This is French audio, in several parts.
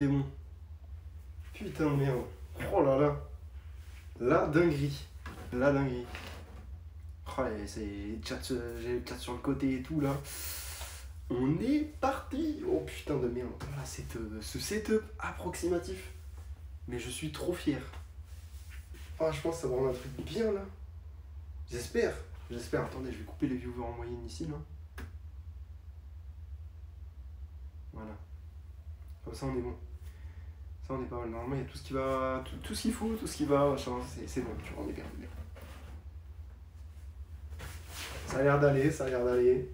C'est bon. Putain de merde. Oh là là. La dinguerie. La dinguerie. Oh, j'ai les chats sur le côté et tout là. On est parti. Oh putain de merde. Voilà, ce setup approximatif. Mais je suis trop fier. Ah, je pense que ça va rendre un truc bien là. J'espère. J'espère. Attendez, je vais couper les viewers en moyenne ici là. Voilà. Comme ça on est bon. Ça on est pas mal. Normalement il y a tout ce qui va. Tout ce qu'il faut, tout ce qui va, machin. C'est bon, tu vois, on est bien. Ça a l'air d'aller, ça a l'air d'aller.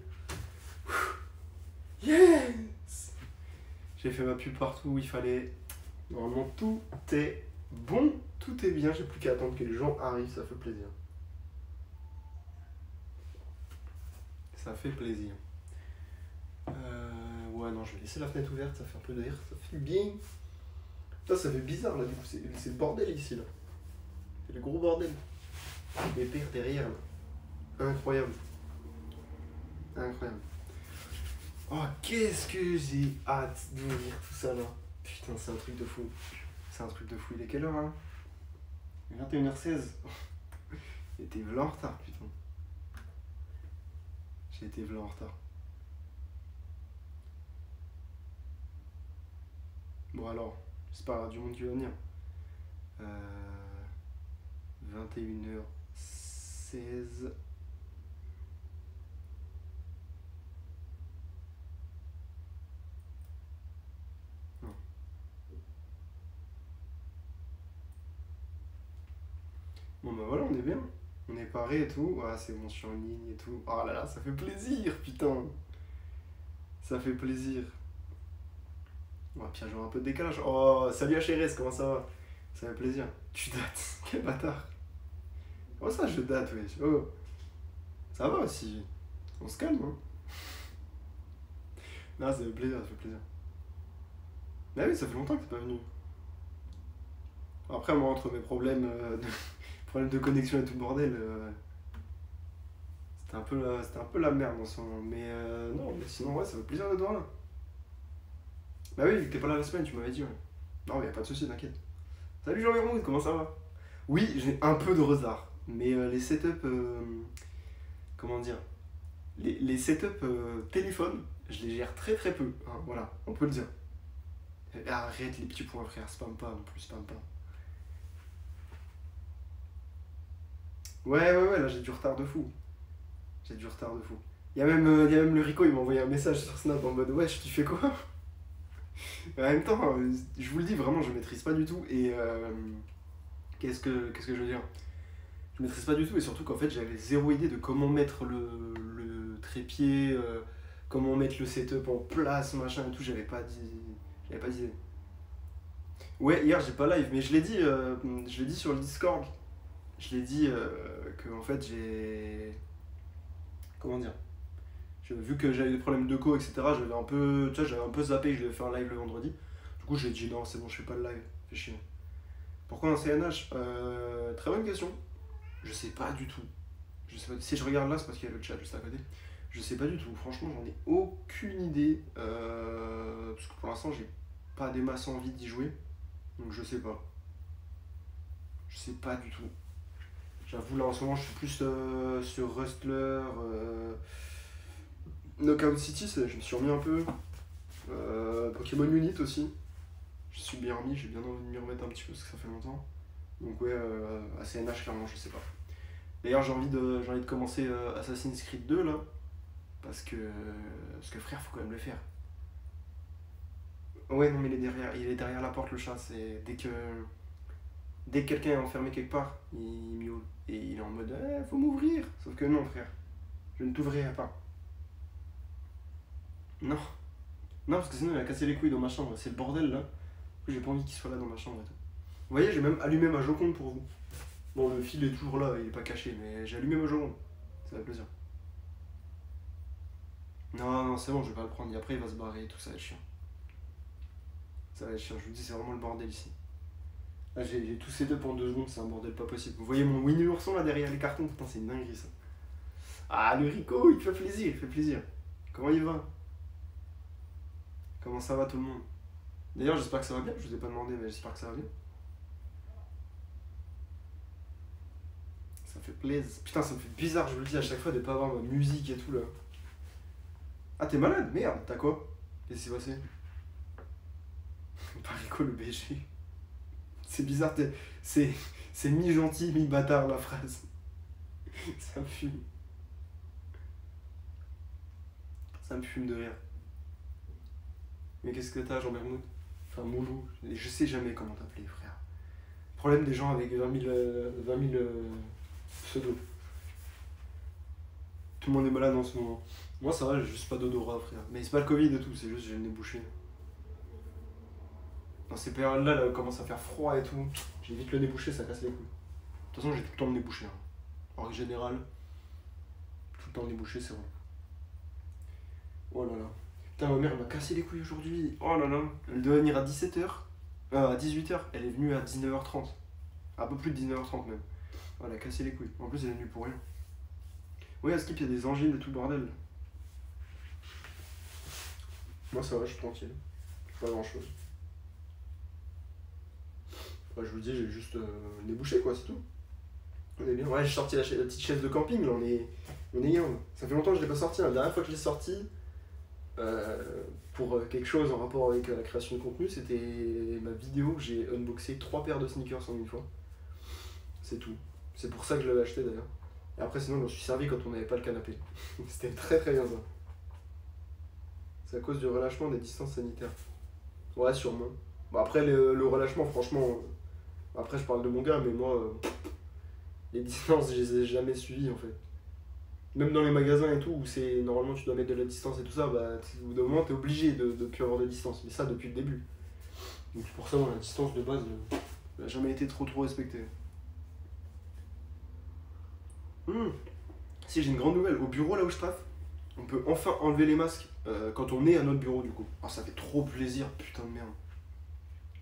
Yes! J'ai fait ma pub partout où il fallait. Normalement tout est bon, tout est bien. J'ai plus qu'à attendre que les gens arrivent, ça fait plaisir. Ça fait plaisir. Ouais, non, je vais laisser la fenêtre ouverte, ça fait un peu d'air, ça fait bien. Putain, ça fait bizarre là, du coup, c'est le bordel ici là. C'est le gros bordel. Les pères derrière là. Incroyable. Incroyable. Oh, qu'est-ce que j'ai hâte d'ouvrir tout ça là. Putain, c'est un truc de fou. C'est un truc de fou. Il est quelle heure hein? 21h16. J'ai été v'là en retard, putain. J'ai été v'là en retard. Bon alors, c'est pas du monde qui va venir. 21h16. Non. Bon bah voilà, on est bien. On est paré et tout. Ah c'est bon, je suis en ligne et tout. Oh là là, ça fait plaisir, putain. Ça fait plaisir. On va puis genre un peu de décalage. Oh, salut HRS, comment ça va? Ça fait plaisir. Tu dates, quel bâtard. Oh ça je date, wesh. Oh. Ça va aussi. On se calme, hein. Non, ça fait plaisir, ça fait plaisir. Mais oui, ça fait longtemps que t'es pas venu. Après, moi, entre mes problèmes, problèmes de connexion et tout le bordel, c'était un peu la merde en ce moment. Mais non, mais sinon, ouais, ça fait plaisir de te voir là. Bah oui, vu que t'es pas là la semaine, tu m'avais dit, ouais. Non, mais y a pas de soucis, t'inquiète. Salut Jean-Vermoud, comment ça va? Oui, j'ai un peu de retard. Mais les setups, comment dire? Les setups téléphone, je les gère très très peu. Hein, voilà, on peut le dire. Arrête les petits points, frère, spam pas non plus, spam pas. Ouais, là j'ai du retard de fou. J'ai du retard de fou. Y a même le Rico, il m'a envoyé un message sur Snap en mode wesh, tu fais quoi? En même temps, je vous le dis, vraiment, je maîtrise pas du tout. Et qu'est-ce que je veux dire? Je maîtrise pas du tout, et surtout qu'en fait, j'avais zéro idée de comment mettre le trépied, comment mettre le setup en place, machin et tout. J'avais pas d'idée. Ouais, hier j'ai pas live, mais je l'ai dit sur le Discord. Je l'ai dit que en fait j'ai. Comment dire? Vu que j'avais des problèmes de co, etc., j'avais un peu. Tu vois, j'avais un peu zappé que je devais faire un live le vendredi. Du coup, j'ai dit non, c'est bon, je fais pas de live. Fais chier. Pourquoi un CNH? Très bonne question. Je sais pas du tout. Je sais pas. Si je regarde là, c'est parce qu'il y a le chat juste à côté. Je sais pas du tout. Franchement, j'en ai aucune idée. Parce que pour l'instant, j'ai pas des masses envie d'y jouer. Donc je sais pas. Je sais pas du tout. J'avoue, là en ce moment, je suis plus sur Rustler, Knockout City, je me suis remis un peu. Pokémon Unit aussi. Je suis bien remis, j'ai bien envie de m'y remettre un petit peu parce que ça fait longtemps. Donc ouais, ACNH clairement, je sais pas. D'ailleurs, j'ai envie de commencer Assassin's Creed 2 là. Parce que frère, faut quand même le faire. Ouais, non, mais il est derrière la porte le chat. C'est dès que quelqu'un est enfermé quelque part, il miaule. Et il est en mode faut m'ouvrir. Sauf que non, frère, je ne t'ouvrirai pas. Non, non, parce que sinon il a cassé les couilles dans ma chambre. C'est le bordel là. J'ai pas envie qu'il soit là dans ma chambre et tout. Vous voyez, j'ai même allumé ma Joconde pour vous. Bon, le fil est toujours là, il est pas caché, mais j'ai allumé ma Joconde. Ça fait plaisir. Non, c'est bon, je vais pas le prendre. Et après, il va se barrer et tout, ça va être chiant. Ça va être chiant, je vous dis, c'est vraiment le bordel ici. Là, j'ai tout set up en 2 secondes, c'est un bordel pas possible. Vous voyez mon Winnie l'ourson là derrière les cartons? Putain, c'est une dinguerie ça. Ah, le Rico, il fait plaisir, il fait plaisir. Comment il va? Comment ça va tout le monde? D'ailleurs, j'espère que ça va bien. Je vous ai pas demandé, mais j'espère que ça va bien. Ça fait plaisir. Putain, ça me fait bizarre, je vous le dis à chaque fois, de pas avoir ma musique et tout là. Ah, t'es malade? Merde, t'as quoi? Qu'est-ce qui s'est passé? Parico le BG. C'est bizarre, c'est mi-gentil, mi-bâtard la phrase. Ça me fume. Ça me fume de rire. Mais qu'est-ce que t'as, Jean-Bernoud? Enfin, Moulou. Je sais jamais comment t'appeler, frère. Problème des gens avec 20 000 pseudos. Tout le monde est malade en ce moment. Moi, ça va, j'ai juste pas d'odorat, frère. Mais c'est pas le Covid et tout, c'est juste j'ai le nez bouché. Dans ces périodes-là, là, où il commence à faire froid et tout, j'ai vite le nez bouché, ça casse les couilles. De toute façon, j'ai tout le temps le nez bouché. Hein. En règle générale, tout le temps le nez bouché, c'est bon. Oh là là. Putain, ma mère elle m'a cassé les couilles aujourd'hui. Oh là là. Elle devait venir à 17h. À 18h. Elle est venue à 19h30. Un peu plus de 19h30 même. Oh, elle a cassé les couilles. En plus, elle est venue pour rien. Oui, à Skip, il y a des angines et tout le bordel. Moi, ça va, je suis tranquille. Pas grand chose. Ouais, je vous dis, j'ai juste le nez bouché, quoi, c'est tout. On est bien. Ouais, j'ai sorti la petite chaise de camping, là, on est young. Ça fait longtemps que je l'ai pas sorti. La dernière fois que je l'ai sorti, pour quelque chose en rapport avec la création de contenu, c'était ma vidéo. J'ai unboxé 3 paires de sneakers en une fois. C'est tout. C'est pour ça que je l'avais acheté d'ailleurs. Et après, sinon, je m'en suis servi quand on n'avait pas le canapé. C'était très très bien ça. C'est à cause du relâchement des distances sanitaires. Ouais, sûrement. Bon, après, le relâchement, franchement. Après, je parle de mon gars, mais moi, les distances, je les ai jamais suivies en fait. Même dans les magasins et tout, où c'est normalement tu dois mettre de la distance et tout ça, bah, au bout d'un moment, t'es obligé de plus avoir de distance. Mais ça, depuis le début. Donc, pour ça, moi, la distance de base n'a jamais été trop respectée. Si, j'ai une grande nouvelle. Au bureau, là où je travaille, on peut enfin enlever les masques quand on est à notre bureau, du coup. Alors, ça fait trop plaisir, putain de merde.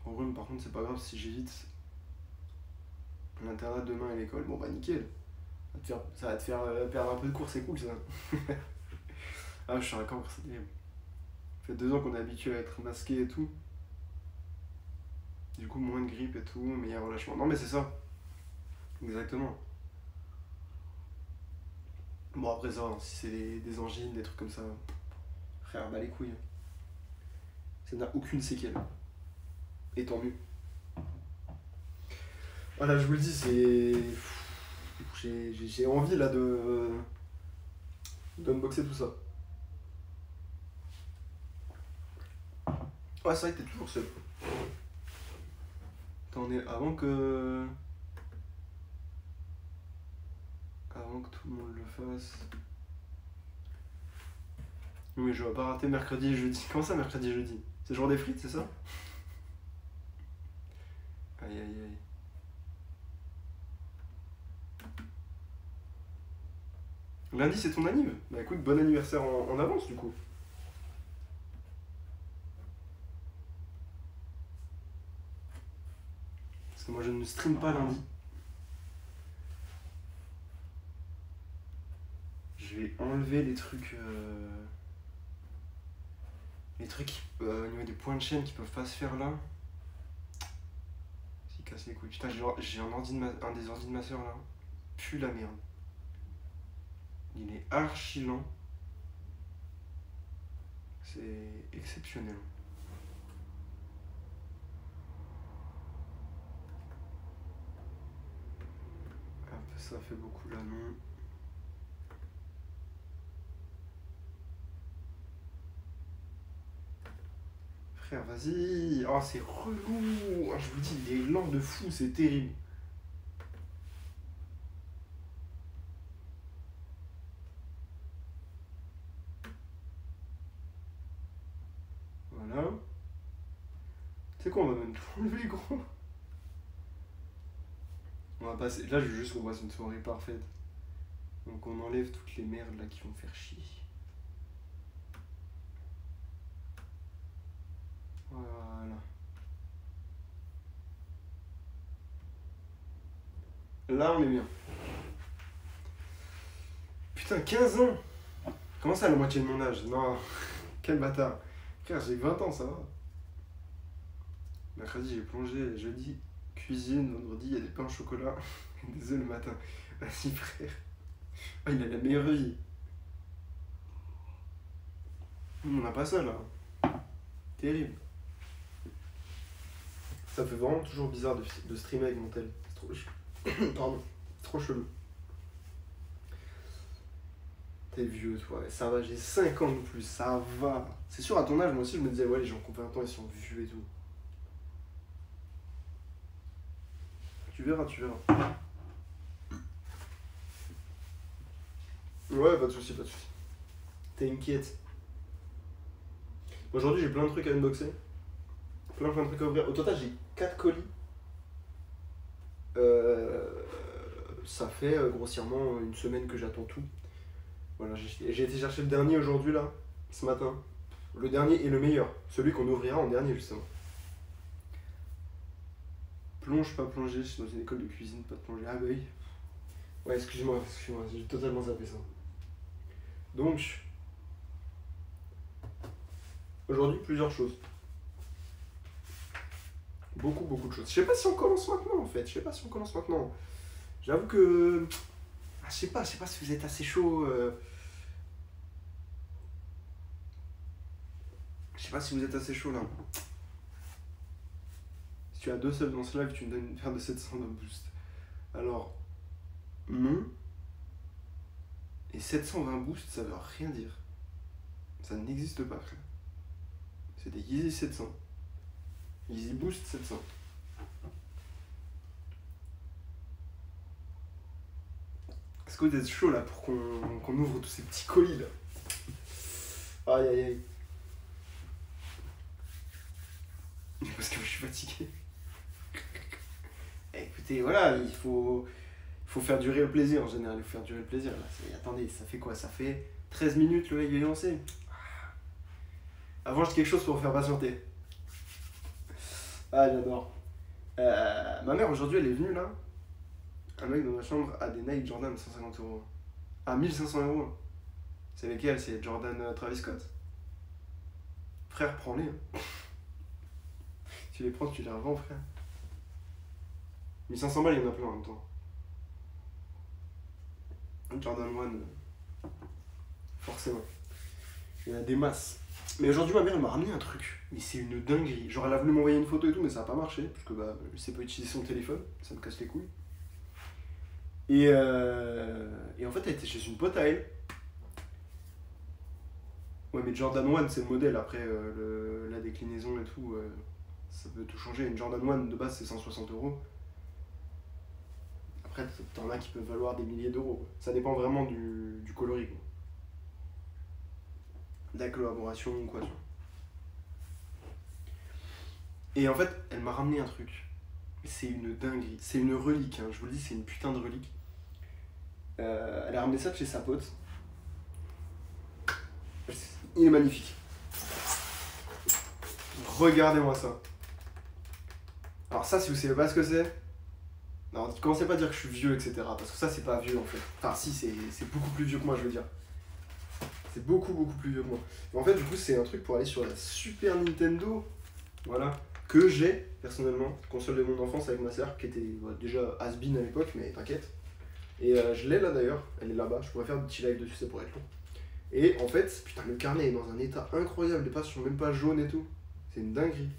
Au rhume, par contre, c'est pas grave si j'évite l'internat demain à l'école. Bon, bah, nickel. Ça va te faire perdre un peu de cours, c'est cool ça. Ah, je suis un cancre, c'est terrible. Ça fait 2 ans qu'on est habitué à être masqué et tout. Du coup, moins de grippe et tout, meilleur relâchement. Non, mais c'est ça. Exactement. Bon, après ça, hein, si c'est des angines, des trucs comme ça, frère, bah les couilles. Ça n'a aucune séquelle. Et tant mieux. Voilà, je vous le dis, c'est. J'ai envie là d'unboxer tout ça. Ouais, c'est vrai que t'es toujours seul. Attendez, avant que tout le monde le fasse. Oui, mais je vais pas rater mercredi et jeudi. Comment ça, mercredi et jeudi? C'est le jour des frites, c'est ça? Aïe aïe aïe. Lundi, c'est ton anniv? Bah écoute, bon anniversaire en avance du coup. Parce que moi je ne stream pas lundi. Je vais enlever les trucs. Les trucs au niveau des points de chaîne qui peuvent pas se faire là. S'il casse les couilles. Putain, j'ai un des ordi de ma soeur là. Pue la merde. Il est archi lent. C'est exceptionnel. Hop, ça fait beaucoup là, non. Frère, vas-y. Oh, c'est relou. Oh, je vous dis, il est lent de fou, c'est terrible. Voilà. Tu sais quoi, on va même tout enlever, gros. On va passer. Là, je veux juste qu'on passe une soirée parfaite. Donc, on enlève toutes les merdes là qui vont faire chier. Voilà. Là, on est bien. Putain, 15 ans! Comment ça, la moitié de mon âge? Non, quel bâtard. Frère, j'ai 20 ans, ça va. Mercredi, j'ai plongé. Jeudi, cuisine. Vendredi, il y a des pains au chocolat. Et des œufs le matin. Vas-y, frère. Ah, il a la meilleure vie. On n'a pas ça, là. Terrible. Ça fait vraiment toujours bizarre de streamer avec mon tel. C'est trop... Pardon. C'est trop chelou. T'es vieux, toi. Ça va, j'ai 5 ans de plus. Ça va. C'est sûr, à ton âge, moi aussi, je me disais, ouais, les gens qui ont 20 ans, ils sont vieux et tout. Tu verras, tu verras. Ouais, pas de soucis, pas de soucis. T'inquiète. Aujourd'hui, j'ai plein de trucs à unboxer. Plein de trucs à ouvrir. Au total, j'ai 4 colis. Ça fait grossièrement une semaine que j'attends tout. Voilà, j'ai été chercher le dernier aujourd'hui, là, ce matin. Le dernier est le meilleur. Celui qu'on ouvrira en dernier, justement. Plonge, pas plonger. Je suis dans une école de cuisine, pas de plonger. Ah bah oui. Ouais, excuse-moi, j'ai totalement zappé ça. Donc, aujourd'hui, plusieurs choses. Beaucoup de choses. Je sais pas si on commence maintenant, en fait. Je sais pas si on commence maintenant. J'avoue que... Ah, je sais pas si vous êtes assez chaud. Je sais pas si vous êtes assez chaud, là. Si tu as 2 subs dans ce live, tu me donnes une paire de 700 d'un boost. Alors, non. Et 720 boosts, ça veut rien dire. Ça n'existe pas, frère. C'est des Yeezy 700. Yeezy Boost 700. Est-ce que vous êtes chaud là pour qu'on ouvre tous ces petits colis là? Aïe aïe aïe. Parce que je suis fatigué. Écoutez, voilà, il faut faire durer le plaisir en général. Il faut faire durer le plaisir. Là. Attendez, ça fait quoi? Ça fait 13 minutes le live est lancé. Avant, j'ai quelque chose pour vous faire patienter. Ah, j'adore. Ma mère aujourd'hui, elle est venue là. Un mec dans ma chambre a des Nike Jordan 150 €. Ah, 1500 €. C'est lesquels? C'est Jordan Travis Scott. Frère, prends-les. Hein. Tu les prends, tu les revends, frère. 1500 balles, il y en a plein en même temps. Jordan 1, forcément. Il y en a des masses. Mais aujourd'hui, ma mère, elle m'a ramené un truc. Mais c'est une dinguerie. Genre, elle a voulu m'envoyer une photo et tout, mais ça n'a pas marché. Parce que, bah, je sais pas utiliser son téléphone. Ça me casse les couilles. Et en fait, elle était chez une pote à elle. Ouais, mais Jordan 1, c'est le modèle. Après, la déclinaison et tout, ça peut tout changer. Une Jordan 1 de base, c'est 160 €. Après, t'en as qui peuvent valoir des milliers d'euros. Ça dépend vraiment du coloris. Quoi. De la collaboration ou quoi. Et en fait, elle m'a ramené un truc. C'est une dinguerie. C'est une relique. Hein. Je vous le dis, c'est une putain de relique. Elle a ramené ça de chez sa pote. Il est magnifique. Regardez-moi ça. Alors ça, si vous savez pas ce que c'est, non, commencez pas à dire que je suis vieux, etc. Parce que ça, c'est pas vieux en fait. Enfin, si, c'est beaucoup plus vieux que moi, je veux dire. C'est beaucoup plus vieux que moi. Mais en fait, du coup, c'est un truc pour aller sur la Super Nintendo. Voilà. Que j'ai, personnellement, console de mon enfance avec ma soeur, qui était déjà has-been à l'époque, mais t'inquiète. Et je l'ai là d'ailleurs, elle est là-bas. Je pourrais faire des petits lives dessus, ça pourrait être long. Et en fait, putain, le carnet est dans un état incroyable. Les pages sont même pas jaunes et tout. C'est une dinguerie.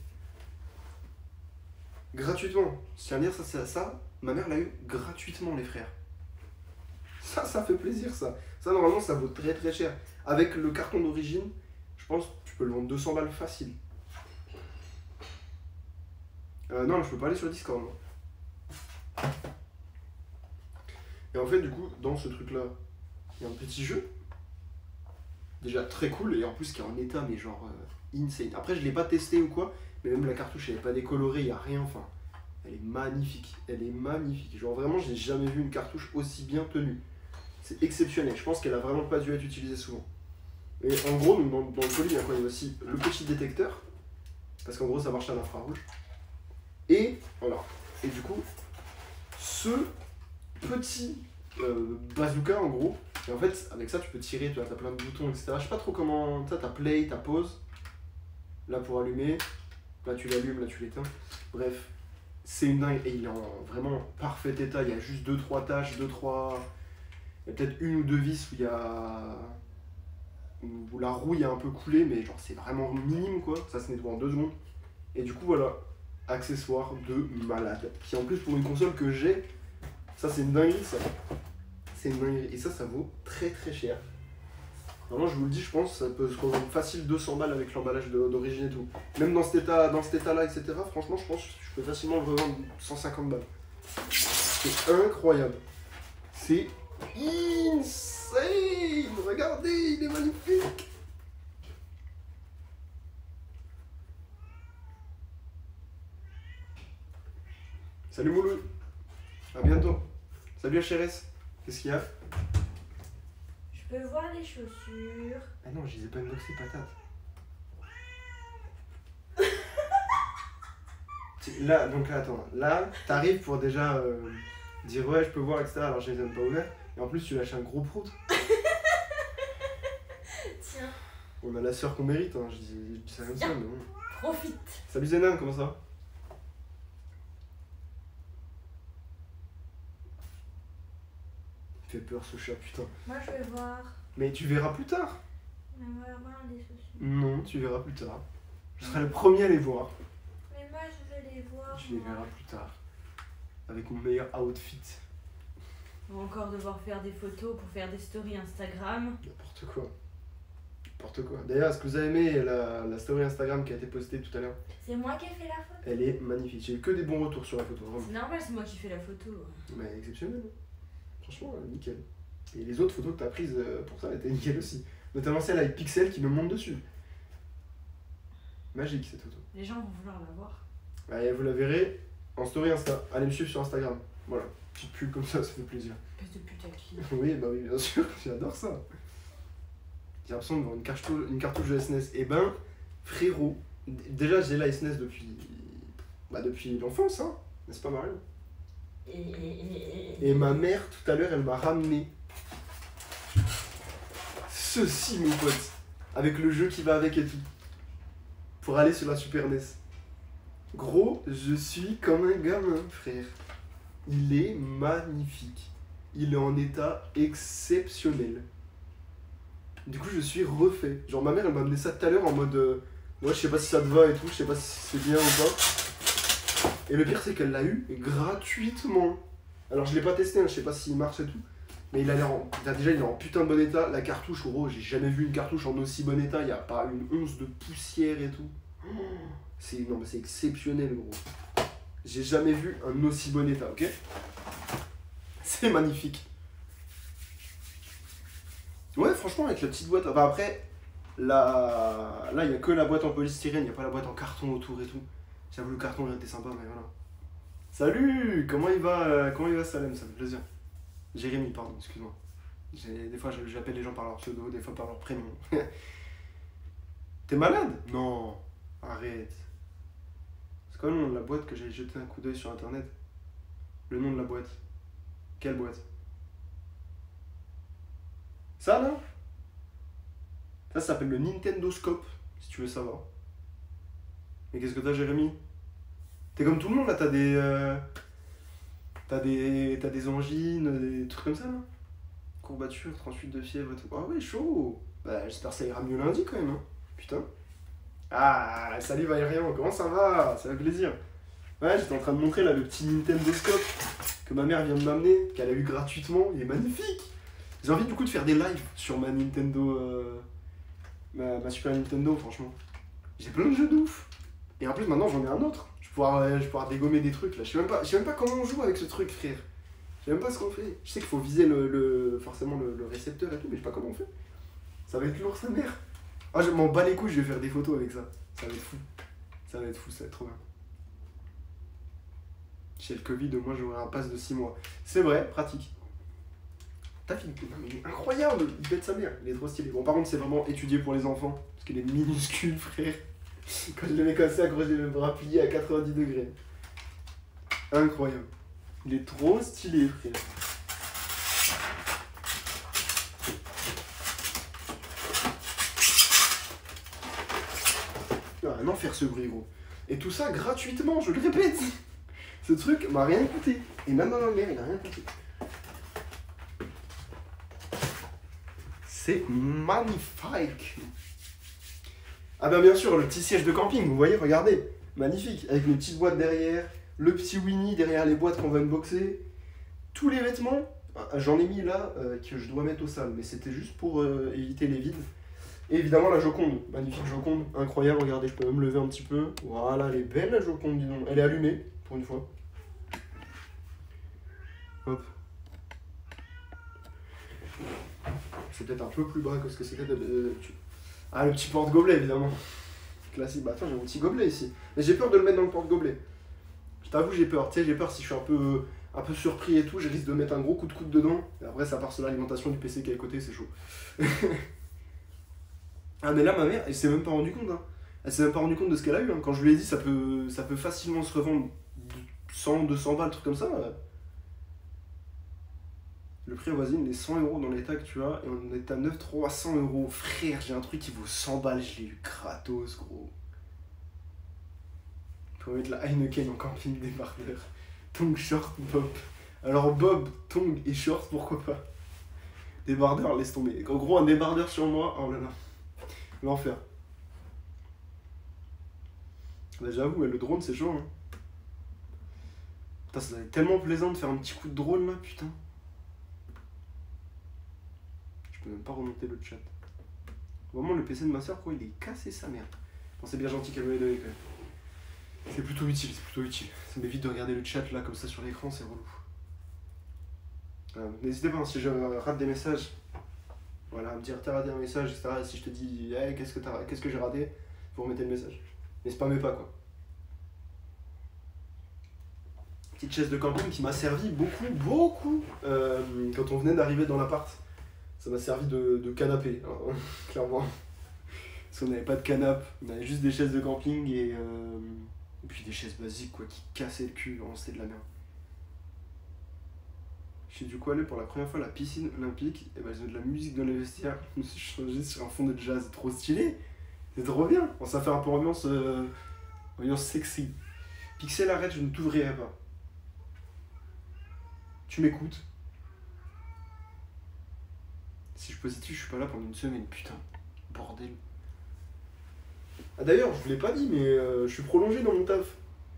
Gratuitement. Je tiens à dire, ça, ma mère l'a eu gratuitement, les frères. Ça fait plaisir, ça. Ça, normalement, ça vaut très très cher. Avec le carton d'origine, je pense que tu peux le vendre 200 balles facile. Non, je peux pas aller sur Discord. Non. Et en fait, du coup, dans ce truc-là, il y a un petit jeu. Déjà très cool, et en plus qui est en état, mais genre insane. Après, je l'ai pas testé ou quoi, mais même la cartouche, elle est pas décolorée, il y a rien, enfin. Elle est magnifique. Elle est magnifique. Genre vraiment, j'ai jamais vu une cartouche aussi bien tenue. C'est exceptionnel. Je pense qu'elle a vraiment pas dû être utilisée souvent. Et en gros, dans le colis, il y a aussi le petit détecteur. Parce qu'en gros, ça marche à l'infrarouge. Et voilà. Et du coup, ce petit bazooka en gros. Et en fait, avec ça, tu peux tirer, tu as plein de boutons, etc. Je sais pas trop comment. Tu as play, ta pause. Là pour allumer. Là tu l'allumes, là tu l'éteins. Bref, c'est une dingue. Et il est en vraiment parfait état. Il y a juste 2-3 taches, 2-3... Il y a peut-être une ou deux vis où il y a... où la rouille a un peu coulé, mais genre c'est vraiment minime quoi. Ça se nettoie en 2 secondes. Et du coup voilà, accessoire de malade. Qui en plus pour une console que j'ai, ça c'est une dinguerie ça. C'est une dinguerie. Et ça vaut très très cher. Vraiment je vous le dis, je pense ça peut se revendre facile 200 balles avec l'emballage d'origine et tout. Même dans cet état là, etc. Franchement je pense que je peux facilement le revendre 150 balles. C'est incroyable. C'est insane. Regardez, il est magnifique. Salut Moulou. À bientôt. Salut HRS. Qu'est-ce qu'il y a? Je peux voir les chaussures. Ah non, je les ai pas unboxées, patate. Là, donc là, attends. Là, t'arrives pour déjà dire ouais, je peux voir, etc. Alors je les ai même pas ouvertes. Et en plus, tu lâches un gros prout. Tiens. On a la sœur qu'on mérite, hein. Je dis ça comme ça, mais bon. Profite. Salut Zenan, comment ça va? Il fait peur ce chat, putain. Moi je vais voir. Mais tu verras plus tard. Mais moi voir les chaussures. Non, tu verras plus tard. Je serai le premier à les voir. Mais moi je vais les voir. Tu les verras plus tard. Avec mon meilleur outfit. On va encore devoir faire des photos pour faire des stories Instagram. N'importe quoi. N'importe quoi. D'ailleurs, est-ce que vous avez aimé la story Instagram qui a été postée tout à l'heure? C'est moi qui ai fait la photo. Elle est magnifique. J'ai eu que des bons retours sur la photo. Vraiment. C'est normal, c'est moi qui fais la photo. Mais exceptionnel. Franchement, nickel. Et les autres photos que tu as prises pour ça étaient nickel aussi. Notamment celle avec Pixel qui me monte dessus. Magique cette photo. Les gens vont vouloir la voir. Et vous la verrez en story Insta. Allez me suivre sur Instagram. Voilà. Petite pub comme ça fait plaisir. Espèce de putaclic. Oui, bah oui, bien sûr. J'adore ça. J'ai l'impression de voir une cartouche de SNES. Et ben, frérot, déjà j'ai la SNES depuis l'enfance, hein. N'est-ce pas Mario? Et ma mère, tout à l'heure, elle m'a ramené ceci, mon pote, avec le jeu qui va avec et tout, pour aller sur la Super NES. Gros, je suis comme un gamin, frère. Il est magnifique. Il est en état exceptionnel. Du coup, je suis refait. Genre, ma mère, elle m'a amené ça tout à l'heure en mode ouais, je sais pas si ça te va et tout, je sais pas si c'est bien ou pas. Et le pire, c'est qu'elle l'a eu gratuitement. Alors, je l'ai pas testé, hein, je sais pas s'il marche et tout. Mais il a l'air déjà, il est en putain de bon état. La cartouche, gros, j'ai jamais vu une cartouche en aussi bon état. Il y a pas une once de poussière et tout. Non, mais c'est exceptionnel, gros. J'ai jamais vu un aussi bon état, ok? C'est magnifique. Ouais, franchement, avec la petite boîte. Enfin, après, là, il n'y a que la boîte en polystyrène, il n'y a pas la boîte en carton autour et tout. J'avoue, le carton il était sympa, mais voilà. Salut! Comment il va Salem? Ça fait plaisir. Jérémy, pardon, excuse-moi. Des fois, j'appelle les gens par leur pseudo, des fois par leur prénom. T'es malade? Non, arrête. C'est quoi le nom de la boîte que j'ai jeté un coup d'œil sur internet? Le nom de la boîte. Quelle boîte? Ça là? Ça s'appelle le Nintendo Scope, si tu veux savoir. Mais qu'est-ce que t'as, Jérémy? T'es comme tout le monde là, t'as des angines, des trucs comme ça là? Courbature, 38 de fièvre et tout. Ah ouais, chaud! Bah j'espère que ça ira mieux lundi quand même, hein. Putain. Ah, salut Valérian, comment ça va? Ça fait plaisir. Ouais, j'étais en train de montrer là le petit Nintendo Scope que ma mère vient de m'amener, qu'elle a eu gratuitement, il est magnifique! J'ai envie du coup de faire des lives sur ma Nintendo, ma Super Nintendo, franchement. J'ai plein de jeux de ouf. Et en plus maintenant j'en ai un autre. Je vais pouvoir dégommer des trucs là. Je sais même pas comment on joue avec ce truc, frère. Je sais même pas ce qu'on fait. Je sais qu'il faut viser forcément le récepteur et tout, mais je sais pas comment on fait. Ça va être lourd sa mère. Ah, je m'en bats les couilles, je vais faire des photos avec ça. Ça va être fou. Ça va être trop bien. Chez le Covid, au moins j'aurai un pass de 6 mois. C'est vrai, pratique. T'as fini. Non, mais il est incroyable, il pète sa mère, il est trop stylé. Bon, par contre, c'est vraiment étudié pour les enfants, parce qu'il est minuscule, frère. Quand je le mets comme ça, gros, j'ai le bras plié à 90 degrés. Incroyable. Il est trop stylé, frère. Il va vraiment faire ce bruit, gros. Et tout ça gratuitement, je le répète. Ce truc m'a rien coûté. Et même à ma mère, il a rien coûté. C'est magnifique. Ah ben bien sûr, le petit siège de camping, vous voyez, regardez. Magnifique, avec une petite boîte derrière, le petit Winnie derrière les boîtes qu'on va unboxer. Tous les vêtements, j'en ai mis là que je dois mettre au sale, mais c'était juste pour éviter les vides. Et évidemment la Joconde, magnifique Joconde, incroyable, regardez, je peux même lever un petit peu. Voilà, elle est belle la Joconde, dis donc. Elle est allumée, pour une fois. Hop. C'est peut-être un peu plus bas que ce que c'était d'habitude. Ah, le petit porte-gobelet, évidemment. Classique. Bah attends, j'ai mon petit gobelet ici. Mais j'ai peur de le mettre dans le porte-gobelet. Je t'avoue, j'ai peur. Tu sais, j'ai peur si je suis un peu surpris et tout, je risque de mettre un gros coup de coude dedans. Et après, ça part sur l'alimentation du PC qui est à côté, c'est chaud. Ah, mais là, ma mère, elle s'est même pas rendue compte. Hein. Elle s'est même pas rendue compte de ce qu'elle a eu. Hein. Quand je lui ai dit, ça peut facilement se revendre 100, 200 balles, truc comme ça. Le prix avoisine les 100 € dans les tags, tu vois, et on est à 300 €. Frère, j'ai un truc qui vaut 100 balles, je l'ai eu gratos, gros. Je peux mettre la Heineken en camping débardeur. Tongs, short, bob. Alors bob, tongs et short, pourquoi pas. Débardeur, laisse tomber. En gros, un débardeur sur moi, oh là là. L'enfer. Bah, j'avoue, le drone, c'est chaud, hein. Putain, ça va être tellement plaisant de faire un petit coup de drone, là, putain. Je peux même pas remonter le chat. Vraiment, le PC de ma soeur, quoi, il est cassé sa mère. Bon, c'est bien gentil qu'elle me l'ait donné, quand même. C'est plutôt utile, c'est plutôt utile. Ça m'évite de regarder le chat, là, comme ça, sur l'écran, c'est relou. N'hésitez pas, hein, si je rate des messages, voilà, à me dire t'as raté un message, etc. Et si je te dis hey, qu'est-ce que j'ai raté, vous remettez le message. Mais spammez pas, quoi. Petite chaise de camping qui m'a servi beaucoup quand on venait d'arriver dans l'appart. Ça m'a servi de canapé, hein, clairement. Parce qu'on n'avait pas de canapé, on avait juste des chaises de camping et puis des chaises basiques, quoi, qui cassaient le cul, vraiment c'était de la merde. Je suis du coup allé pour la première fois à la piscine olympique, et bah j'ai de la musique dans les vestiaires, je me suis changé sur un fond de jazz, trop stylé, c'est trop bien, bon, ça fait un peu ambiance sexy. Pixel, arrête, je ne t'ouvrirai pas. Tu m'écoutes. Si je suis positif, je suis pas là pendant une semaine, putain, bordel. Ah d'ailleurs, je vous l'ai pas dit, mais je suis prolongé dans mon taf.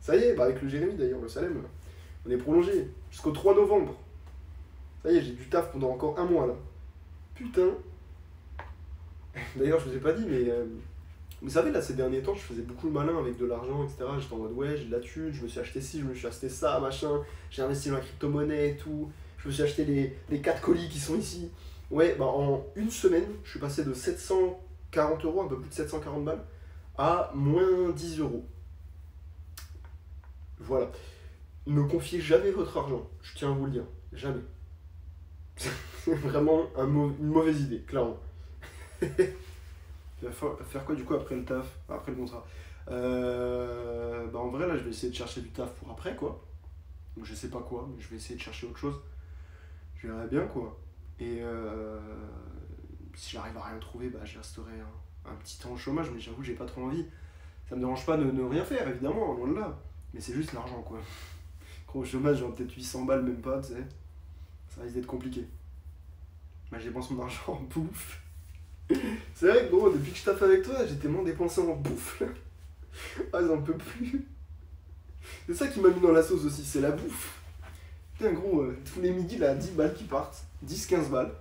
Ça y est, bah avec le Jérémy d'ailleurs, le Salem, on est prolongé jusqu'au 3 novembre. Ça y est, j'ai du taf pendant encore un mois là. Putain. D'ailleurs, je vous ai pas dit, mais vous savez, là, ces derniers temps, je faisais beaucoup le malin avec de l'argent, etc. J'étais en mode, ouais, j'ai de la thune, je me suis acheté ci, je me suis acheté ça, machin. J'ai investi dans la crypto-monnaie et tout. Je me suis acheté les 4 colis qui sont ici. Ouais, bah en une semaine, je suis passé de 740 €, un peu plus de 740 balles, à moins 10 €. Voilà. Ne confiez jamais votre argent, je tiens à vous le dire. Jamais. C'est vraiment une mauvaise idée, clairement. Tu vas faire quoi du coup après le taf, après le contrat? Bah en vrai là je vais essayer de chercher du taf pour après quoi. Donc je sais pas quoi, mais je vais essayer de chercher autre chose. Je verrai bien quoi. Et si j'arrive à rien trouver, bah je resterai un petit temps au chômage, mais j'avoue j'ai pas trop envie. Ça me dérange pas de ne rien faire évidemment, loin de là. Mais c'est juste l'argent quoi. Gros, au chômage j'aurai peut-être 800 balles même pas, tu sais. Ça risque d'être compliqué. Bah je dépense mon argent en bouffe. C'est vrai que gros, depuis que je taffe avec toi, j'ai tellement dépensé en bouffe. Ah, j'en peux plus. C'est ça qui m'a mis dans la sauce aussi, c'est la bouffe. Putain, gros, tous les midis, là, 10 balles qui partent. 10-15 balles.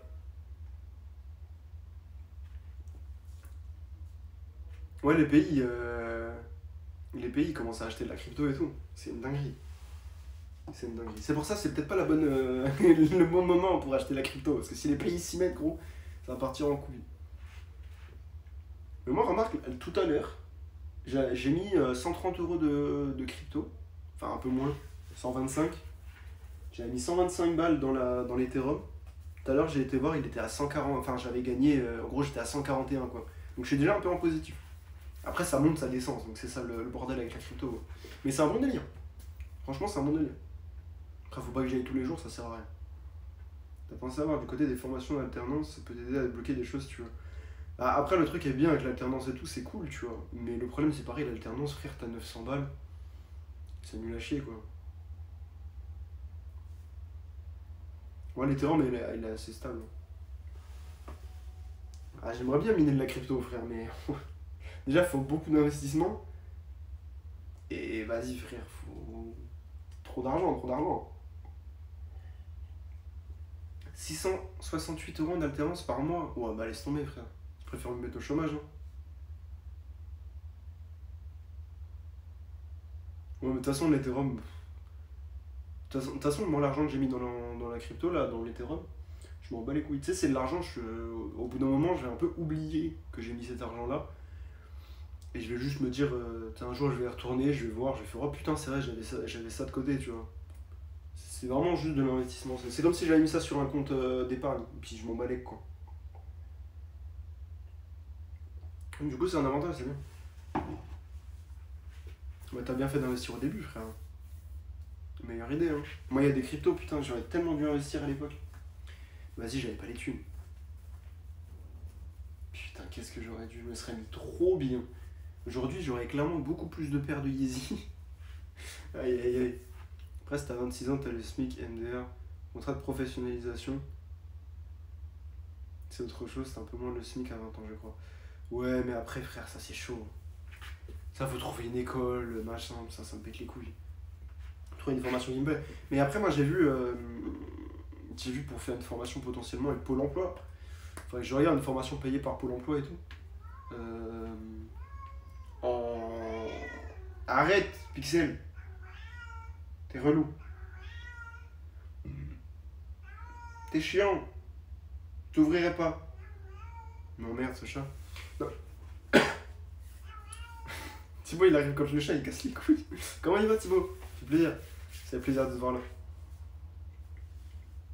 Ouais, les pays commencent à acheter de la crypto et tout. C'est une dinguerie. C'est une dinguerie. C'est pour ça, c'est peut-être pas le bon moment pour acheter la crypto. Parce que si les pays s'y mettent, gros, ça va partir en couille. Mais moi, remarque, tout à l'heure, j'ai mis 130 € de crypto. Enfin, un peu moins, 125. J'avais mis 125 balles dans l'Ethereum. Tout à l'heure, j'ai été voir, il était à 140. Enfin, j'avais gagné, en gros, j'étais à 141, quoi. Donc, je suis déjà un peu en positif. Après, ça monte, ça descend. Donc, c'est ça le bordel avec la crypto. Quoi. Mais c'est un bon délire. Franchement, c'est un bon délire. Après, faut pas que j'y aille tous les jours, ça sert à rien. T'as pensé à voir du côté des formations d'alternance, ça peut t'aider à débloquer des choses, tu vois. Ah, après, le truc est bien avec l'alternance et tout, c'est cool, tu vois. Mais le problème, c'est pareil, l'alternance, frère, t'as 900 balles, c'est nul à chier, quoi. Ouais, l'Ethereum, il est assez stable. Ah, j'aimerais bien miner de la crypto, frère, mais déjà, il faut beaucoup d'investissement. Et vas-y, frère, faut trop d'argent, trop d'argent. 668 € en alternance par mois. Ouais, bah laisse tomber, frère. Je préfère me mettre au chômage. Hein. Ouais, mais de toute façon, l'Ethereum. De toute façon, moi, l'argent que j'ai mis dans la crypto, là, dans l'Ethereum, je m'en bats les couilles. Tu sais, c'est de l'argent, au bout d'un moment, je vais un peu oublier que j'ai mis cet argent-là. Et je vais juste me dire, un jour, je vais y retourner, je vais voir, je vais faire, oh putain, c'est vrai, j'avais ça de côté, tu vois. C'est vraiment juste de l'investissement. C'est comme si j'avais mis ça sur un compte d'épargne, puis je m'en balais quoi. Du coup, c'est un avantage, c'est bien. Bah, t'as bien fait d'investir au début, frère. Meilleure idée, hein. Moi, il y a des cryptos, putain, j'aurais tellement dû investir à l'époque. Vas-y, j'avais pas les thunes. Putain, qu'est-ce que j'aurais dû. Je me serais mis trop bien. Aujourd'hui, j'aurais clairement beaucoup plus de paires de Yeezy. Aïe, aïe, aïe. Après, si t'as 26 ans, t'as le SMIC, MDR, contrat de professionnalisation. C'est autre chose, c'est un peu moins le SMIC à 20 ans, je crois. Ouais, mais après, frère, ça c'est chaud. Ça, faut trouver une école, machin, ça me pète les couilles. Trouver une formation qui me plaît. Mais après, moi, j'ai vu pour faire une formation potentiellement avec Pôle emploi. Faudrait que je regarde une formation payée par Pôle emploi et tout. Euh, en... Arrête, Pixel. T'es relou. T'es chiant. T'ouvrirais pas. Non, merde, ce chat. Non. Thibaut, il arrive comme le chat, il casse les couilles. Comment il va, Thibaut? Ça fait plaisir. Ça fait plaisir de te voir là.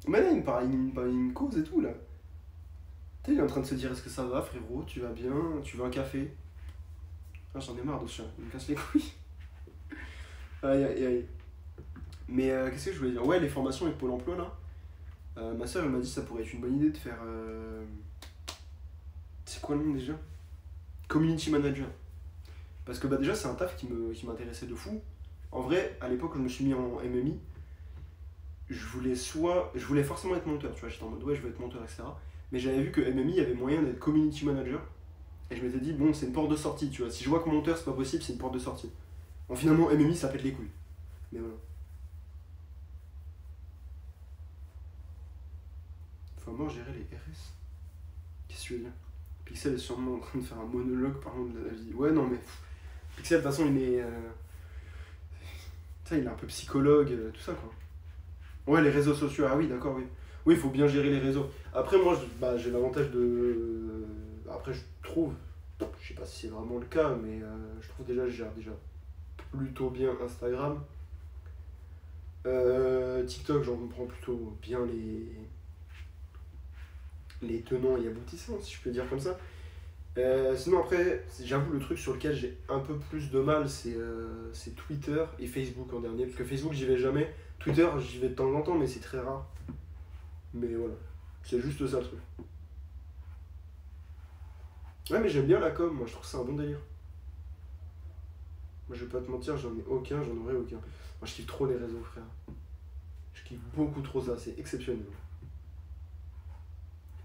Mais là, il me cause et tout là. Tu sais, il est en train de se dire est-ce que ça va, frérot? Tu vas bien? Tu veux un café? Ah, j'en ai marre de ce chat, il me casse les couilles. Aïe aïe aïe. Mais qu'est-ce que je voulais dire? Ouais, les formations avec Pôle emploi là. Ma soeur, elle m'a dit que ça pourrait être une bonne idée de faire. C'est quoi le nom déjà? Community manager. Parce que bah, déjà, c'est un taf qui m'intéressait de fou. En vrai, à l'époque où je me suis mis en MMI, je voulais forcément être monteur, tu vois, j'étais en mode ouais, je veux être monteur, etc. Mais j'avais vu que MMI, il y avait moyen d'être community manager. Et je m'étais dit, bon, c'est une porte de sortie, tu vois. Si je vois que monteur, c'est pas possible, c'est une porte de sortie. Bon, finalement, MMI, ça pète les couilles. Mais voilà. Faut moi gérer les RS. Qu'est-ce que tu veux dire? Pixel est sûrement en train de faire un monologue parlant de la vie. Ouais, non, mais Pixel, de toute façon, il est un peu psychologue, tout ça, quoi. Ouais, les réseaux sociaux, ah oui, d'accord, oui. Oui, il faut bien gérer les réseaux. Après, moi, j'ai l'avantage de. Après, je trouve, je sais pas si c'est vraiment le cas, mais je trouve déjà, je gère déjà plutôt bien Instagram. TikTok, j'en comprends plutôt bien les tenants et aboutissants, si je peux dire comme ça. Sinon, après, j'avoue, le truc sur lequel j'ai un peu plus de mal, c'est Twitter et Facebook en dernier. Parce que Facebook, j'y vais jamais. Twitter, j'y vais de temps en temps, mais c'est très rare. Mais voilà, c'est juste ça le truc. Ouais, mais j'aime bien la com, moi je trouve ça un bon délire. Moi je vais pas te mentir, j'en ai aucun, j'en aurai aucun. Moi je kiffe trop les réseaux, frère. Je kiffe beaucoup trop ça, c'est exceptionnel.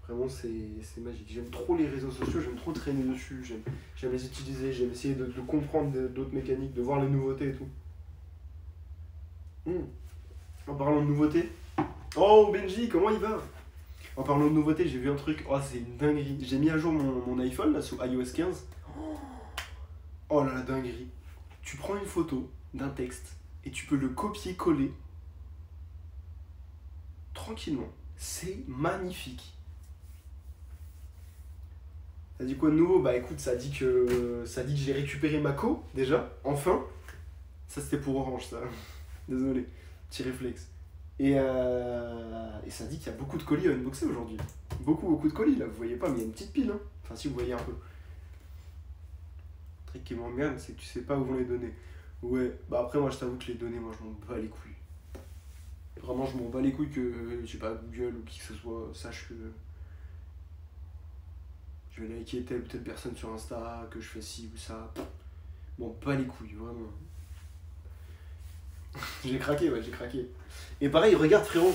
Vraiment, c'est magique. J'aime trop les réseaux sociaux, j'aime trop traîner dessus, j'aime les utiliser, j'aime essayer de comprendre d'autres mécaniques, de voir les nouveautés et tout. En parlant de nouveautés, oh Benji, comment il va? En parlant de nouveautés, j'ai vu un truc, oh c'est une dinguerie. J'ai mis à jour mon iPhone là sous iOS 15. Oh là la dinguerie. Tu prends une photo d'un texte et tu peux le copier-coller tranquillement. C'est magnifique. Ça dit quoi de nouveau? Bah écoute, ça dit que j'ai récupéré ma co déjà, enfin. Ça c'était pour Orange ça. Désolé, petit réflexe. Et ça dit qu'il y a beaucoup de colis à unboxer aujourd'hui. Beaucoup de colis là, vous voyez pas, mais il y a une petite pile. Hein. Enfin si vous voyez un peu. Le truc qui m'emmerde, c'est que tu sais pas où vont les donner. Ouais, bah après moi je t'avoue que les données, moi je m'en bats les couilles. Vraiment je m'en bats les couilles que, je sais pas, Google ou qui que ce soit sache que Je vais liker telle ou telle personne sur Insta, que je fais ci ou ça. Bon, pas les couilles, vraiment. J'ai craqué, ouais, j'ai craqué. Et pareil, regarde frérot,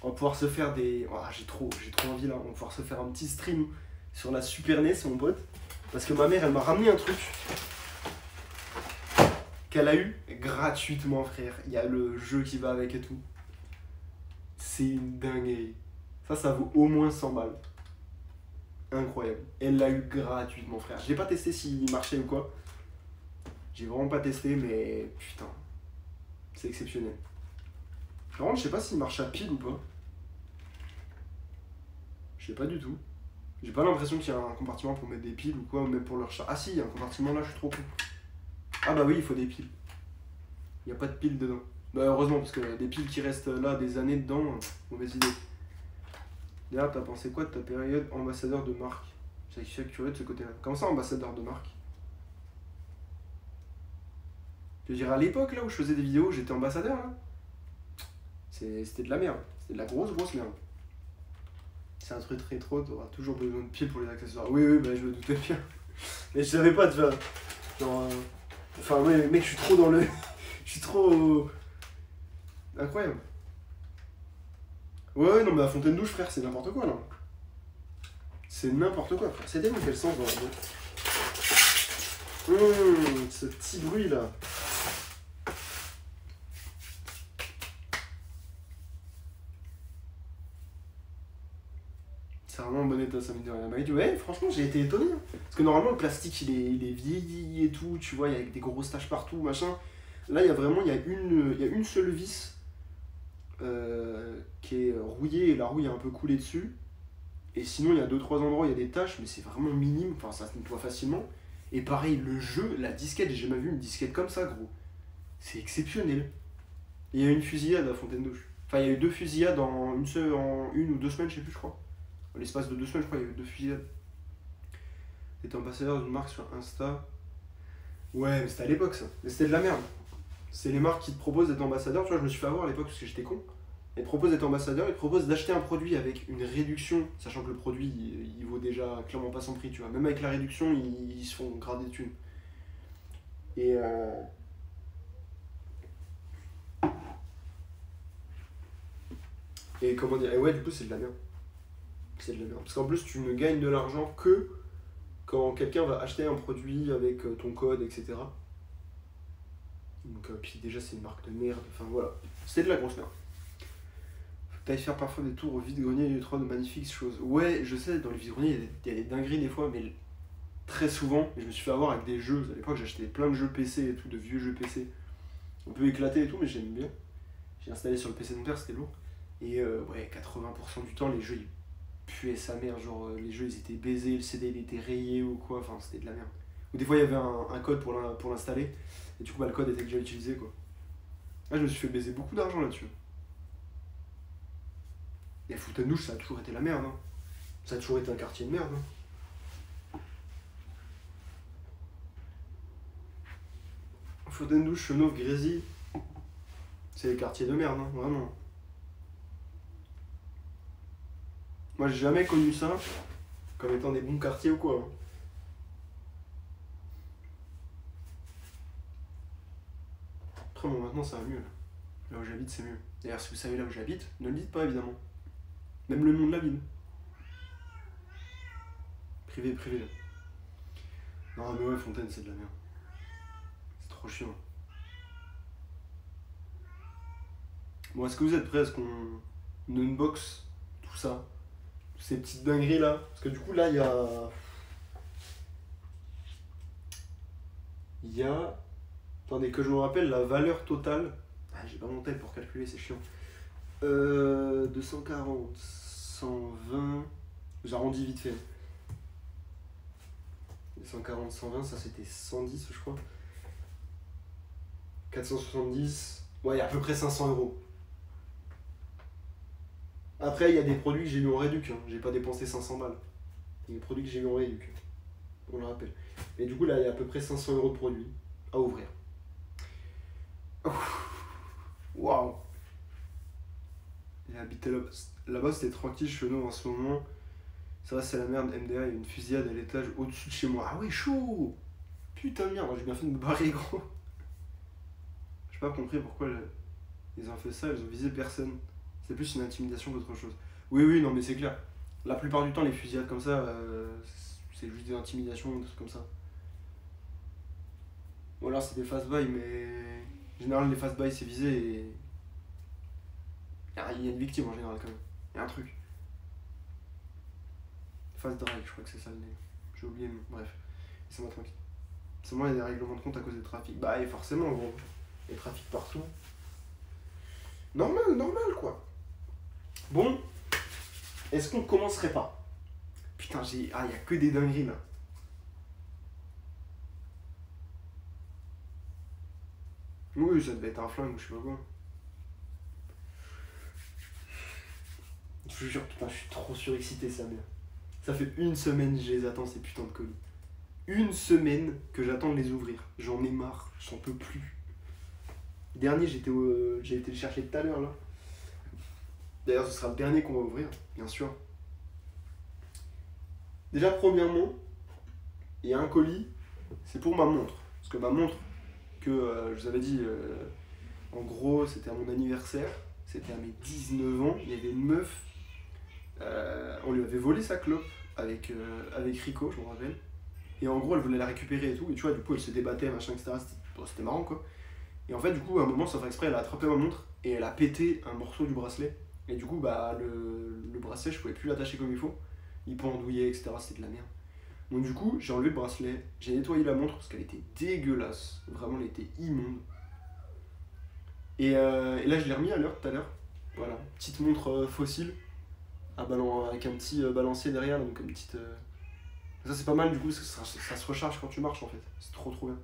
on va pouvoir se faire des... Oh, j'ai trop envie là, on va pouvoir se faire un petit stream sur la Super NES, mon pote. Parce que ma mère, elle m'a ramené un truc qu'elle a eu gratuitement, frère. Il y a le jeu qui va avec et tout. C'est une dinguerie. Ça vaut au moins 100 balles. Incroyable. Elle l'a eu gratuitement, frère. J'ai pas testé s'il marchait ou quoi. J'ai vraiment pas testé, mais putain, c'est exceptionnel. Par contre, je sais pas s'il marche à pile ou pas. Je sais pas du tout. J'ai pas l'impression qu'il y a un compartiment pour mettre des piles ou quoi, ou même pour leur chat. Ah si, il y a un compartiment là, je suis trop con. Ah bah oui, il faut des piles. Il n'y a pas de piles dedans. Bah heureusement, parce que des piles qui restent là des années dedans, mauvaise idée. D'ailleurs, t'as pensé quoi de ta période ambassadeur de marque? Je suis curieux de ce côté-là. Comment ça, ambassadeur de marque? Je veux dire, à l'époque là où je faisais des vidéos, j'étais ambassadeur là. C'était de la merde. C'était de la grosse merde. C'est un truc rétro, t'auras toujours besoin de piles pour les accessoires. Oui, bah je me doutais bien. Mais je savais pas, tu vois. Genre. Enfin, ouais, mec, je suis trop dans le. Je suis trop. Incroyable. Ouais, non, mais la fontaine douche, frère, c'est n'importe quoi là. C'est n'importe quoi, frère. C'était dans quel sens dans la ce petit bruit là. C'est vraiment en bon état, ça me dit rien. Bah, ouais, franchement, j'ai été étonné. Hein. Parce que normalement, le plastique, il est vieilli et tout, tu vois, il y a des grosses taches partout, machin. Là, il y a vraiment, il y a une seule vis qui est rouillée et la rouille a un peu coulé dessus. Et sinon, il y a 2-3 endroits où il y a des taches, mais c'est vraiment minime, enfin, ça se nettoie facilement. Et pareil, le jeu, la disquette, j'ai jamais vu une disquette comme ça, gros. C'est exceptionnel. Et il y a eu une fusillade à Fontaine-Douche. Enfin, il y a eu 2 fusillades en une ou 2 semaines, je sais plus, je crois. En l'espace de 2 semaines, je crois, il y a eu 2 fusillades. T'étais ambassadeur d'une marque sur Insta. Ouais, mais c'était à l'époque, ça. Mais c'était de la merde. C'est les marques qui te proposent d'être ambassadeur. Tu vois, je me suis fait avoir à l'époque parce que j'étais con. Ils te proposent d'être ambassadeur, ils te proposent d'acheter un produit avec une réduction, sachant que le produit, il vaut déjà clairement pas son prix, tu vois. Même avec la réduction, ils se font grader de thunes. Et Et comment dire? Et ouais, du coup, c'est de la merde. C'est de la merde. Parce qu'en plus, tu ne gagnes de l'argent que quand quelqu'un va acheter un produit avec ton code, etc. Donc, puis déjà, c'est une marque de merde. Enfin, voilà. C'était de la grosse merde. Faut que t'ailles faire parfois des tours au vide-grenier et trois de magnifiques choses. Ouais, je sais, dans le vide-grenier, il y a des dingueries des fois, mais très souvent, je me suis fait avoir avec des jeux. À l'époque, j'achetais plein de jeux PC et tout, de vieux jeux PC. On peut éclater et tout, mais j'aime bien. J'ai installé sur le PC de mon père, c'était lourd. Et ouais, 80% du temps, les jeux, ils puaient sa mère. Genre, les jeux, ils étaient baisés, le CD, il était rayé ou quoi. Enfin, c'était de la merde. Ou des fois, il y avait un code pour l'installer. Et du coup, bah, le code était déjà utilisé, quoi. Là, je me suis fait baiser beaucoup d'argent là-dessus. Et Fontaine-Douche, ça a toujours été la merde. Hein. Ça a toujours été un quartier de merde. Hein. Fontaine-Douche, Chenauve, Grésy, c'est les quartiers de merde, hein, vraiment. Moi, j'ai jamais connu ça comme étant des bons quartiers ou quoi. Hein. Après, bon, maintenant, ça va mieux. Là où j'habite, c'est mieux. D'ailleurs, si vous savez là où j'habite, ne le dites pas, évidemment. Même le nom de la ville. Privé. Non, mais ouais, Fontaine, c'est de la merde. C'est trop chiant. Bon, est-ce que vous êtes prêts à ce qu'on unbox tout ça? Toutes ces petites dingueries là? Parce que du coup, là, il y a... Attendez, que je me rappelle la valeur totale. Ah, j'ai pas mon tel pour calculer, c'est chiant. 240, 120... J'arrondis vite fait. 140, 120, ça c'était 110, je crois. 470... Ouais, il y a à peu près 500 euros. Après, il y a des produits que j'ai eu en réduc. Hein. J'ai pas dépensé 500 balles. Il y a des produits que j'ai eu en réduc. On le rappelle. Et du coup, là, il y a à peu près 500 euros de produits à ouvrir. Waouh! Et habiter là-bas, c'était tranquille, Chenauve en ce moment. C'est vrai, c'est la merde, MDA, il y a une fusillade à l'étage au-dessus de chez moi. Ah ouais, chaud. Putain de merde, j'ai bien fait de me barrer, gros. J'ai pas compris pourquoi ils ont fait ça, ils ont visé personne. C'est plus une intimidation qu'autre chose. Oui, oui, non, mais c'est clair. La plupart du temps, les fusillades comme ça, c'est juste des intimidations, des trucs comme ça. Ou alors c'est des fast-buy, mais en général, les fast-buy c'est visé et. Il y a une victime en général quand même. Il y a un truc. Fast-drive, je crois que c'est ça le name. J'ai oublié, mais bref. C'est moi tranquille. C'est moi, il y a des règlements de compte à cause des trafics. Bah, et forcément, gros. Les trafics partout. Normal, normal quoi. Bon, est-ce qu'on commencerait pas? Putain, il y a que des dingueries là. Oui, ça devait être un flingue ou je sais pas quoi. Je vous jure, putain, je suis trop surexcité, ça merde. Ça fait une semaine que je les attends, ces putains de colis. Une semaine que j'attends de les ouvrir. J'en ai marre, j'en peux plus. Dernier, j'ai été le chercher tout à l'heure là. D'ailleurs, ce sera le dernier qu'on va ouvrir, bien sûr. Déjà, premièrement, il y a un colis, c'est pour ma montre. Parce que ma montre, que je vous avais dit, en gros, c'était à mon anniversaire, c'était à mes 19 ans, il y avait une meuf, on lui avait volé sa clope avec Rico, je me rappelle. Et en gros, elle voulait la récupérer et tout, et tu vois, du coup, elle se débattait, machin, etc. C'était marrant quoi. Et en fait, du coup, à un moment, sans faire exprès, elle a attrapé ma montre et elle a pété un morceau du bracelet. Et du coup, bah, le bracelet, je pouvais plus l'attacher comme il faut. Il pendouillait, etc. C'était de la merde. Donc, du coup, j'ai enlevé le bracelet, j'ai nettoyé la montre parce qu'elle était dégueulasse. Vraiment, elle était immonde. Et là, je l'ai remis à l'heure tout à l'heure. Voilà, petite montre fossile avec un petit balancier derrière, donc une petite. Ça, c'est pas mal, du coup, ça se recharge quand tu marches en fait. C'est trop trop bien.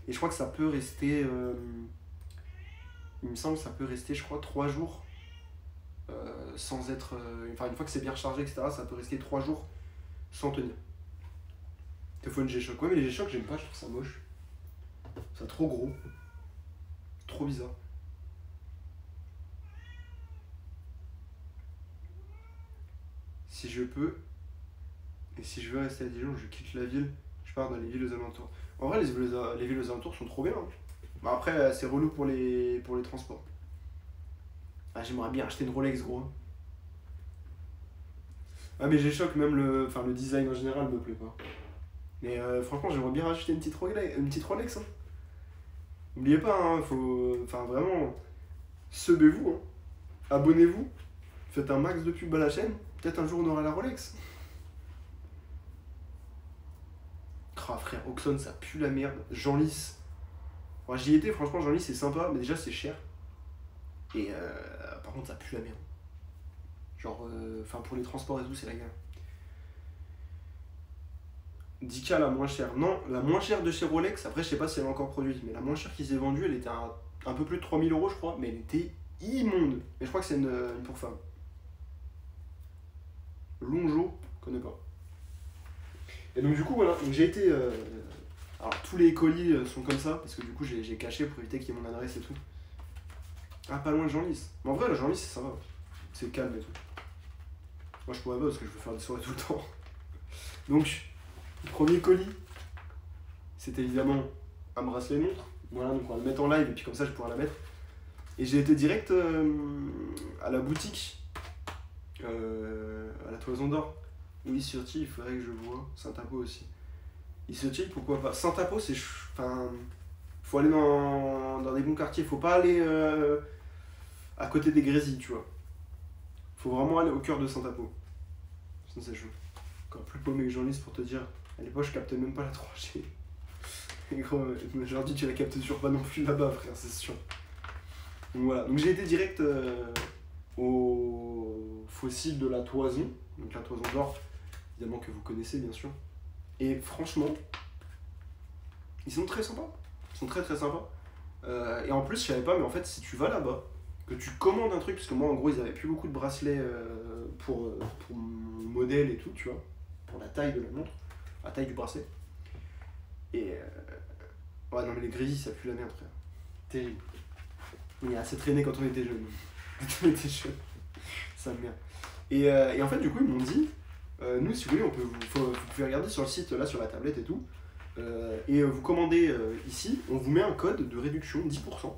Et je crois que ça peut rester. Il me semble que ça peut rester, je crois, 3 jours sans être. Enfin, une fois que c'est bien rechargé, etc., ça peut rester 3 jours sans tenir. Il faut une G-Shock. Ouais, mais les G-Shock, j'aime pas, je trouve ça moche. C'est trop gros. Trop bizarre. Si je peux, et si je veux rester à Dijon, je quitte la ville, je pars dans les villes aux alentours. En vrai, les villes aux alentours sont trop bien. Hein. Bah après, c'est relou pour les transports. Ah, j'aimerais bien acheter une Rolex, gros. Ah, mais G-Shock, même le design en général me plaît pas. Mais franchement, j'aimerais bien acheter une petite Rolex. Hein. N'oubliez pas, hein, faut. Enfin, vraiment, sebez-vous. Hein. Abonnez-vous. Faites un max de pub à la chaîne. Peut-être un jour on aura la Rolex. Ah, frère, Oxone, ça pue la merde. Genlis. Bon, j'y étais, franchement, Genlis, c'est sympa, mais déjà, c'est cher. Et par contre, ça pue la merde. Genre, pour les transports et tout, c'est la guerre. 10K la moins chère. Non, la moins chère de chez Rolex, après, je sais pas si elle est encore produite, mais la moins chère qui s'est vendue, elle était à un peu plus de 3000 €, je crois, mais elle était immonde. Mais je crois que c'est une pour femme. Longeau, je connais pas. Et donc, du coup, voilà, donc j'ai été. Alors, tous les colis sont comme ça, parce que du coup, j'ai caché pour éviter qu'il y ait mon adresse et tout. Ah, pas loin de Genlis. Mais en vrai, la Genlis, ça va. C'est calme et tout. Moi, je pourrais pas parce que je veux faire des soirées tout le temps. Donc, le premier colis, c'est évidemment un bracelet montre. Voilà, donc on va le mettre en live et puis comme ça, je pourrai la mettre. Et j'ai été direct à la boutique, à la Toison d'Or. Oui, Surti, il faudrait que je vois. Saint-Apo aussi. Et Surti, pourquoi pas. Saint-Apo, c'est. Enfin. Faut aller dans des bons quartiers. Faut pas aller à côté des Grésilles, tu vois. Faut vraiment aller au cœur de Saint-Apo. Sinon, c'est chaud. Encore plus paumé que Jean-Lys pour te dire. À l'époque, je captais même pas la 3G. Et gros, aujourd'hui, tu la captes toujours pas non plus là-bas, frère, c'est sûr. Donc voilà. Donc j'ai été direct au fossile de la Toison. Donc la Toison d'Or, évidemment que vous connaissez, bien sûr. Et franchement, ils sont très sympas. Ils sont très très sympas. Et en plus, je savais pas, mais en fait, si tu vas là-bas, que tu commandes un truc, parce que moi, en gros, ils avaient plus beaucoup de bracelets pour mon modèle et tout, tu vois, pour la taille de la montre, la taille du bracelet. Et ouais, non, mais les grésilles, ça pue la merde, frère. Terrible. Il a assez traîné quand on était jeune. Quand on était jeune. Ça merde. Et en fait, du coup, ils m'ont dit, Nous, si vous voulez, vous pouvez regarder sur le site, là, sur la tablette et tout. Et vous commandez ici, on vous met un code de réduction 10%.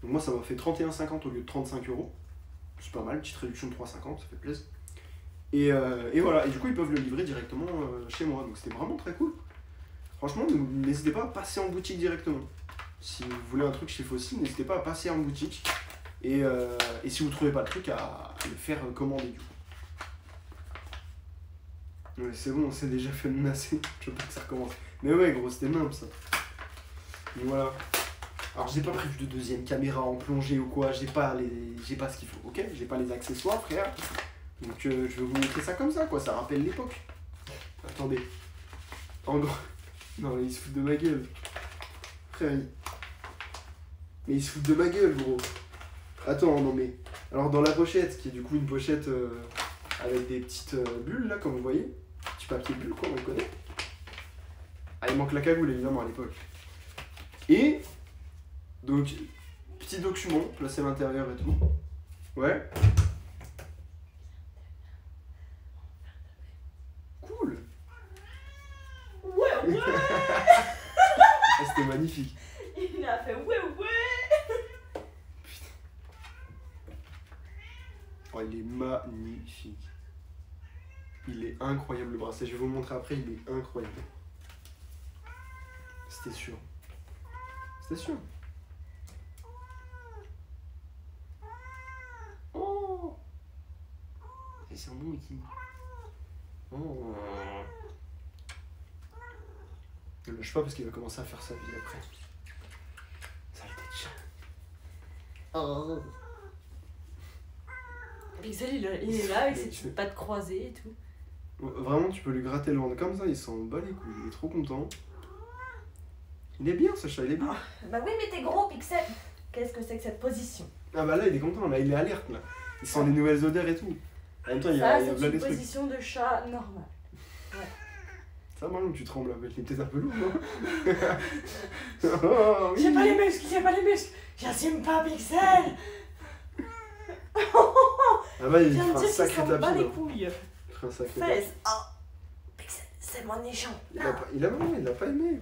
Donc moi, ça m'a fait 31,50 au lieu de 35 €. C'est pas mal, petite réduction de 3,50, ça fait plaisir. Et voilà, et du coup, ils peuvent le livrer directement chez moi. Donc c'était vraiment très cool. Franchement, n'hésitez pas à passer en boutique directement. Si vous voulez un truc chez Fossil, n'hésitez pas à passer en boutique. Et si vous trouvez pas le truc, à le faire commander du coup. Ouais, c'est bon, on s'est déjà fait menacer. Je veux pas que ça recommence. Mais ouais, gros, c'était nimp ça. Donc voilà. Alors, j'ai pas prévu de deuxième caméra en plongée ou quoi. J'ai pas ce qu'il faut, ok? J'ai pas les accessoires, frère. Donc, je vais vous montrer ça comme ça, quoi. Ça rappelle l'époque. Attendez. En gros. Non, mais ils se foutent de ma gueule. Frère, mais ils se foutent de ma gueule, gros. Attends, non mais. Alors, dans la pochette, qui est du coup une pochette avec des petites bulles, là, comme vous voyez. Petit papier bulle, quoi, on le connaît. Ah, il manque la cagoule, évidemment, à l'époque. Et. Donc, petit document placé à l'intérieur et tout. Ouais. Cool. Ouais. Ah, c'était magnifique. Il a fait ouais. Oh, il est magnifique. Il est incroyable le bracelet. Je vais vous le montrer après, il est incroyable. C'était sûr. C'était sûr. Oh. Et c'est un bon outil. Oh. Ne le lâche pas parce qu'il va commencer à faire sa vie après. Saleté de chat. Oh. Pixel, il est là avec ses petites pattes croisées et tout. Vraiment, tu peux lui gratter le ventre comme ça, il s'en bat les couilles, il est trop content. Il est bien ce chat, il est bien. Bah oui, mais t'es gros, Pixel. Qu'est-ce que c'est que cette position? Ah bah là, il est content, là, il est alerte là. Il sent les nouvelles odeurs et tout. En même temps, il y Ça, a c'est plein une des trucs. position de chat normale. Ça, Marion, tu trembles, mais il est peut-être un peu lourd, non? Oh, oui. J'ai pas les muscles. J'assume pas, Pixel. Ah bah, il Viens fera me un dire qu'il sacré s'en tapis bat les là. couilles. Il fera un sacré tapis. Fesse. Oh, Pixel, c'est mon nichon. Il a pas aimé.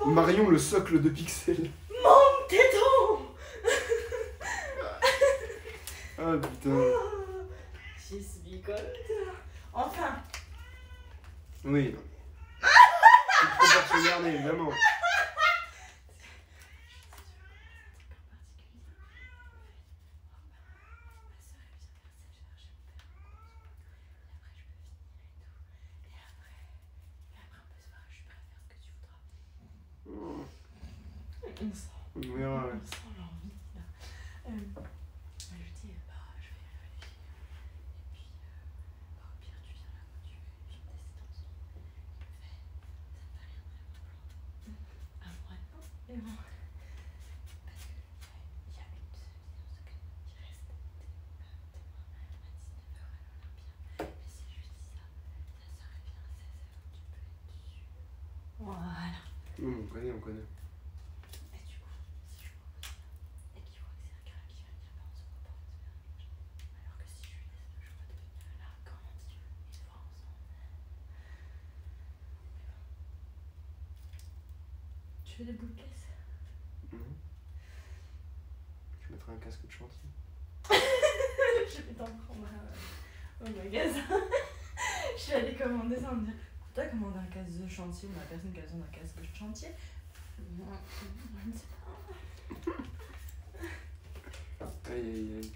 Marion, le socle de Pixel. Mon téton. Ah putain. Je suis contente. Enfin. Oui. Il faut pas se regarder, évidemment. On verra, ouais. On sent l'envie là. Je dis, je vais y réfléchir. Et puis, au pire, tu viens là quand tu veux. Je me décide en son. Il me fait, ça ne fait rien de vraiment. Ah ouais, non, mais bon. Parce que il y a une séance qui reste demain à 19h à l'Olympia. Mais si je lui dis ça, ça revient à 16h. Tu peux être dessus. Voilà. On connaît. Tu fais des boules de caisse? Je mettrai un casque de chantier. Je vais t'en prendre au magasin. Je suis allée commander ça, on me dit, t'as commandé un casque de chantier ou la personne qui a besoin d'un casque de chantier? Je ne sais pas. Aïe.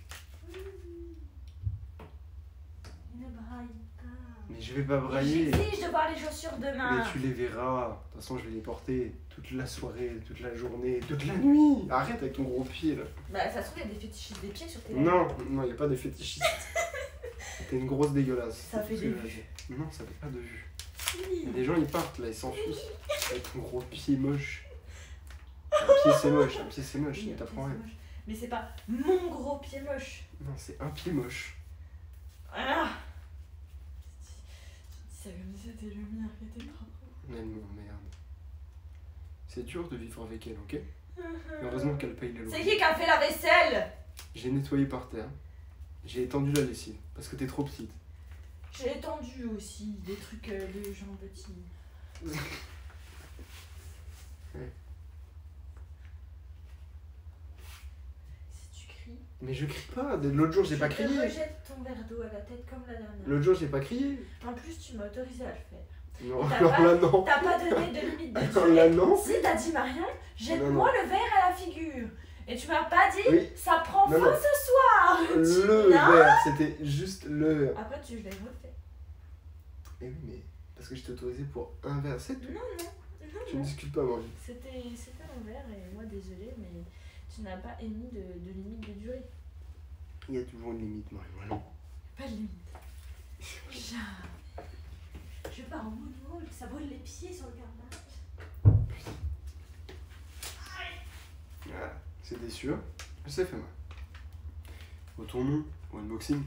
Il ne braille pas. Mais je vais pas brailler. J'exige de voir les chaussures demain. Mais tu les verras. De toute façon, je vais les porter toute la soirée, toute la journée, toute la nuit. Arrête avec ton gros pied là. Bah, ça se trouve, il y a des fétichistes des pieds sur tes Non, il n'y a pas de fétichistes. T'es une grosse dégueulasse. Ça fait des vues. Non, ça fait pas de vues. Il y a des gens, ils partent là, ils s'enfuient. Avec ton gros pied moche. Un pied c'est moche, Oui, mais t'apprends rien. Mais c'est pas mon gros pied moche. Non, c'est un pied moche. Voilà. Tu dis ça comme si c'était le mien qui était propre. Elle m'emmerde. C'est dur de vivre avec elle, ok? Et heureusement qu'elle paye les lois. C'est qui a fait la vaisselle? J'ai nettoyé par terre. J'ai étendu la lessive parce que t'es trop petite. J'ai étendu aussi des trucs, les gens petits. Ouais. Si tu cries, Mais je crie pas. L'autre jour, j'ai pas je te crié. rejette ton verre d'eau à la tête comme la dernière. L'autre jour, j'ai pas crié. En plus, tu m'as autorisé à le faire. Non, T'as alors pas- là, non. T'as pas donné de limite de Alors durée. là, non. Si, t'as dit Marion, Non, jette-moi le verre à la figure. Et tu m'as pas dit, Oui. ça prend Non, fin non. ce soir. Le Non. verre, c'était juste le verre. Après, je l'ai refait. Eh oui, mais parce que je t'ai autorisé pour un verre, c'est tout. Non, Tu ne discutes pas, Morgane. C'était mon verre et moi, désolée, mais tu n'as pas émis de limite de durée. Il y a toujours une limite, Marion. Allons. Pas de limite. Jamais. Je pars en moonwalk, ça brûle les pieds sur le carrelage. Voilà, c'était sûr. Ça fait mal. Retournons au unboxing.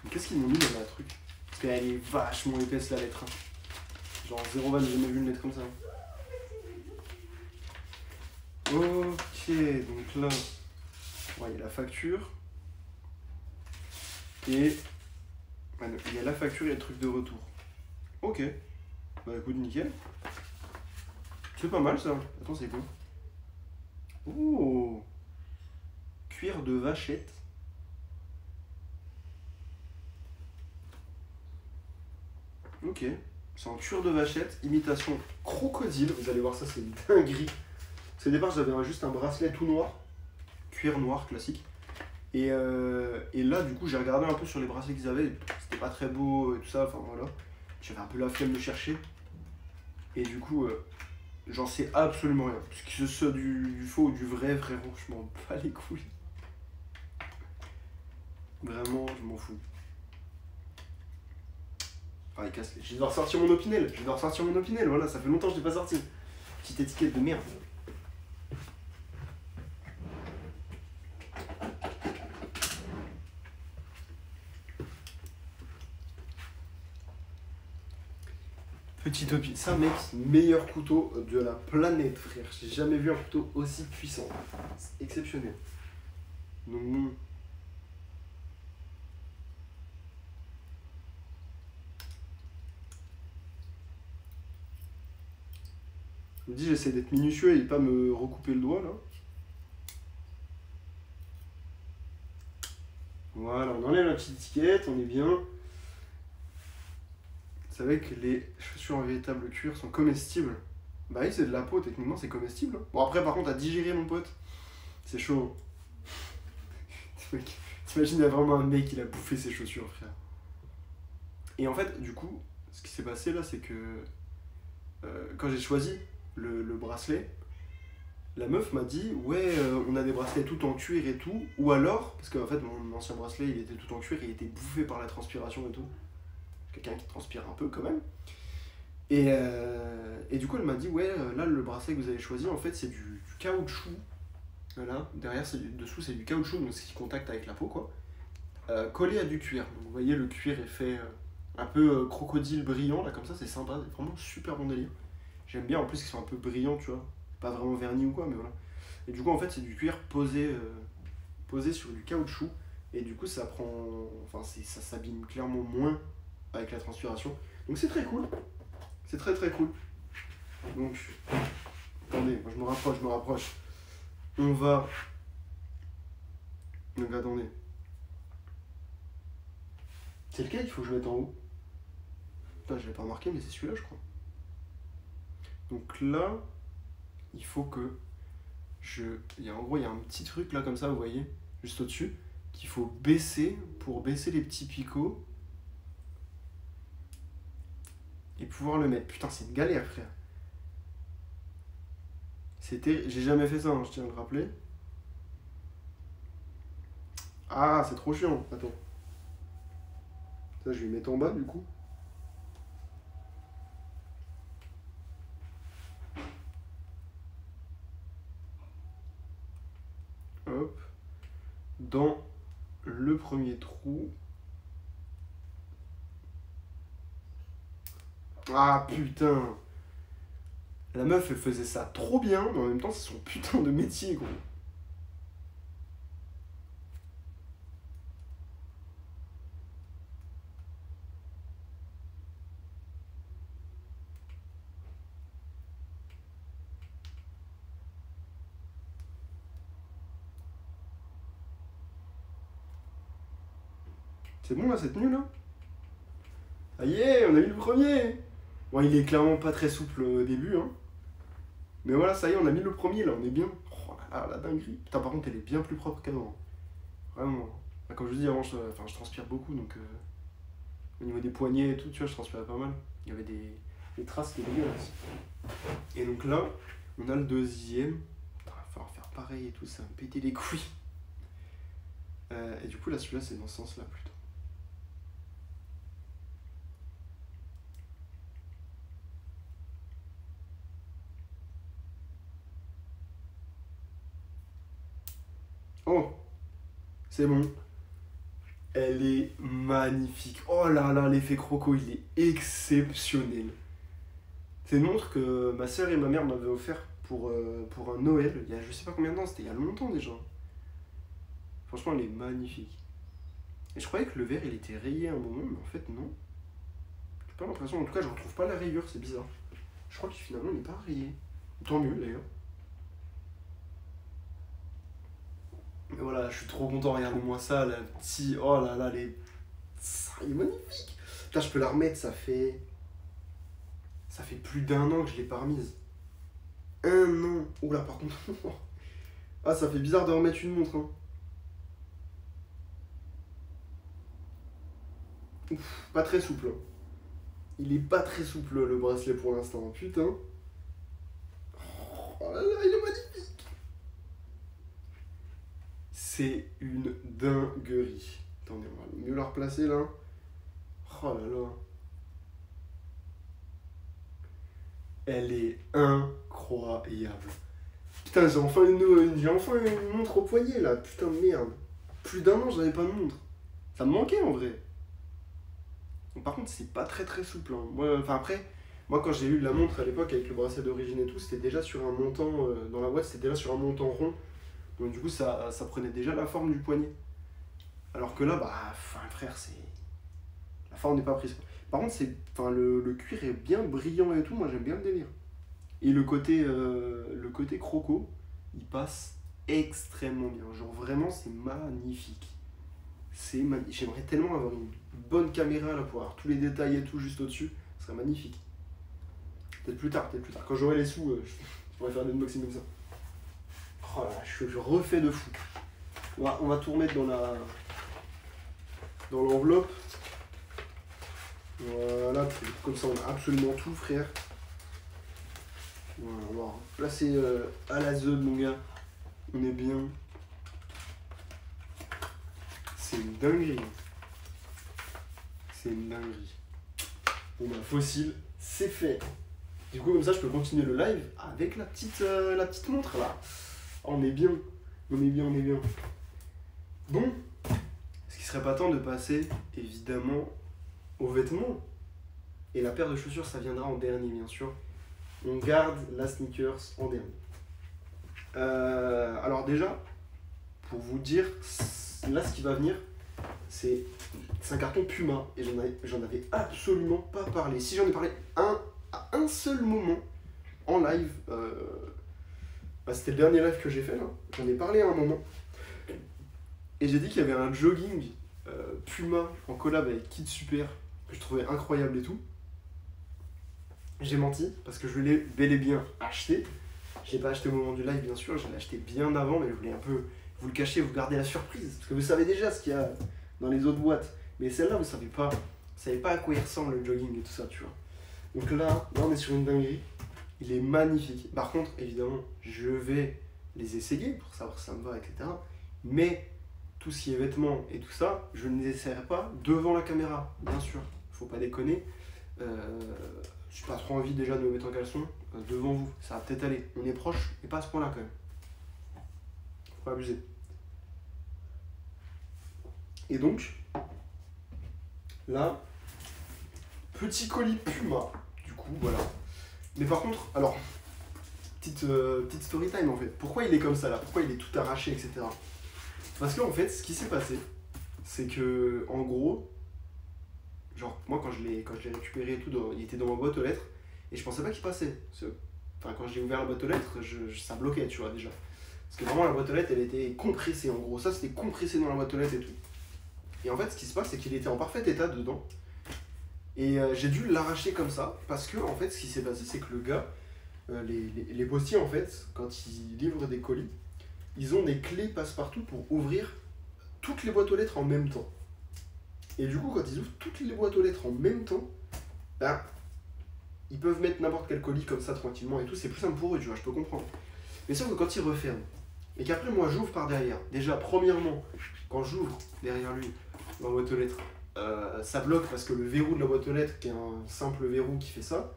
Mais qu'est-ce qu'ils m'ont mis dans la truc? Parce qu'elle est vachement épaisse, la lettre. Hein. Genre 0 j'ai jamais vu une lettre comme ça. Ok, donc là, ouais, il y a la facture. Et ouais, il y a la facture et le truc de retour. Ok. Bah écoute, nickel. C'est pas mal ça. Attends, c'est quoi? Oh, cuir de vachette. Ok. C'est en cuir de vachette, imitation crocodile. Vous allez voir ça, c'est une dinguerie. Parce qu'au départ, j'avais juste un bracelet tout noir. Cuir noir classique. Et là, du coup, j'ai regardé un peu sur les bracelets qu'ils avaient. C'était pas très beau et tout ça. Enfin voilà. J'avais un peu la flemme de chercher. Et du coup, j'en sais absolument rien. Parce que ce soit du faux ou du vrai, frérot, je m'en bats les couilles. Vraiment, je m'en fous. Ah, il casse les... Je vais devoir sortir mon Opinel. Voilà, ça fait longtemps que je l'ai pas sorti. Petite étiquette de merde. Petit Opinel. Ça, mec, c'est le meilleur couteau de la planète, frère. J'ai jamais vu un couteau aussi puissant. C'est exceptionnel. Donc bon. Je me dis, j'essaie d'être minutieux et pas me recouper le doigt là. Voilà, on enlève la petite étiquette, on est bien. Vous savez que les chaussures en véritable cuir sont comestibles. Bah oui, c'est de la peau, techniquement c'est comestible. Hein. Bon après par contre à digérer mon pote, c'est chaud. T'imagines, il y a vraiment un mec qui a bouffé ses chaussures, frère. Et en fait, du coup, ce qui s'est passé là, c'est que quand j'ai choisi le bracelet, la meuf m'a dit ouais on a des bracelets tout en cuir et tout, ou alors, parce qu'en fait mon ancien bracelet il était tout en cuir et il était bouffé par la transpiration et tout, quelqu'un qui transpire un peu quand même, et du coup elle m'a dit ouais là le bracelet que vous avez choisi en fait c'est du caoutchouc, voilà, derrière dessous c'est du caoutchouc donc c'est qui contacte avec la peau quoi, collé à du cuir, donc vous voyez le cuir est fait un peu crocodile brillant là comme ça, c'est sympa, c'est vraiment super bon délire, j'aime bien en plus qu'ils sont un peu brillants tu vois, pas vraiment verni ou quoi, mais voilà. Et du coup, en fait, c'est du cuir posé sur du caoutchouc. Et du coup, ça prend. Enfin, ça s'abîme clairement moins avec la transpiration. Donc, c'est très cool. C'est très très cool. Donc, attendez, moi je me rapproche. On va. Donc, attendez. C'est lequel il faut que je mette en haut? Putain, je l'ai pas remarqué, mais c'est celui-là, je crois. Donc là. Il faut que en gros, il y a un petit truc là comme ça, vous voyez, juste au-dessus, qu'il faut baisser pour baisser les petits picots et pouvoir le mettre. Putain, c'est une galère, frère. J'ai jamais fait ça, hein, je tiens à le rappeler. Ah, c'est trop chiant. Attends. Ça, je vais mettre en bas du coup. Hop, dans le premier trou. Ah putain, la meuf elle faisait ça trop bien, mais en même temps c'est son putain de métier gros. C'est bon là, c'est tenu là? Ah yeah, on a mis le premier! Bon, il est clairement pas très souple au début, hein. Mais voilà, ça y est, on a mis le premier là, on est bien. Oh là là, la dinguerie. Putain, par contre, elle est bien plus propre qu'avant. Vraiment. Bah, comme je vous dis, avant, je transpire beaucoup, donc au niveau des poignets et tout, tu vois, je transpirais pas mal. Il y avait des traces qui étaient dégueulasses. Et donc là, on a le deuxième. Putain, il va falloir faire pareil et tout, ça va me péter les couilles. Et du coup, là, celui-là, c'est dans ce sens-là plutôt. Oh, c'est bon. Elle est magnifique. Oh là là, l'effet croco, il est exceptionnel. C'est une montre que ma soeur et ma mère m'avaient offert pour un Noël. Il y a je sais pas combien de temps, c'était il y a longtemps déjà. Franchement, elle est magnifique. Et je croyais que le verre, il était rayé à un moment, mais en fait, non. J'ai pas l'impression, en tout cas, je retrouve pas la rayure, c'est bizarre. Je crois que finalement, il n'est pas rayé. Tant mieux d'ailleurs. Mais voilà, je suis trop content, regardez-moi ça, la petite. Oh là là, les. Ça, il est magnifique! Putain, je peux la remettre, ça fait. Ça fait plus d'1 an que je l'ai pas remise. 1 an! Oula, par contre. Ah, ça fait bizarre de remettre une montre, hein. Ouf, pas très souple. Il est pas très souple le bracelet pour l'instant, putain. Oh là là, il est magnifique! C'est une dinguerie. Attendez, on va mieux la replacer là. Oh là là. Elle est incroyable. Putain, j'ai enfin une montre au poignet là. Putain de merde. Plus d'1 an, j'avais pas de montre. Ça me manquait en vrai. Donc, par contre, c'est pas très très souple. Hein. Enfin après, moi quand j'ai eu la montre à l'époque avec le bracelet d'origine et tout, c'était déjà sur un montant, dans la boîte, c'était déjà sur un montant rond. Donc du coup, ça prenait déjà la forme du poignet. Alors que là, bah, enfin frère, c'est... La forme n'est pas prise. Quoi. Par contre, le cuir est bien brillant et tout, moi j'aime bien le délire. Et le côté croco, il passe extrêmement bien. Genre vraiment, c'est magnifique. J'aimerais tellement avoir une bonne caméra là pour avoir tous les détails et tout juste au-dessus. Ce serait magnifique. Peut-être plus tard. Quand j'aurai les sous, je pourrais faire des unboxings comme ça. Oh là, je refais de fou. On va tout remettre dans l'enveloppe. Voilà, comme ça on a absolument tout, frère. Voilà, on va placer à la zone, mon gars. On est bien. C'est une dinguerie. C'est une dinguerie. Bon bah, fossile, c'est fait. Du coup, comme ça, je peux continuer le live avec la petite montre là. Oh, on est bien. On est bien. Bon, est-ce qu'il serait pas temps de passer, évidemment, aux vêtements? Et la paire de chaussures, ça viendra en dernier, bien sûr. On garde la sneakers en dernier. Alors déjà, pour vous dire, là, ce qui va venir, c'est un carton Puma. Et j'en avais absolument pas parlé. Si j'en ai parlé à un seul moment en live, c'était le dernier live que j'ai fait, là. J'en ai parlé à un moment. Et j'ai dit qu'il y avait un jogging Puma en collab avec Kid Super que je trouvais incroyable et tout. J'ai menti parce que je l'ai bel et bien acheté. Je l'ai pas acheté au moment du live bien sûr, je l'ai acheté bien avant, mais je voulais un peu vous le cacher, vous garder la surprise. Parce que vous savez déjà ce qu'il y a dans les autres boîtes. Mais celle-là, vous savez pas à quoi il ressemble le jogging et tout ça, tu vois. Donc là on est sur une dinguerie. Il est magnifique. Par contre, évidemment, je vais les essayer pour savoir si ça me va, etc. Mais tout ce qui est vêtements et tout ça, je ne les essaierai pas devant la caméra, bien sûr. Faut pas déconner. J'ai pas trop envie déjà de me mettre en caleçon devant vous. Ça va peut-être aller. On est proche, mais pas à ce point-là quand même. Faut pas abuser. Et donc, là, petit colis Puma. Du coup, voilà. Mais par contre, alors, petite story time en fait. Pourquoi il est comme ça là? Pourquoi il est tout arraché, etc. Parce que en fait, ce qui s'est passé, c'est que en gros, genre moi quand je l'ai récupéré et tout, il était dans ma boîte aux lettres et je pensais pas qu'il passait. Enfin quand j'ai ouvert la boîte aux lettres, ça bloquait, tu vois déjà. Parce que vraiment la boîte aux lettres, elle était compressée en gros. Ça c'était compressé dans la boîte aux lettres et tout. Et en fait, ce qui se passe, c'est qu'il était en parfait état dedans. Et j'ai dû l'arracher comme ça, parce que en fait, ce qui s'est passé, c'est que le gars, les postiers, en fait, quand ils livrent des colis, ils ont des clés passe-partout pour ouvrir toutes les boîtes aux lettres en même temps. Et du coup, quand ils ouvrent toutes les boîtes aux lettres en même temps, ben, ils peuvent mettre n'importe quel colis comme ça tranquillement et tout, c'est plus simple pour eux, tu vois, je peux comprendre. Mais sauf que quand ils referment, et qu'après moi j'ouvre par derrière, déjà, premièrement, quand j'ouvre derrière lui ma boîte aux lettres, ça bloque parce que le verrou de la boîte aux lettres, qui est un simple verrou qui fait ça,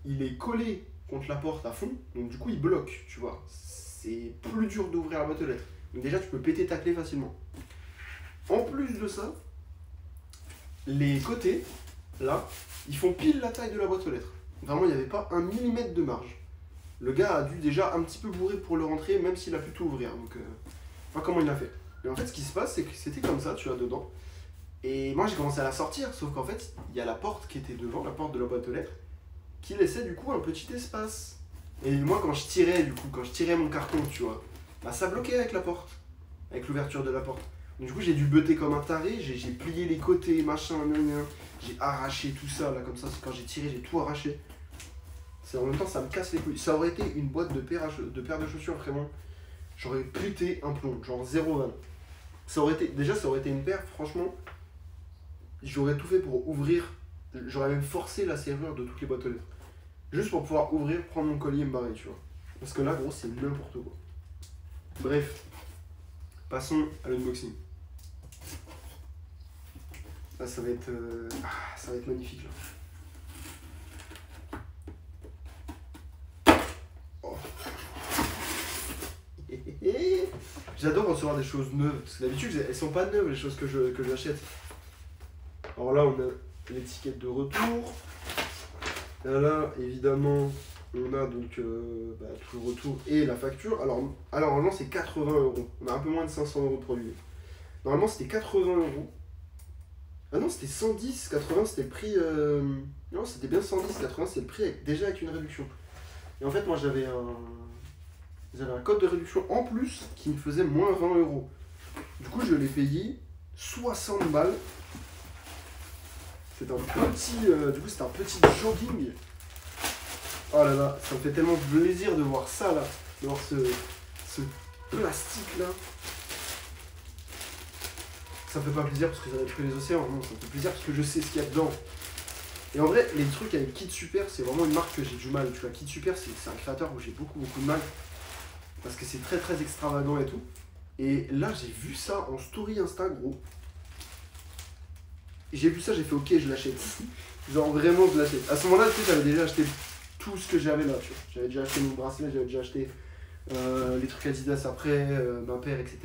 il est collé contre la porte à fond, donc du coup il bloque, tu vois. C'est plus dur d'ouvrir la boîte aux lettres. Donc déjà tu peux péter ta clé facilement. En plus de ça, les côtés, là, ils font pile la taille de la boîte aux lettres. Vraiment, il n'y avait pas un millimètre de marge. Le gars a dû déjà un petit peu bourrer pour le rentrer, même s'il a pu tout ouvrir. Donc, pas comment il a fait. Mais en fait, ce qui se passe, c'est que c'était comme ça, tu vois, dedans. Et moi, j'ai commencé à la sortir, sauf qu'en fait, il y a la porte qui était devant, la porte de la boîte aux lettres, qui laissait du coup un petit espace. Et moi, quand je tirais mon carton, tu vois, bah ça bloquait avec la porte, avec l'ouverture de la porte. Donc, du coup, j'ai dû beuter comme un taré, j'ai plié les côtés, machin, j'ai arraché tout ça, là, comme ça, quand j'ai tiré, j'ai tout arraché. En même temps, ça me casse les couilles. Ça aurait été une boîte de paires de chaussures, vraiment. J'aurais pété un plomb, genre 0,20. Déjà, ça aurait été une paire, franchement, j'aurais tout fait pour ouvrir. J'aurais même forcé la serrure de toutes les boîtes aux lettres. Juste pour pouvoir ouvrir, prendre mon colis et me barrer, tu vois. Parce que là, gros, c'est n'importe quoi. Bref, passons à l'unboxing. Là, ça va être magnifique, là. J'adore recevoir des choses neuves, parce que d'habitude elles sont pas neuves les choses que j'achète. Alors là on a l'étiquette de retour. Là évidemment on a donc tout le retour et la facture. Alors normalement c'est 80€. On a un peu moins de 500€ de produits. Normalement c'était 80€. Ah non c'était 110, 80 c'était le prix. Non c'était bien 110, 80 c'est le prix déjà avec une réduction. Et en fait moi j'avais un code de réduction en plus qui me faisait moins 20€. Du coup, je l'ai payé 60 balles. C'est un petit jogging. Oh là là, ça me fait tellement plaisir de voir ça là, de voir ce plastique là. Ça me fait pas plaisir parce que ça détruit les océans, non, ça me fait plaisir parce que je sais ce qu'il y a dedans. Et en vrai, les trucs avec Kid Super, c'est vraiment une marque que j'ai du mal. Tu vois, Kid Super, c'est un créateur où j'ai beaucoup de mal. Parce que c'est très très extravagant et tout. Et là j'ai vu ça en story Insta gros. J'ai vu ça, j'ai fait ok je l'achète. Genre vraiment je l'achète. À ce moment là tu sais j'avais déjà acheté tout ce que j'avais là tu vois. J'avais déjà acheté mon bracelet, j'avais déjà acheté les trucs Adidas après, ma paire etc.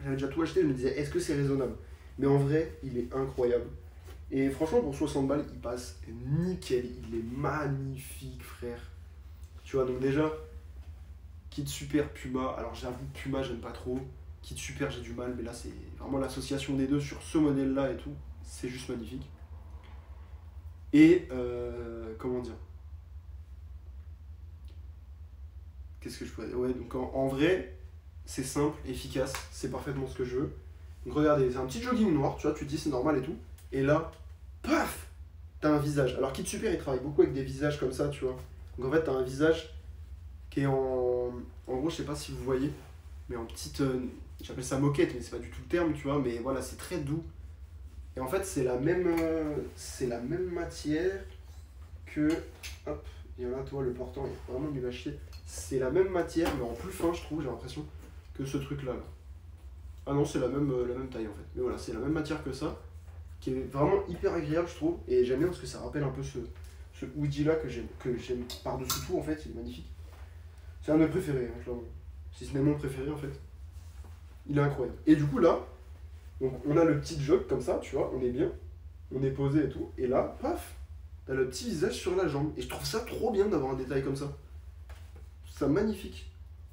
J'avais déjà tout acheté, je me disais est-ce que c'est raisonnable. Mais en vrai il est incroyable. Et franchement pour 60 balles il passe nickel, il est magnifique frère. Tu vois donc déjà Kid Super, Puma, alors j'avoue Puma j'aime pas trop, Kid Super j'ai du mal, mais là c'est vraiment l'association des deux sur ce modèle là et tout, c'est juste magnifique. Et comment dire, qu'est-ce que je pourrais dire, ouais donc en vrai c'est simple, efficace, c'est parfaitement ce que je veux. Donc regardez, c'est un petit jogging noir, tu vois, tu te dis c'est normal et tout, et là, paf, t'as un visage. Alors Kid Super il travaille beaucoup avec des visages comme ça, tu vois, donc en fait t'as un visage qui est en gros je sais pas si vous voyez mais en petite j'appelle ça moquette mais c'est pas du tout le terme tu vois mais voilà c'est très doux et en fait c'est la même matière que hop il y en a toi le portant il est vraiment nul à chier c'est la même matière mais en plus fin je trouve j'ai l'impression que ce truc là. Ah non c'est la même taille en fait mais voilà c'est la même matière que ça qui est vraiment hyper agréable je trouve et j'aime bien parce que ça rappelle un peu ce hoodie là que j'aime par dessus tout en fait il est magnifique. C'est un de mes préférés, hein, clairement. Si ce n'est mon préféré, en fait. Il est incroyable. Et du coup, là, donc, on a le petit jog comme ça, tu vois, on est bien. On est posé et tout. Et là, paf, t'as le petit visage sur la jambe. Et je trouve ça trop bien d'avoir un détail comme ça. C'est magnifique.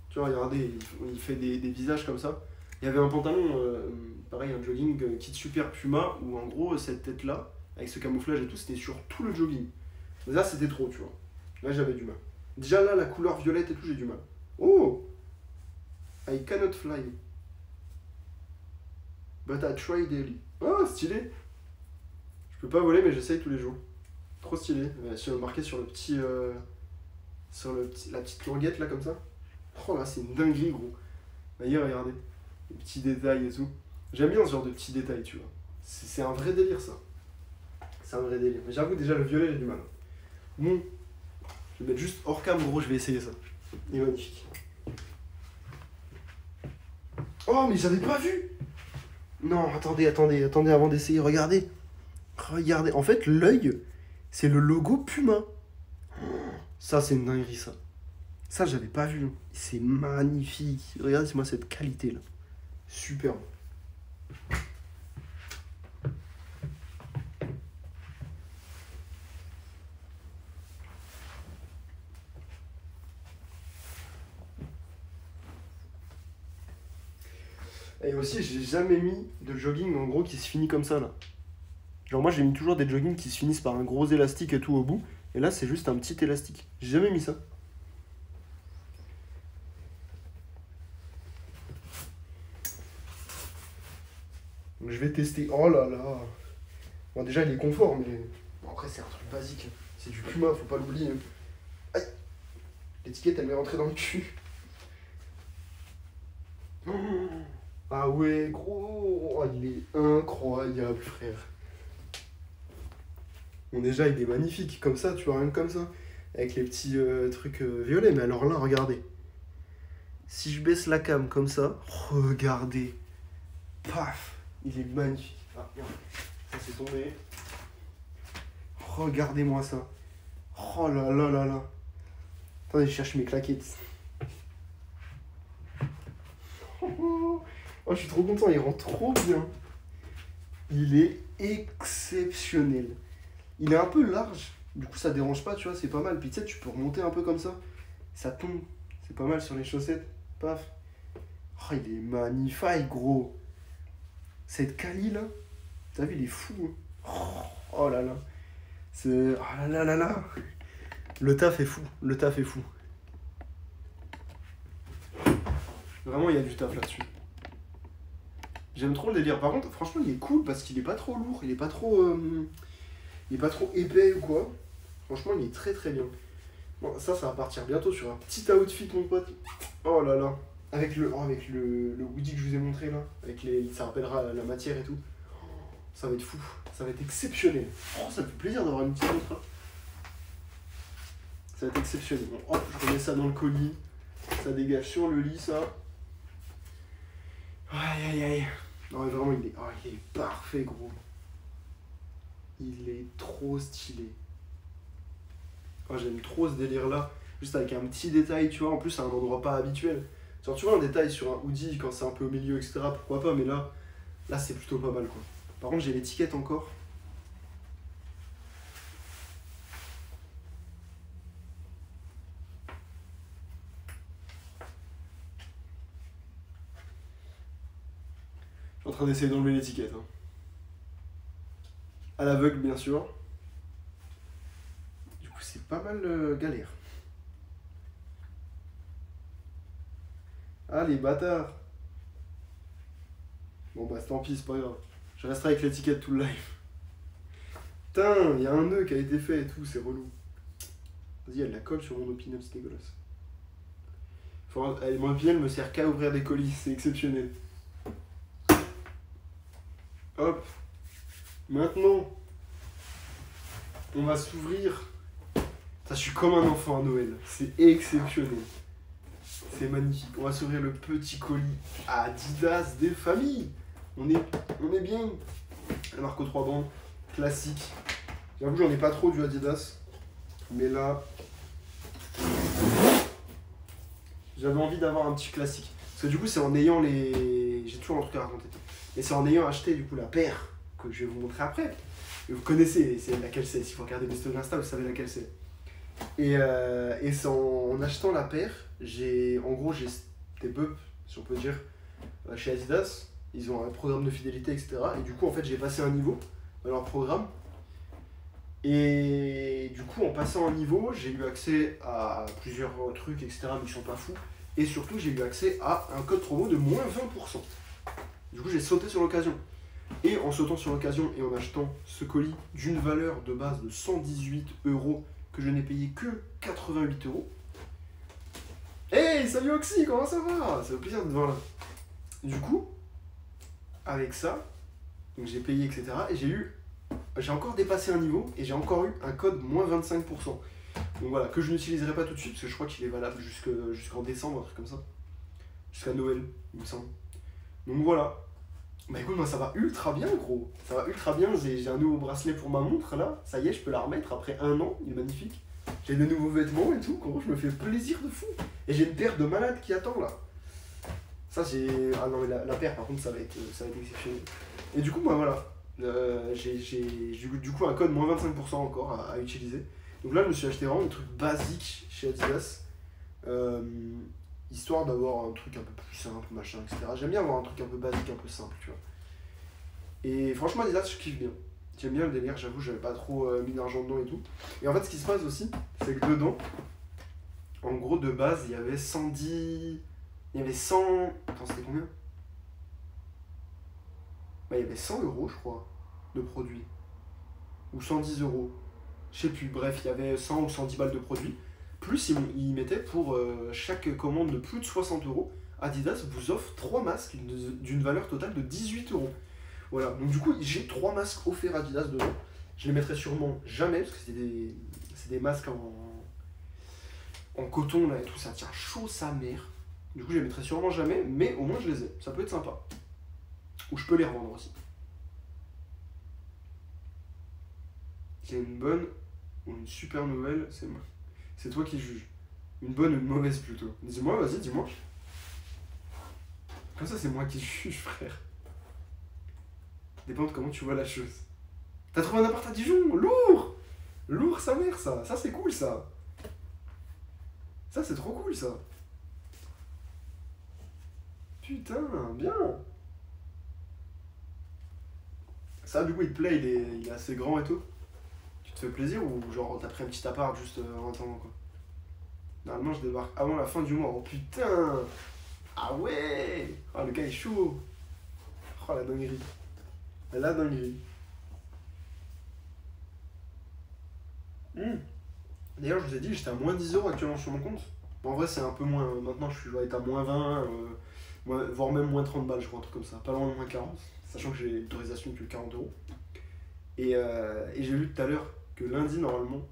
Tu vois, regardez, il fait des visages comme ça. Il y avait un pantalon, pareil, un jogging Kid Super Puma, où en gros, cette tête-là, avec ce camouflage et tout, c'était sur tout le jogging. Mais là, c'était trop, tu vois. Là, j'avais du mal. Déjà là, la couleur violette et tout, j'ai du mal. Oh! I cannot fly. But I try daily. Ah, stylé. Je peux pas voler, mais j'essaye tous les jours. Trop stylé. Marqué sur le petit... la petite languette, là, comme ça. Oh là, c'est une dinguerie, gros. Voyez, regardez. Les petits détails et tout. J'aime bien ce genre de petits détails, tu vois. C'est un vrai délire, ça. C'est un vrai délire. Mais j'avoue, déjà, le violet, j'ai du mal. Bon. Je vais mettre juste hors cam, gros, je vais essayer ça. Il est magnifique. Oh, mais j'avais pas vu! Non, attendez, avant d'essayer, regardez. Regardez, en fait, l'œil, c'est le logo Puma. Ça, c'est une dinguerie, ça. Ça, j'avais pas vu. C'est magnifique. Regardez-moi cette qualité-là. Superbe. Et aussi, j'ai jamais mis de jogging en gros qui se finit comme ça là. Genre moi j'ai mis toujours des joggings qui se finissent par un gros élastique et tout au bout. Et là c'est juste un petit élastique. J'ai jamais mis ça. Donc je vais tester. Oh là là. Bon déjà il est confort mais bon, après c'est un truc basique. C'est du Puma, faut pas l'oublier. Aïe. L'étiquette elle m'est rentrée dans le cul. Oh. Ah ouais, gros, oh, il est incroyable, frère. Bon, déjà, il est magnifique, comme ça, tu vois, rien que comme ça. Avec les petits trucs violets. Mais alors là, regardez. Si je baisse la cam comme ça, regardez. Paf, il est magnifique. Ah, merde, ça s'est tombé. Regardez-moi ça. Oh là là là là. Attendez, je cherche mes claquettes. Oh, je suis trop content, il rend trop bien. Il est exceptionnel. Il est un peu large, du coup ça dérange pas, tu vois, c'est pas mal. Puis tu sais, tu peux remonter un peu comme ça. Ça tombe, c'est pas mal sur les chaussettes. Paf. Oh, il est magnifique, gros. Cette Cali là, t'as vu, il est fou. Hein. Oh là là. C'est. Oh là là là là. Le taf est fou, le taf est fou. Vraiment, il y a du taf là-dessus. J'aime trop le délire. Par contre, franchement, il est cool parce qu'il est pas trop lourd, il est pas trop épais ou quoi. Franchement, il est très très bien. Bon, ça va partir bientôt sur un petit outfit, mon pote. Oh là là. Avec le hoodie que je vous ai montré là. Ça rappellera la matière et tout. Ça va être fou. Ça va être exceptionnel. Oh, ça me fait plaisir d'avoir une petite montre là. Ça va être exceptionnel. Bon, hop, je remets ça dans le colis. Ça dégage sur le lit, ça. Aïe aïe aïe. Non mais vraiment il est parfait, gros. Il est trop stylé. Oh, j'aime trop ce délire là. Juste avec un petit détail, tu vois, en plus c'est un endroit pas habituel. Genre tu vois un détail sur un hoodie quand c'est un peu au milieu, etc. Pourquoi pas, mais là c'est plutôt pas mal quoi. Par contre j'ai l'étiquette encore. Je suis en train d'essayer d'enlever l'étiquette. Hein. À l'aveugle, bien sûr. Du coup, c'est pas mal galère. Ah, les bâtards. Bon, bah, tant pis, c'est pas grave. Je resterai avec l'étiquette tout le live. Putain, il y a un nœud qui a été fait et tout, c'est relou. Vas-y, elle la colle sur mon opinel, c'est dégueulasse. Mon opinel me sert qu'à ouvrir des colis, c'est exceptionnel. Hop. Maintenant, on va s'ouvrir. Ça, je suis comme un enfant à Noël. C'est exceptionnel. C'est magnifique. On va s'ouvrir le petit colis Adidas des familles. On est bien. La marque aux 3 bandes. Classique. J'avoue, j'en ai pas trop du Adidas. Mais là, j'avais envie d'avoir un petit classique. Parce que du coup, c'est en ayant les... J'ai toujours un truc à raconter. Et c'est en ayant acheté du coup la paire que je vais vous montrer après. Et vous connaissez c'est laquelle c'est. Si vous regardez mes stories Insta, vous savez laquelle c'est. Et c'est en achetant la paire, j'ai step up, si on peut dire, chez Adidas. Ils ont un programme de fidélité, etc. Et du coup, en fait, j'ai passé un niveau dans leur programme. Et du coup, en passant un niveau, j'ai eu accès à plusieurs trucs, etc. mais qui sont pas fous. Et surtout, j'ai eu accès à un code promo de moins 20%. Du coup, j'ai sauté sur l'occasion. Et en sautant sur l'occasion et en achetant ce colis d'une valeur de base de 118 € que je n'ai payé que 88 €. Hey, salut Oxy, comment ça va? Ça fait plaisir de te voir là. Du coup, avec ça, donc j'ai payé, etc. Et j'ai encore dépassé un niveau et j'ai encore eu un code moins 25%. Donc voilà, que je n'utiliserai pas tout de suite parce que je crois qu'il est valable jusqu'en décembre, un truc comme ça. Jusqu'à Noël, il me semble. Donc voilà. Bah écoute, moi ça va ultra bien, gros. Ça va ultra bien. J'ai un nouveau bracelet pour ma montre là. Ça y est, je peux la remettre après un an. Il est magnifique. J'ai des nouveaux vêtements et tout. Gros, je me fais plaisir de fou. Et j'ai une paire de malades qui attend là. Ça, j'ai. Ah non, mais la paire par contre, ça va être exceptionnel. Et du coup, moi voilà. J'ai du coup un code moins 25% encore à utiliser. Donc là, je me suis acheté vraiment des trucs basiques chez Adidas. Histoire d'avoir un truc un peu plus simple, machin, etc. J'aime bien avoir un truc un peu basique, un peu simple, tu vois. Et franchement, Adidas, je kiffe bien. J'aime bien le délire, j'avoue, j'avais pas trop mis d'argent dedans et tout. Et en fait, ce qui se passe aussi, c'est que dedans, en gros, de base, il y avait 110... Il y avait 100... Attends, c'était combien? Bah, il y avait 100 € je crois, de produits. Ou 110 €. Je sais plus, bref, il y avait 100 ou 110 balles de produits. Plus, ils mettaient pour chaque commande de plus de 60 €, Adidas vous offre 3 masques d'une valeur totale de 18 €. Voilà, donc du coup, j'ai 3 masques offerts Adidas dedans. Je les mettrai sûrement jamais, parce que c'est des masques en coton là et tout, ça tient chaud sa mère. Du coup, je les mettrai sûrement jamais, mais au moins je les ai. Ça peut être sympa. Ou je peux les revendre aussi. J'ai une bonne ou une super nouvelle, c'est moi. C'est toi qui juges. Une bonne ou une mauvaise plutôt. Dis-moi, vas-y, dis-moi. Comme ça, c'est moi qui juge, frère. Dépend de comment tu vois la chose. T'as trouvé un appart à Dijon? Lourd! Lourd sa mère, ça. Ça, c'est cool, ça. Ça, c'est trop cool, ça. Putain, bien. Ça, du coup, il te plaît, il est assez grand et tout. Tu te fais plaisir ou genre t'as pris un petit appart juste en attendant quoi? Normalement, je débarque avant la fin du mois. Oh putain! Ah ouais! Oh, le gars est chaud! Oh, la dinguerie. La dinguerie. D'ailleurs, je vous ai dit, j'étais à moins 10 € actuellement sur mon compte. Bon, en vrai, c'est un peu moins. Maintenant, je dois être à moins 20, voire même moins 30 balles, je crois, un truc comme ça. Pas loin de moins 40, sachant que j'ai l'autorisation depuis 40 €. Et j'ai vu tout à l'heure que lundi, normalement,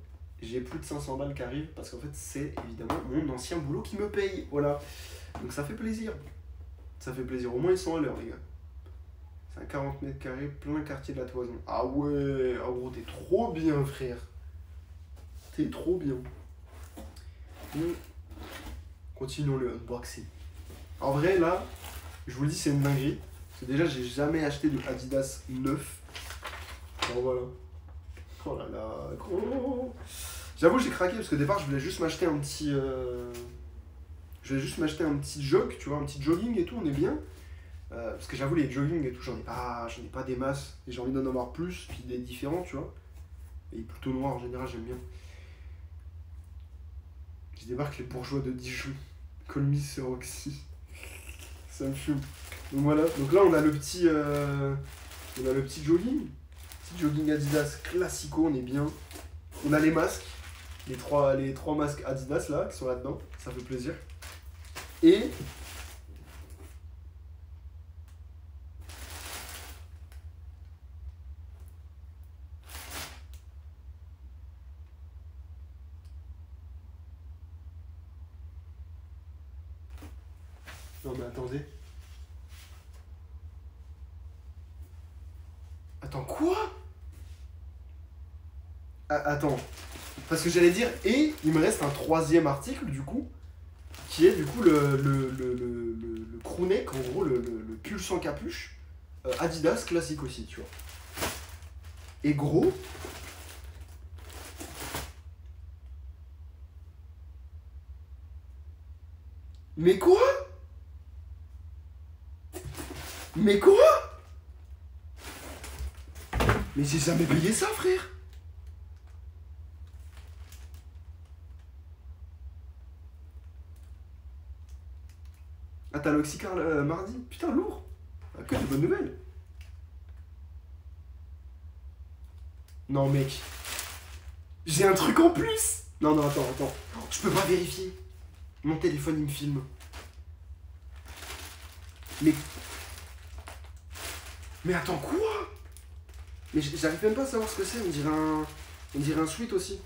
j'ai plus de 500 balles qui arrivent parce qu'en fait, c'est évidemment mon ancien boulot qui me paye. Voilà. Donc ça fait plaisir. Ça fait plaisir. Au moins, ils sont à l'heure, les gars. C'est un 40 mètres carrés, plein quartier de la Toison. Ah ouais, en gros, t'es trop bien, frère. T'es trop bien. Continuons le unboxing. En vrai, là, je vous le dis, c'est une dinguerie. Parce que déjà, j'ai jamais acheté de Adidas neuf. Alors voilà. Oh là là, gros. J'avoue, j'ai craqué parce qu'au départ, je voulais juste m'acheter un petit. Je voulais juste m'acheter un petit jog, tu vois, un petit jogging et tout, on est bien. Parce que j'avoue, les jogging et tout, j'en ai pas des masses. Et j'ai envie d'en avoir plus, puis des différents, tu vois. Et plutôt noir en général, j'aime bien. Je débarque les bourgeois de Dijon. Call me Sir Oxy. Ça me fume. Donc voilà, donc là on a le petit jogging. Petit jogging Adidas classico, on est bien. On a les masques. Les trois masques Adidas là, qui sont là-dedans. Ça fait plaisir. Et non mais attendez. Attends, quoi? Ah, attends. Parce que j'allais dire, et il me reste un troisième article du coup, qui est du coup le crewneck, en gros le pull sans capuche, Adidas classique aussi, tu vois. Et gros, mais quoi? Mais quoi? Mais j'ai jamais payé ça, frère. Ah, t'as l'Oxycar mardi? Putain, lourd. Ah, que de bonnes nouvelles. Non, mec. J'ai un truc en plus. Non, non, attends. Je peux pas vérifier. Mon téléphone, il me filme. Mais attends, quoi? Mais j'arrive même pas à savoir ce que c'est. On dirait un sweat aussi.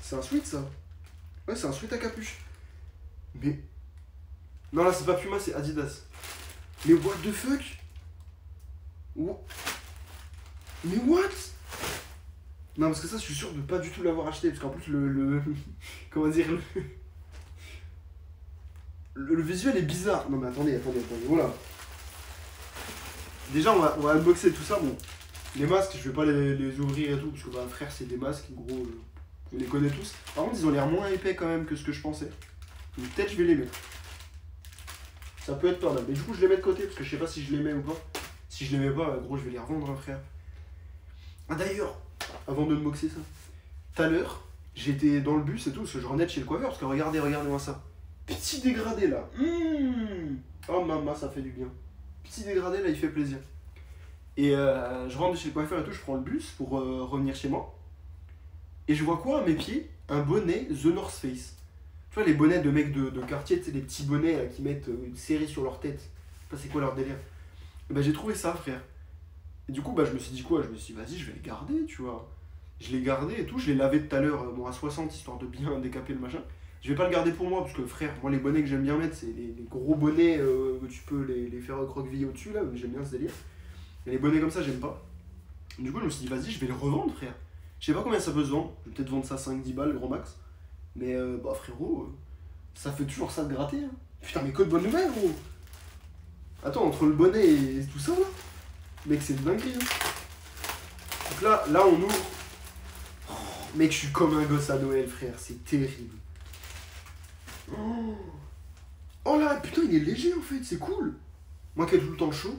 C'est un sweat, ça? Ouais, c'est un sweat à capuche. Mais... Non, là, c'est pas Puma, c'est Adidas. Mais what the fuck? Mais what? Non, parce que ça, je suis sûr de pas du tout l'avoir acheté. Parce qu'en plus, comment dire, le visuel est bizarre. Non, mais attendez. Voilà. Déjà, on va unboxer tout ça. Bon, les masques, je vais pas les ouvrir et tout. Parce que, bah, frère, c'est des masques. Gros, on les connaît tous. Par contre, ils ont l'air moins épais quand même que ce que je pensais. Donc, peut-être je vais les mettre. Ça peut être pas mal. Mais du coup, je les mets de côté. Parce que je sais pas si je les mets ou pas. Si je les mets pas, gros, je vais les revendre, hein, frère. Ah, d'ailleurs, avant de unboxer ça. Tout à l'heure, j'étais dans le bus et tout, parce que je renais de chez le coiffeur, parce que regardez-moi ça. Petit dégradé là. Oh maman, ça fait du bien. Petit dégradé là, il fait plaisir. Et je rentre de chez le coiffeur et tout, je prends le bus pour revenir chez moi. Et je vois quoi à mes pieds? Un bonnet The North Face. Tu vois les bonnets de mecs de quartier, tu sais, les petits bonnets là, qui mettent une série sur leur tête. Je sais pas c'est quoi leur délire. Et bah j'ai trouvé ça, frère. Et du coup, bah, je me suis dit quoi? Je me suis dit, vas-y, je vais les garder, tu vois. Je l'ai gardé et tout, je l'ai lavé tout à l'heure, bon, à 60, histoire de bien décaper le machin. Je vais pas le garder pour moi, parce que frère, moi les bonnets que j'aime bien mettre, c'est les gros bonnets où tu peux les faire recroqueviller au-dessus, là, j'aime bien ce délire. Mais les bonnets comme ça, j'aime pas. Du coup, je me suis dit, vas-y, je vais le revendre, frère. Je sais pas combien ça peut se vendre, je vais peut-être vendre ça 5-10 balles, gros max. Mais bah frérot, ça fait toujours ça de gratter. Hein. Putain, mais que de bonnes nouvelles, gros. Attends, entre le bonnet et tout ça, là, mec, c'est de dinguerie. Hein. Donc là, on ouvre. Oh, mec, je suis comme un gosse à Noël, frère, c'est terrible. Oh là, putain, il est léger en fait, c'est cool. Moi qui ai tout le temps chaud.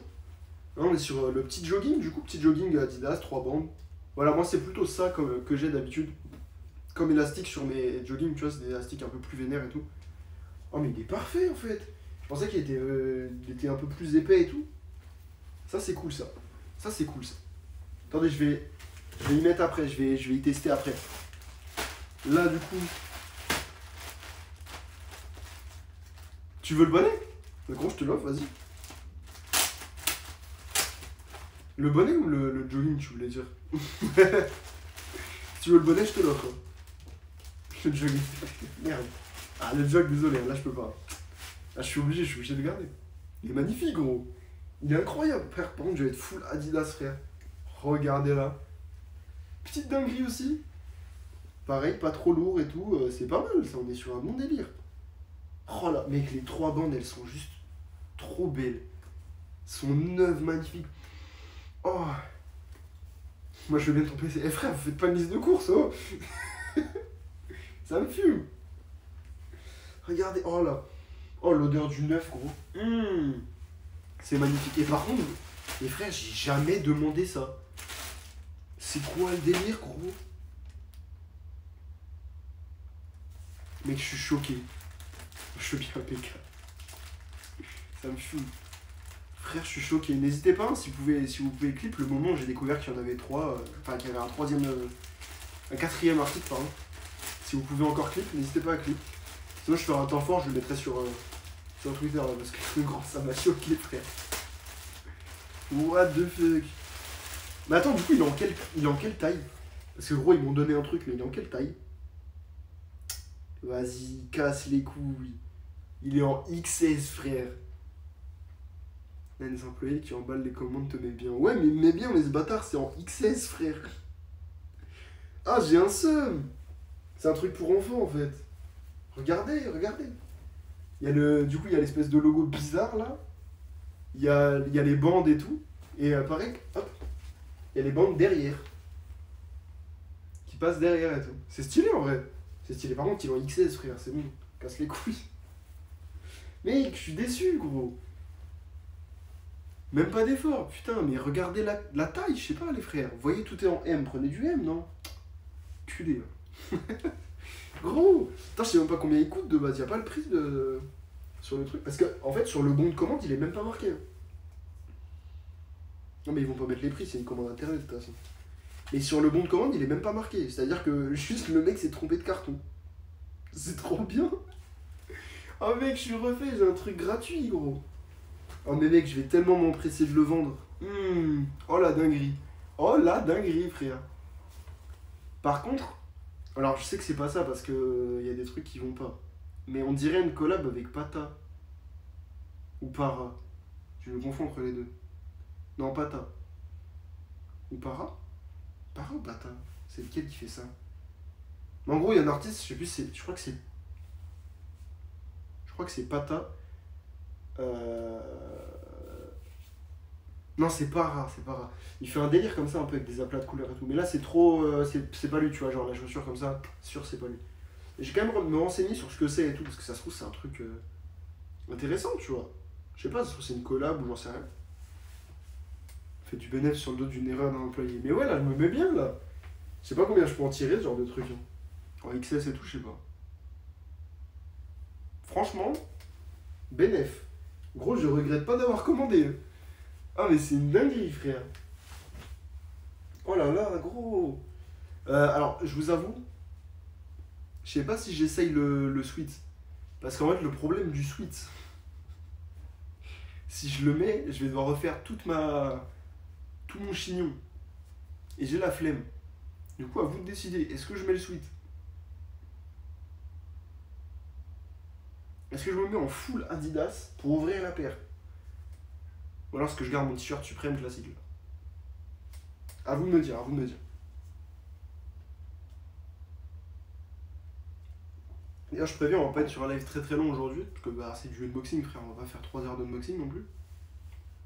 Là, on est sur le petit jogging, du coup, petit jogging Adidas, 3 bandes. Voilà, moi c'est plutôt ça que j'ai d'habitude. Comme élastique sur mes jogging, tu vois, c'est des élastiques un peu plus vénères et tout. Oh, mais il est parfait en fait. Je pensais qu'il était un peu plus épais et tout. Ça, c'est cool ça. Ça, c'est cool ça. Attendez, je vais y mettre après, je vais y tester après. Là, du coup. Tu veux le bonnet? Gros, je te l'offre, vas-y. Le bonnet ou le jogging, tu voulais dire? Si tu veux le bonnet, je te l'offre. Le jogging. Merde. Ah, le jog, désolé, là je peux pas. Là je suis obligé de le garder. Il est magnifique, gros. Il est incroyable, frère. Par contre, je vais être full Adidas, frère. Regardez là. Petite dinguerie aussi. Pareil, pas trop lourd et tout. C'est pas mal, ça. On est sur un bon délire. Oh là, mec, les 3 bandes, elles sont juste trop belles. Elles sont neuves, magnifiques. Oh. Moi, je veux bien ton PC. Eh frère, vous faites pas une liste de courses, oh. Ça me fume. Regardez, oh là. Oh, l'odeur du neuf, gros. C'est magnifique. Et par contre, les frères, j'ai jamais demandé ça. C'est quoi le délire, gros? Mec, je suis choqué. Je suis bien impeccable. Ça me fume. Frère, je suis choqué. N'hésitez pas, hein, si vous pouvez clip, le moment où j'ai découvert qu'il y en avait 3, enfin qu'il y avait un 4e article, pardon. Si vous pouvez encore clip, n'hésitez pas à clip. Sinon, je ferai un temps fort, je le mettrai sur Twitter, là, parce que grand, ça m'a choqué, frère. What the fuck? Mais attends, du coup, il est en quelle taille? Parce que gros, ils m'ont donné un truc, mais il est en quelle taille? Vas-y, casse les couilles. Il est en XS, frère. Là, les employés qui emballent les commandes te mettent bien. Ouais, mais mets bien, mais ce bâtard, c'est en XS, frère. Ah, j'ai un seum. C'est un truc pour enfants, en fait. Regardez. Du coup, il y a l'espèce de logo bizarre, là. Il y a les bandes et tout. Et pareil, hop, il y a les bandes derrière. Qui passent derrière et tout. C'est stylé, en vrai. C'est stylé. Par contre, il est en XS, frère, c'est bon. Casse les couilles. Mec, je suis déçu, gros. Même pas d'effort, putain, mais regardez la taille, je sais pas, les frères. Vous voyez, tout est en M. Prenez du M, non? Culé, là. Gros. Putain, je sais même pas combien il coûte de base. Y'a pas le prix sur le truc. Parce que, en fait, sur le bon de commande, il est même pas marqué. Hein. Non, mais ils vont pas mettre les prix, c'est une commande internet de toute façon. Mais sur le bon de commande, il est même pas marqué. C'est-à-dire que juste le mec s'est trompé de carton. C'est trop bien. Oh mec, je suis refait, j'ai un truc gratuit, gros. Oh mais mec, je vais tellement m'empresser de le vendre. Oh la dinguerie. Oh la dinguerie, frère. Par contre, alors je sais que c'est pas ça parce que y a des trucs qui vont pas. Mais on dirait une collab avec Pata. Ou Para. Je me confonds entre les deux. Non, Pata. Ou Para? Para ou Pata? C'est lequel qui fait ça? Mais en gros, il y a un artiste, je sais plus, je crois que c'est. Je crois que c'est Pata. Non, c'est Para, c'est Para. Il fait un délire comme ça, un peu avec des aplats de couleurs et tout. Mais là, c'est trop. C'est pas lui, tu vois, genre la chaussure comme ça, sûr, c'est pas lui. Et j'ai quand même me renseigner sur ce que c'est et tout, parce que ça se trouve, c'est un truc intéressant, tu vois. Je sais pas, ça se trouve, c'est une collab ou j'en sais rien. Fait du bénéfice sur le dos d'une erreur d'un employé. Mais ouais, là, je me mets bien, là. Je sais pas combien je peux en tirer, ce genre de truc. Hein. En XS et tout, je sais pas. Franchement, bénéf. Gros, je regrette pas d'avoir commandé. Ah, mais c'est une dinguerie, frère. Oh là là, gros. Alors, je vous avoue, je sais pas si j'essaye le sweat. Parce qu'en fait, le problème du sweat, si je le mets, je vais devoir refaire tout mon chignon. Et j'ai la flemme. Du coup, à vous de décider. Est-ce que je mets le sweat? Est-ce que je me mets en full Adidas pour ouvrir la paire? Ou alors est-ce que je garde mon t-shirt suprême classique là? À vous de me dire, à vous de me dire. Et là, je préviens, on va pas être sur un live très très long aujourd'hui, parce que bah, c'est du unboxing, frère, on va pas faire 3 heures d'unboxing non plus.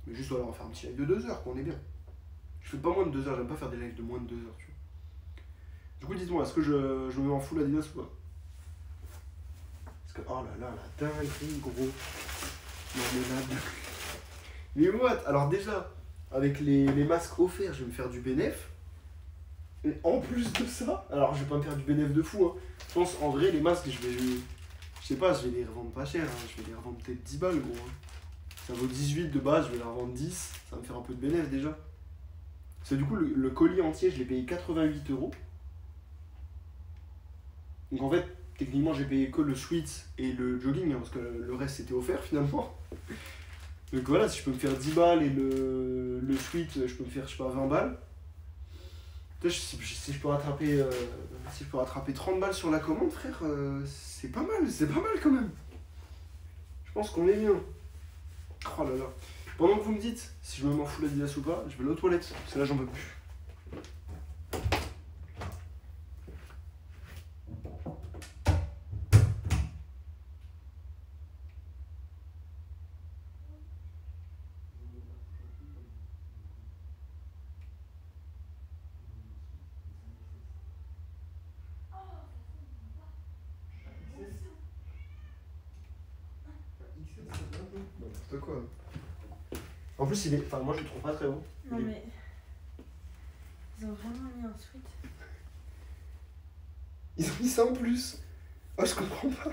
Mais juste, voilà, on va faire un petit live de 2 heures, qu'on est bien. Je fais pas moins de 2 heures, j'aime pas faire des lives de moins de 2 heures, tu vois. Du coup, dites-moi, est-ce que je me mets en full Adidas ou pas? Parce que, oh là là, la dinguerie, gros. Non mais là, mais what? Alors déjà, avec les masques offerts, je vais me faire du bénéf. Et en plus de ça, alors je vais pas me faire du bénéf de fou, hein. Je pense en vrai, les masques, je sais pas, je vais les revendre pas cher, hein. Je vais les revendre peut-être 10 balles, gros. Hein. Ça vaut 18 de base, je vais les revendre 10, ça va me faire un peu de bénéf déjà. Parce que du coup, le colis entier, je l'ai payé 88 €. Donc en fait, techniquement, j'ai payé que le sweat et le jogging, hein, parce que le reste c'était offert finalement. Donc voilà, si je peux me faire 10 balles et le sweat, je peux me faire, je sais pas, 20 balles. Si je peux rattraper 30 balles sur la commande, frère, c'est pas mal quand même. Je pense qu'on est bien. Oh là là. Pendant que vous me dites si je me m'en fous la Adidas ou pas, je vais aller aux toilettes, parce que là j'en peux plus. N'importe quoi. En plus, enfin, moi je le trouve pas très haut. Non mais. Ils ont vraiment mis un sweat. Ils ont mis ça en plus. Oh, je comprends pas.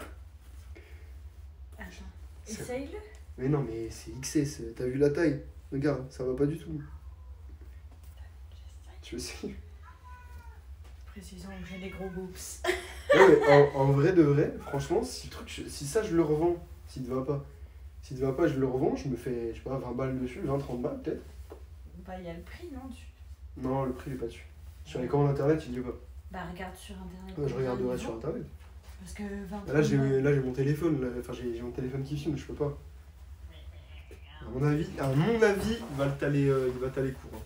Attends, essaye-le. Mais non, mais c'est XS, t'as vu la taille? Regarde, ça va pas du tout. Tu veux essayer? Précisons que j'ai des gros boobs. Ouais, mais en vrai de vrai, franchement, si ça je le revends, s'il te va pas, je le revends, je me fais, je sais pas, 20 balles dessus, 20-30 balles peut-être. Bah, il y a le prix, non dessus. Non, le prix il est pas dessus. Sur les commandes internet, il y est pas. Bah, regarde sur internet. Ouais, je regarderai sur internet. Parce que 20 Là, j'ai mon téléphone, là. Enfin, j'ai mon téléphone qui filme, je peux pas. À mon avis, il va t'aller court. Hein.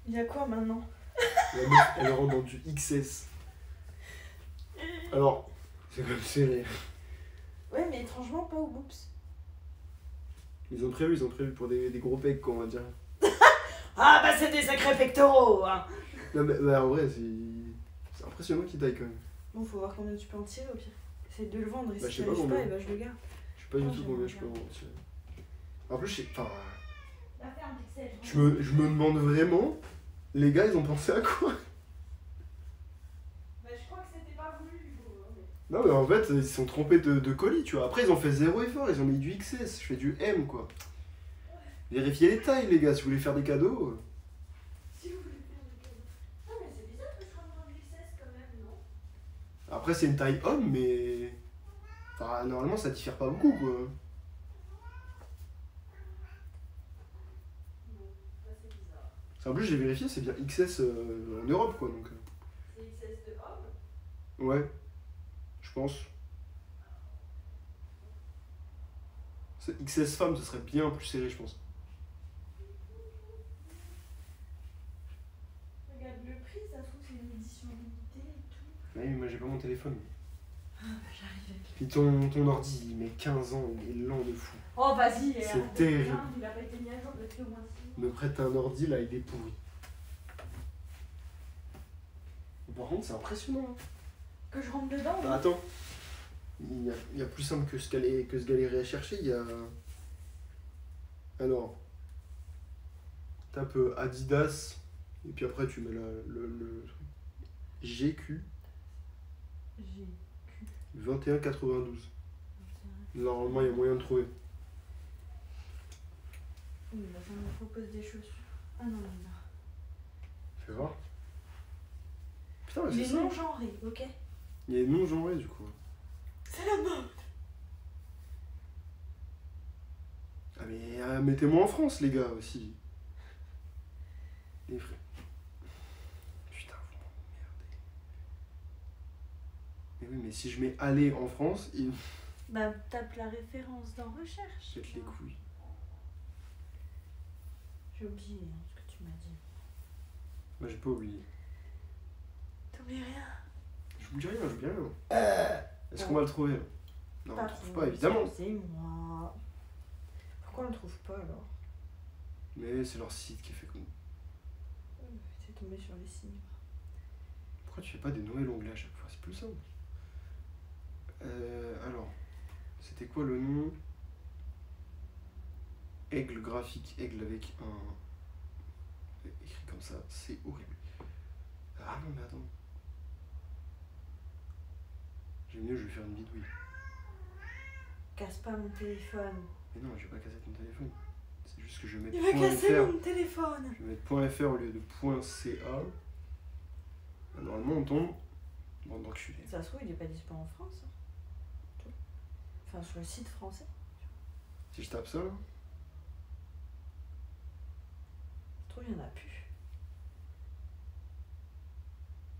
Il y a quoi maintenant? La meuf, elle rentre dans du XS. Alors, c'est comme serré. Ouais, mais étrangement pas aux boobs. Ils ont prévu pour des gros pecs, quoi, on va dire. Ah bah c'est des sacrés pectoraux, hein. Non, mais bah, en vrai, c'est impressionnant qu'il taille quand même. Bon, faut voir combien tu peux en tirer au pire. Essaye de le vendre et Bah, si je sais t'arrives pas pas, combien. et bah je le garde. Je sais pas du Non, tout j'aimerais combien je peux bien. en tirer. En plus, Va faire un pixel. je me demande vraiment, les gars, ils ont pensé à quoi? Bah je crois que c'était pas voulu du coup. Non, mais en fait, ils se sont trompés de colis, tu vois. Après, ils ont fait 0 effort, ils ont mis du XS. Je fais du M, quoi. Vérifiez les tailles, les gars, si vous voulez faire des cadeaux. Si vous voulez faire des cadeaux. Ah, mais c'est bizarre parce qu'on prend du XS quand même, non? Après, c'est une taille homme, mais. Enfin, normalement, ça diffère pas beaucoup, quoi. Non, ça c'est bizarre. En plus, j'ai vérifié, c'est bien XS en Europe, quoi, donc. C'est XS de homme? Ouais, je pense. C'est XS femme, ce serait bien plus serré, je pense. Regarde le prix, ça se trouve c'est une édition limitée et tout. Ouais, mais moi, j'ai pas mon téléphone. Ah, bah j'arrive. Puis ton ordi, il met 15 ans, il est lent de fou. Oh, vas-y, C'est terrible. Il a pas été mis à jour depuis au moins 6 mois. Me prête un ordi, là, il est pourri. Par contre, c'est impressionnant. Hein. Que je rentre dedans? Ah, attends. Il y a plus simple que ce galérer à chercher. Il y a. Alors. Tape Adidas. Et puis après, tu mets le truc. GQ J'ai 21,92. Normalement, il y a moyen de trouver. Oui, bah ça me propose des chaussures. Ah non, non, non. Fais voir. Putain, mais Il c'est est ça. non genré, ok? Il est non genré du coup. C'est la mode. Ah mais mettez-moi en France les gars aussi. Les vrais. Putain, vous m'emmerdez. Mais oui, mais si je mets aller en France, il Bah tape la référence dans recherche. pète les couilles. J'ai oublié hein, ce que tu m'as dit. Moi j'ai pas oublié. T'oublies rien? J'oublie rien, j'oublie rien. Est-ce qu'on va le trouver là? Non, on le trouve pas évidemment. C'est moi. Pourquoi on le trouve pas alors? Mais c'est leur site qui est fait comme. C'est tombé sur les signes. Pourquoi tu fais pas des nouveaux onglets à chaque fois? C'est plus simple. Alors, c'était quoi le nom? Aigle graphique, aigle avec un. Écrit comme ça, c'est horrible. Ah non, mais attends. J'aime mieux, je vais faire une vidéo. Casse pas mon téléphone. Mais non, je vais pas casser ton téléphone. C'est juste que je vais Il mettre va casser .fr. mon téléphone. Je vais mettre .fr au lieu de .ca. Ah, normalement, on tombe. Bande d'enculés. Ça se trouve, il est pas dispo en France. Hein. Enfin, sur le site français. Si je tape ça, là. Ça se trouve, il y en a plus.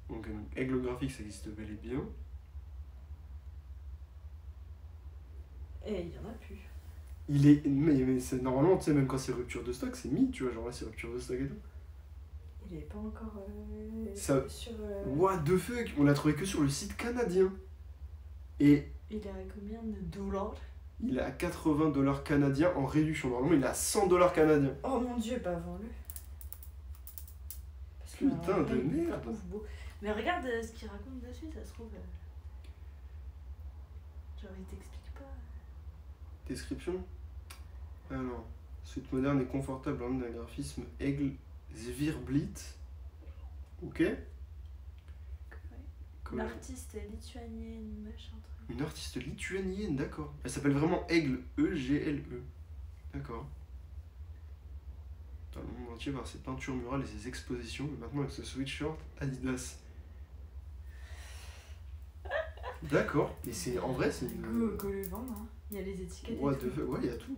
Donc, aigle graphique, ça existe bel et bien. Et il y en a plus. Il est. Mais c'est normalement, tu sais, même quand c'est rupture de stock, c'est mis, tu vois. Genre là, c'est rupture de stock et tout. Il est pas encore Ça- sur. What the fuck? On l'a trouvé que sur le site canadien. Et Il est à combien de dollars? il est à 80 $ canadiens en réduction. Normalement, il est à 100 $ canadiens. Oh mon dieu, bah vends-le. Parce que, Putain en vrai, de il est pas merde. ouf beau. Mais regarde ce qu'il raconte dessus, ça se trouve. Genre, il t'explique pas. Description. Alors, suite moderne et confortable en d'un graphisme aigle Zvirblit. Ok. Comme L'artiste lituanienne, machin truc. une artiste lituanienne, d'accord. Elle s'appelle vraiment Aigle, E-G-L-E. D'accord. Dans le monde entier par ses peintures murales et ses expositions, et maintenant avec ce sweatshirt Adidas. D'accord. Et c'est en vrai, c'est une. Go le vendre, hein. Il y a les étiquettes. What et the tout. fuck, ouais, il y a tout.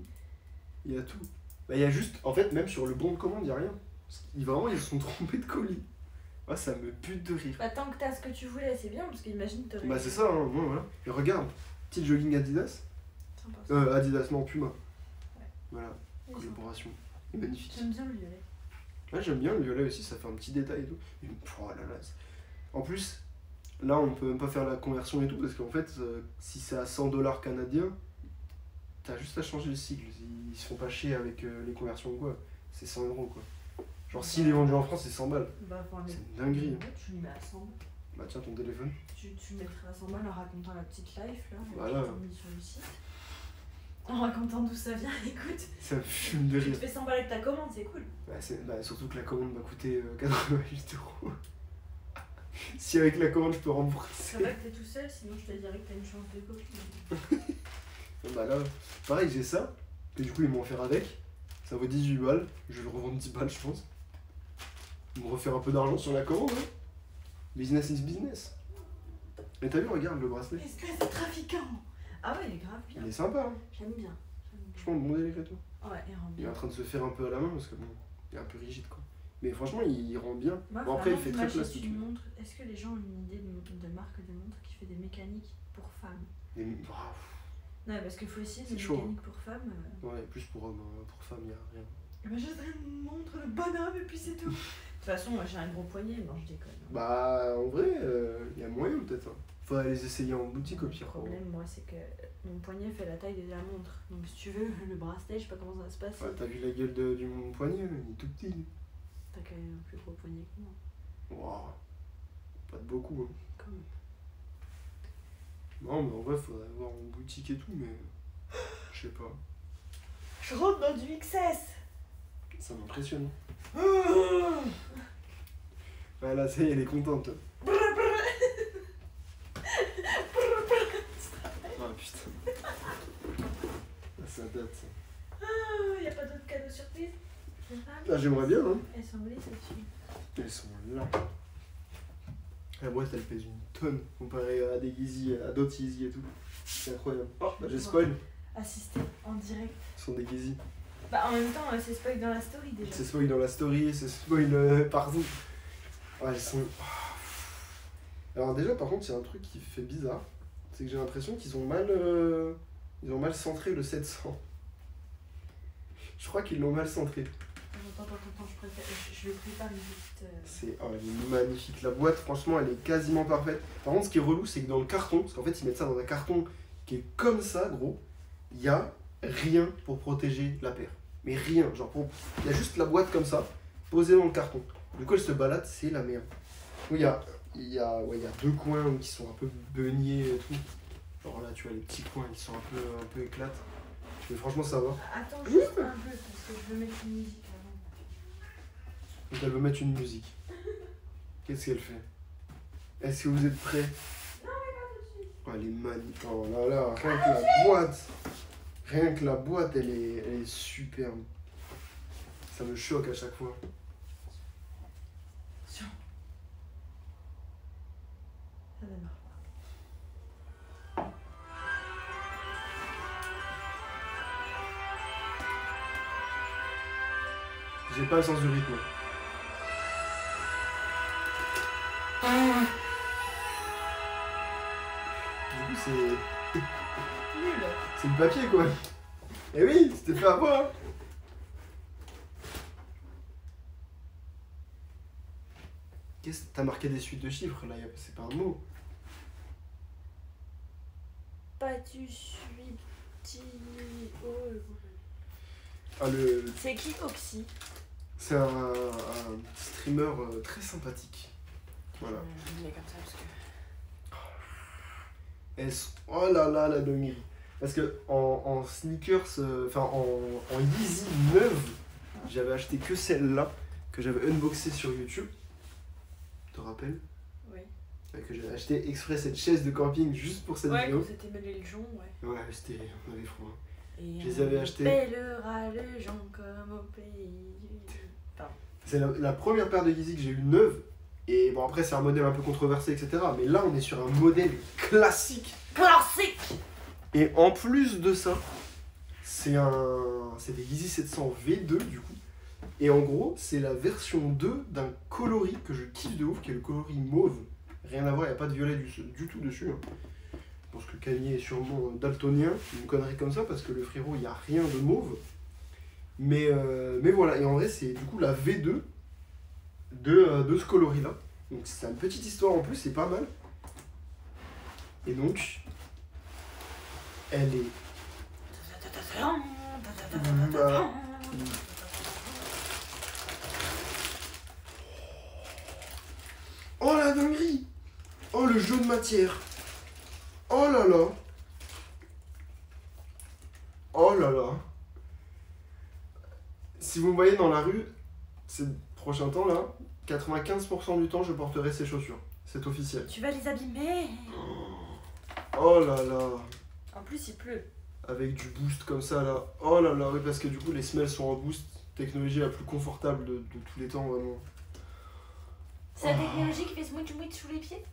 Il y a tout. Bah, il y a juste, en fait, même sur le bon de commande, il n'y a rien. Vraiment, ils se sont trompés de colis. Ah, ça me bute de rire. Bah, tant que t'as ce que tu voulais, c'est bien, parce qu'imagine t'aurais. Bah, c'est ça, hein, moi, voilà. Et regarde, petit jogging Adidas. Sympa, ça. Adidas, non, Puma. Ouais. Voilà, Oui, sympa. collaboration. Magnifique. J'aime bien le violet. Ouais, j'aime bien le violet aussi, ça fait un petit détail et tout. Et, oh là là. En plus, là, on peut même pas faire la conversion et tout, parce qu'en fait, si c'est à 100 $ canadiens, t'as juste à changer le sigle. Ils se font pas chier avec les conversions ou quoi. C'est 100 € quoi. Genre, s'il est vendu en France, c'est 100 balles. Bah, pour C'est une dinguerie. Ouais, tu le mets à 100 balles. Bah, tiens, ton téléphone. Tu le mettrais à 100 balles en racontant la petite life là, Voilà. que t'as mis sur le site. En racontant d'où ça vient, écoute. Ça me fume de Tu rire. te fais 100 balles avec ta commande, c'est cool. Bah, surtout que la commande m'a coûté 88 €. Si avec la commande je peux rembourser. Ça va que t'es tout seul, sinon je te dirais que t'as une chance de copine. Bah là, pareil, j'ai ça. Et du coup, ils m'ont offert avec. Ça vaut 18 balles. Je vais le revendre 10 balles, je pense. Ils me refaire un peu d'argent sur la commande. Hein. Business is business. Mais t'as vu, regarde le bracelet. Espèce de trafiquant. Ah ouais, il est grave bien. Il est sympa. Hein. J'aime bien. Franchement, bon délire et tout. Ouais, il rend Il est bien. en train de se faire un peu à la main parce que bon, il est un peu rigide quoi. Mais franchement, il rend bien. Moi, Bon, après, il vraiment, fait très m'achète plastique. une montre. Est-ce que les gens ont une idée de marque de montre qui fait des mécaniques pour femmes? Et, Non, parce qu'il faut essayer C'est des chaud, mécaniques pour femmes. ouais, plus pour hommes, pour femmes, il n'y a rien. Eh ben, j'achèterais une montre de bonhomme et puis c'est tout. De toute façon, moi j'ai un gros poignet, non, je déconne. Bah, en vrai, il y a moyen peut-être. Hein. Faudrait les essayer en boutique au Le pire. problème, moi, c'est que mon poignet fait la taille de la montre. Donc, si tu veux, le bracelet, je sais pas comment ça va se passer. Ouais, t'as vu la gueule du mon poignet, il est tout petit. T'as quand même un plus gros poignet que moi. Waouh, pas de beaucoup. Hein. Quand même. Non, mais en vrai, faudrait voir en boutique et tout, mais je sais pas. Je rentre dans du XS. Ça m'impressionne. Ouais, là, ça y est, elle est contente. Ah putain. Ah, ça date ça. Y a pas d'autres cadeaux surprises? Ah, j'aimerais bien, hein. Elles sont où celles-ci? Elles sont là. La boîte, elle pèse une tonne comparée à des Yeezy, à d'autres Yeezy et tout. C'est incroyable. Oh, bah j'ai spoil. Assister en direct. Ce sont des Yeezy. Bah en même temps, c'est spoil dans la story déjà. C'est spoil dans la story, c'est spoil partout. Ouais, elles sont. Alors, déjà, par contre, il y a un truc qui fait bizarre. C'est que j'ai l'impression qu'ils ont mal. Ils ont mal centré le 700. Je crois qu'ils l'ont mal centré. Attends, je le prépare une petite. C'est, oh, elle est magnifique. La boîte, franchement, elle est quasiment parfaite. Par contre, ce qui est relou, c'est que dans le carton, parce qu'en fait, ils mettent ça dans un carton qui est comme ça, gros, il y a rien pour protéger la paire. Mais rien, genre, il y a juste la boîte comme ça, posée dans le carton. Du coup, elle se balade, c'est la merde. Oui, il y a deux coins qui sont un peu beignés et tout. Genre là, tu vois, les petits coins, ils sont un peu éclatés. Mais franchement, ça va. Attends juste un peu, parce que je veux mettre une musique avant. Donc elle veut mettre une musique. Qu'est-ce qu'elle fait? Est-ce que vous êtes prêts? Non, mais pas tout de suite. Oh, elle est magnifique. Oh là là, rien que la boîte. Rien que la boîte, elle est superbe. Ça me choque à chaque fois. Ça démarre. J'ai pas le sens du rythme. Du coup, c'est. Nul. C'est le papier quoi. Eh oui, c'était fait avoir. Hein. Qu'est-ce que t'as marqué des suites de chiffres là? C'est pas un mot. Pas tu suis petit. Oh. Ah, C'est qui Oxy? c'est un streamer très sympathique. Voilà. Je le mets comme ça parce que. Oh là là, la dinguerie. Parce que en sneakers, enfin en Yeezy neuve, j'avais acheté que celle-là, que j'avais unboxée sur YouTube. Tu te rappelles? Oui. Que j'avais acheté exprès cette chaise de camping juste pour cette vidéo. Ouais, quand c'était mêlé le jonc, ouais. Ouais, c'était. On avait froid. Et Je les avais achetés. Pèlera le jonc comme au pays. Pardon. C'est la première paire de Yeezy que j'ai eu neuve. Et bon, après, c'est un modèle un peu controversé, etc. Mais là, on est sur un modèle classique. Classique. Et en plus de ça, c'est des Yeezy 700 V2 du coup. Et en gros, c'est la version 2 d'un coloris que je kiffe de ouf, qui est le coloris mauve. Rien à voir, il n'y a pas de violet du tout dessus. Hein. Je pense que Kanye est sûrement daltonien, une connerie comme ça, parce que le frérot, il n'y a rien de mauve. Mais voilà, et en vrai, c'est du coup la V2 de ce coloris-là. Donc c'est une petite histoire en plus, c'est pas mal. Et donc, elle est... Oh la dinguerie! Oh le jeu de matière! Oh là là! Oh là là! Si vous me voyez dans la rue, ces prochains temps là, 95% du temps je porterai ces chaussures. C'est officiel. Tu vas les abîmer. Oh là là. En plus, il pleut. Avec du boost comme ça là. Oh là là, oui, parce que du coup les semelles sont en boost. Technologie la plus confortable de tous les temps, vraiment. C'est la technologie qui fait smooch mouch sous les pieds?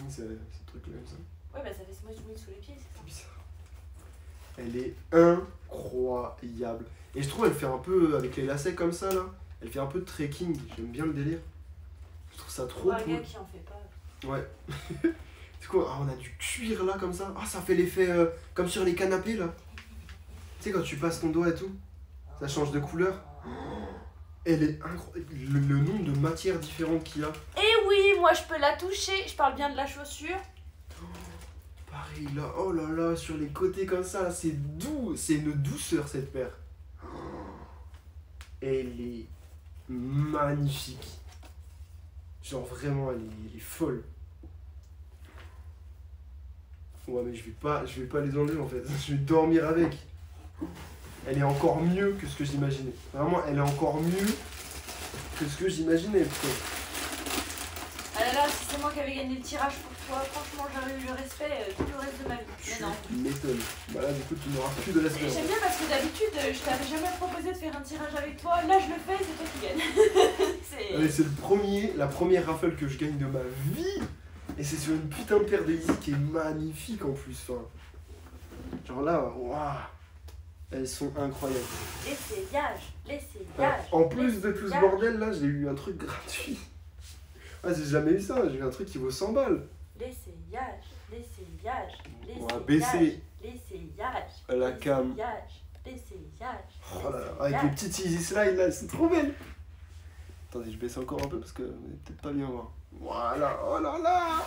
C'est ce truc là comme ça. Ouais, bah ça fait smooch mouch sous les pieds, c'est ça. Bizarre. Elle est incroyable. Et je trouve elle fait un peu, avec les lacets comme ça là, elle fait un peu de trekking. J'aime bien le délire. Je trouve ça trop Pour un cool. gars qui en fait pas. Ouais. C'est quoi? Ah, on a du cuir là comme ça. Ah, ça fait l'effet comme sur les canapés là. Tu sais, quand tu passes ton doigt et tout, ça change de couleur. Elle est incroyable. Le nombre de matières différentes qu'il y a. Eh oui, moi je peux la toucher. Je parle bien de la chaussure. Pareil là, oh là là, sur les côtés comme ça, là, c'est doux. C'est une douceur cette paire. Elle est magnifique. Genre vraiment, elle est folle. Ouais, mais je vais pas les enlever en fait. Je vais dormir avec. Elle est encore mieux que ce que j'imaginais. Vraiment, elle est encore mieux que ce que j'imaginais. Ah là là, si c'est moi qui avais gagné le tirage pour toi, franchement j'aurais eu le respect tout le reste de ma vie. Mais non. Tu m'étonnes. Bah là, du coup, tu n'auras plus de respect. J'aime bien parce que d'habitude, je t'avais jamais proposé de faire un tirage avec toi. Là, je le fais, c'est toi qui gagne. Allez, c'est la première raffle que je gagne de ma vie. Et c'est sur une putain de paire de Yeezy qui est magnifique en plus. Enfin, genre là, waouh. Elles sont incroyables. L'essayage. En plus de tout ce bordel là, j'ai eu un truc gratuit. Ah, j'ai jamais eu ça, j'ai eu un truc qui vaut 100 balles. L'essayage. On va baisser L'essayage. la cam. L'essayage. Oh là là, avec les petites Easy Slide là, elles sont trop belles. Attendez, je baisse encore un peu parce que vous n'allez peut-être pas bien voir. Voilà, oh là là.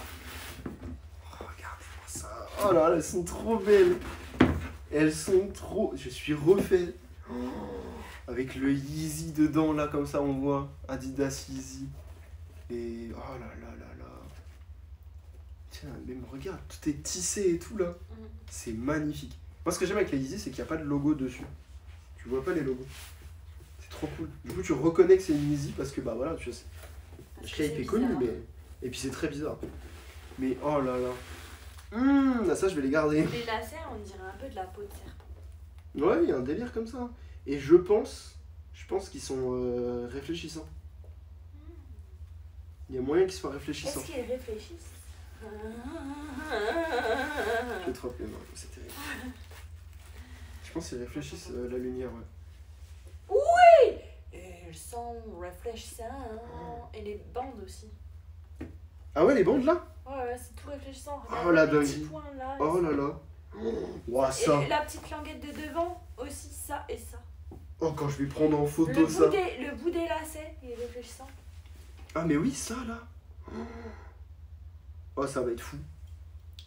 Regardez-moi ça. Oh là là, elles sont trop belles. Elles sont trop... Je suis refait. Oh, avec le Yeezy dedans là, comme ça on voit. Adidas Yeezy. Et oh là là là là. Tiens, même regarde, tout est tissé et tout là. C'est magnifique. Moi ce que j'aime avec les Yeezy, c'est qu'il n'y a pas de logo dessus. Tu vois pas les logos. C'est trop cool. Du coup tu reconnais que c'est une Yeezy parce que bah voilà, tu sais. Le shape est connu, mais... Et puis c'est très bizarre. Mais oh là là. Ça je vais les garder. Les lacets, on dirait un peu de la peau de serpent. Ouais, il y a un délire comme ça. Et je pense qu'ils sont réfléchissants. Il y a moyen qu'ils soient réfléchissants. Est-ce qu'ils réfléchissent? Je vais te rappeler, non, c'est terrible. Je pense qu'ils réfléchissent la lumière, ouais. Oui! Ils sont réfléchissants. Et les bandes aussi. Ah ouais, les bandes là? Ouais, c'est tout réfléchissant. Oh la les petits dingue. points là. Oh là là. Ouah, ça. Et la petite languette de devant aussi, ça et ça. Oh, quand je vais prendre en photo ça. Le bout des lacets, il est réfléchissant. Ah mais oui, ça là. Oh, ça va être fou.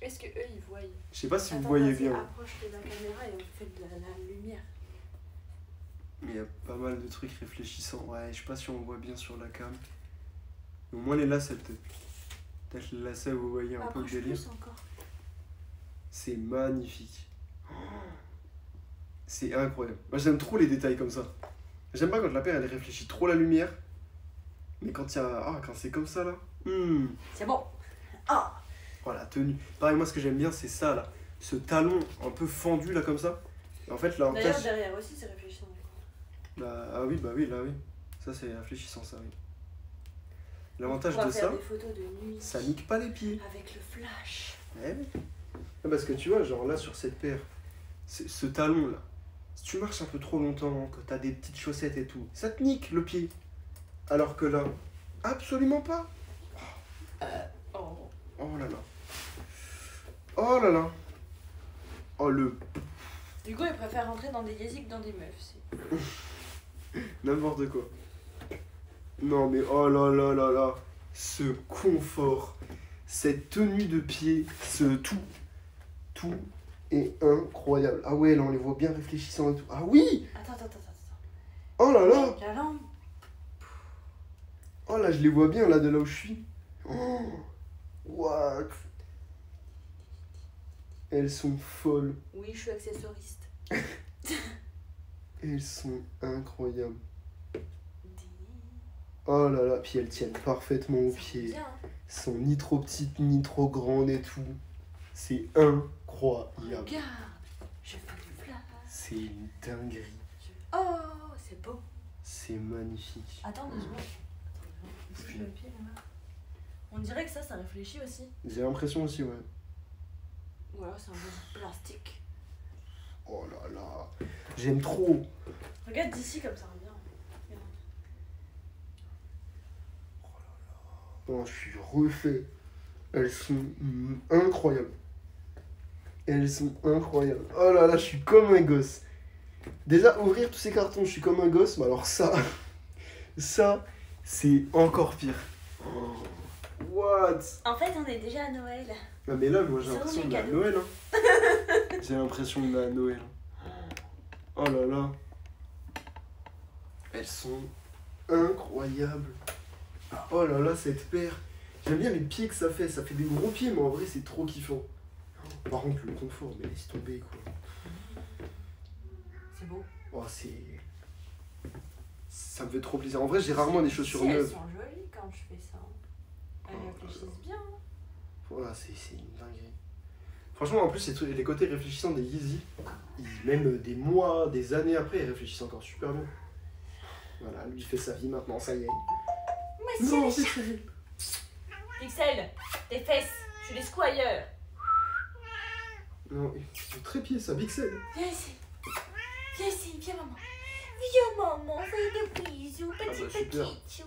Est-ce que eux ils voient? Je sais pas si vous voyez bien. Approche de la caméra et on fait de la lumière. Mais il y a pas mal de trucs réfléchissants. Ouais, je sais pas si on voit bien sur la cam. Mais au moins les lacets peut-être. Peut-être les lacets, vous voyez un peu le délire. C'est magnifique. C'est incroyable. Moi j'aime trop les détails comme ça. J'aime pas quand la paire elle réfléchit trop la lumière. Mais quand il y a... Ah, quand c'est comme ça là. C'est bon. Ah. Oh la tenue. Pareil, moi ce que j'aime bien c'est ça là. Ce talon un peu fendu là comme ça. Et en fait là... D'ailleurs derrière aussi c'est réfléchissant. Là, ah oui, bah oui, là oui. Ça c'est réfléchissant ça, oui. L'avantage de ça, des photos de nuit ça nique pas les pieds. avec le flash. Ouais. Parce que tu vois, genre là sur cette paire, ce talon là, si tu marches un peu trop longtemps, que t'as des petites chaussettes et tout, ça te nique le pied. Alors que là, absolument pas. Oh là là. Oh là là. Oh le... Du coup, ils préfèrent rentrer dans des Yeezy que dans des meufs. N'importe quoi. Non mais oh là là là là. Ce confort, cette tenue de pied, tout est incroyable. Ah ouais, là on les voit bien réfléchissants et tout. Ah oui. Attends. Oh là là. La lampe. Oh là, je les vois bien là de là où je suis. Oh, what? Elles sont folles. Oui, je suis accessoiriste. Elles sont incroyables. Oh là là, puis elles tiennent parfaitement aux Ça fait pieds. bien, hein. Elles sont ni trop petites, ni trop grandes et tout. C'est incroyable. Regarde, je fais du flash. C'est une dinguerie. Oh, c'est beau. C'est magnifique. Attends 2 secondes. Bouge le pied là. On dirait que ça réfléchit aussi. J'ai l'impression aussi, ouais. Voilà, c'est un peu plastique. Oh là là. J'aime trop. Regarde d'ici comme ça, regarde. Oh, je suis refait. Elles sont incroyables. Elles sont incroyables. Oh là là, je suis comme un gosse. Déjà, ouvrir tous ces cartons, je suis comme un gosse. Mais alors ça, ça, c'est encore pire. Oh, what? En fait, on est déjà à Noël. Ah mais là, moi j'ai C'est l'impression vraiment de la cadeau. Noël. Hein. J'ai l'impression de la Noël. Oh là là. Elles sont incroyables. Oh là là, cette paire. J'aime bien les pieds que ça fait. Ça fait des gros pieds, mais en vrai, c'est trop kiffant. Par contre, le confort, mais laisse tomber quoi. C'est beau. Oh, c'est. Ça me fait trop plaisir. En vrai, j'ai rarement des chaussures Si, elles neuves. sont jolies quand je fais ça. Elles réfléchissent bien. Voilà, c'est une dinguerie. Franchement, en plus, les côtés réfléchissants des Yeezy, même des mois, des années après, ils réfléchissent encore super bien. Voilà, lui il fait sa vie maintenant, ça y est. Mais Non, c'est c'est les Pixel, tes fesses, tu les secoues ailleurs. Non, c'est trépied ça, Pixel. Viens ici. Viens ici, viens maman. Viens maman, fais des bisous, bah, petit super. petit.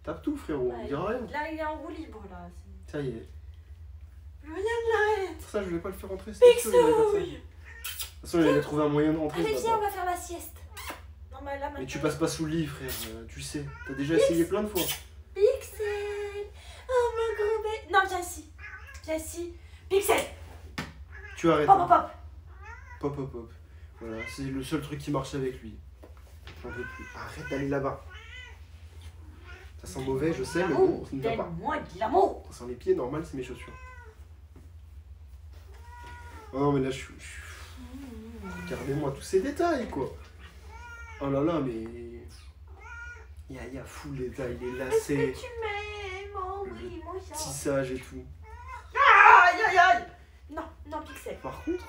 Tape tout, frérot, on dira rien. Là, il est en roue libre là. Ça y est. Rien de l'arrête. Ça, je voulais pas le faire rentrer, c'était chaud, il allait faire ça. De Pixel. toute façon, il allait trouver un moyen de rentrer. Allez, ce viens, on bâtard. va faire la sieste. Non, mais là, Mais tu maintenant- passes pas sous le lit, frère, tu sais. T'as déjà essayé plein de fois. Pixel. Oh, mon gros bébé. Non, viens ici. Viens ici. Pixel. Tu arrêtes. Pop, hein. pop, pop. Pop, pop, pop. Voilà, c'est le seul truc qui marche avec lui. J'en peux plus. Arrête d'aller là-bas. Ça sent mauvais, je sais, mais bon, ça ne va pas. Donne-moi de l'amour. Ça sent les pieds, normal, c'est mes chaussures. Oh non, mais là, regardez-moi tous ces détails, quoi. Oh là là, mais. Il y a full détails, les Est-ce lacets, que tu m'aimes? Oh oui, mon chat. tissage et tout. Aïe, aïe, aïe. Non, non, Pixel. Par contre,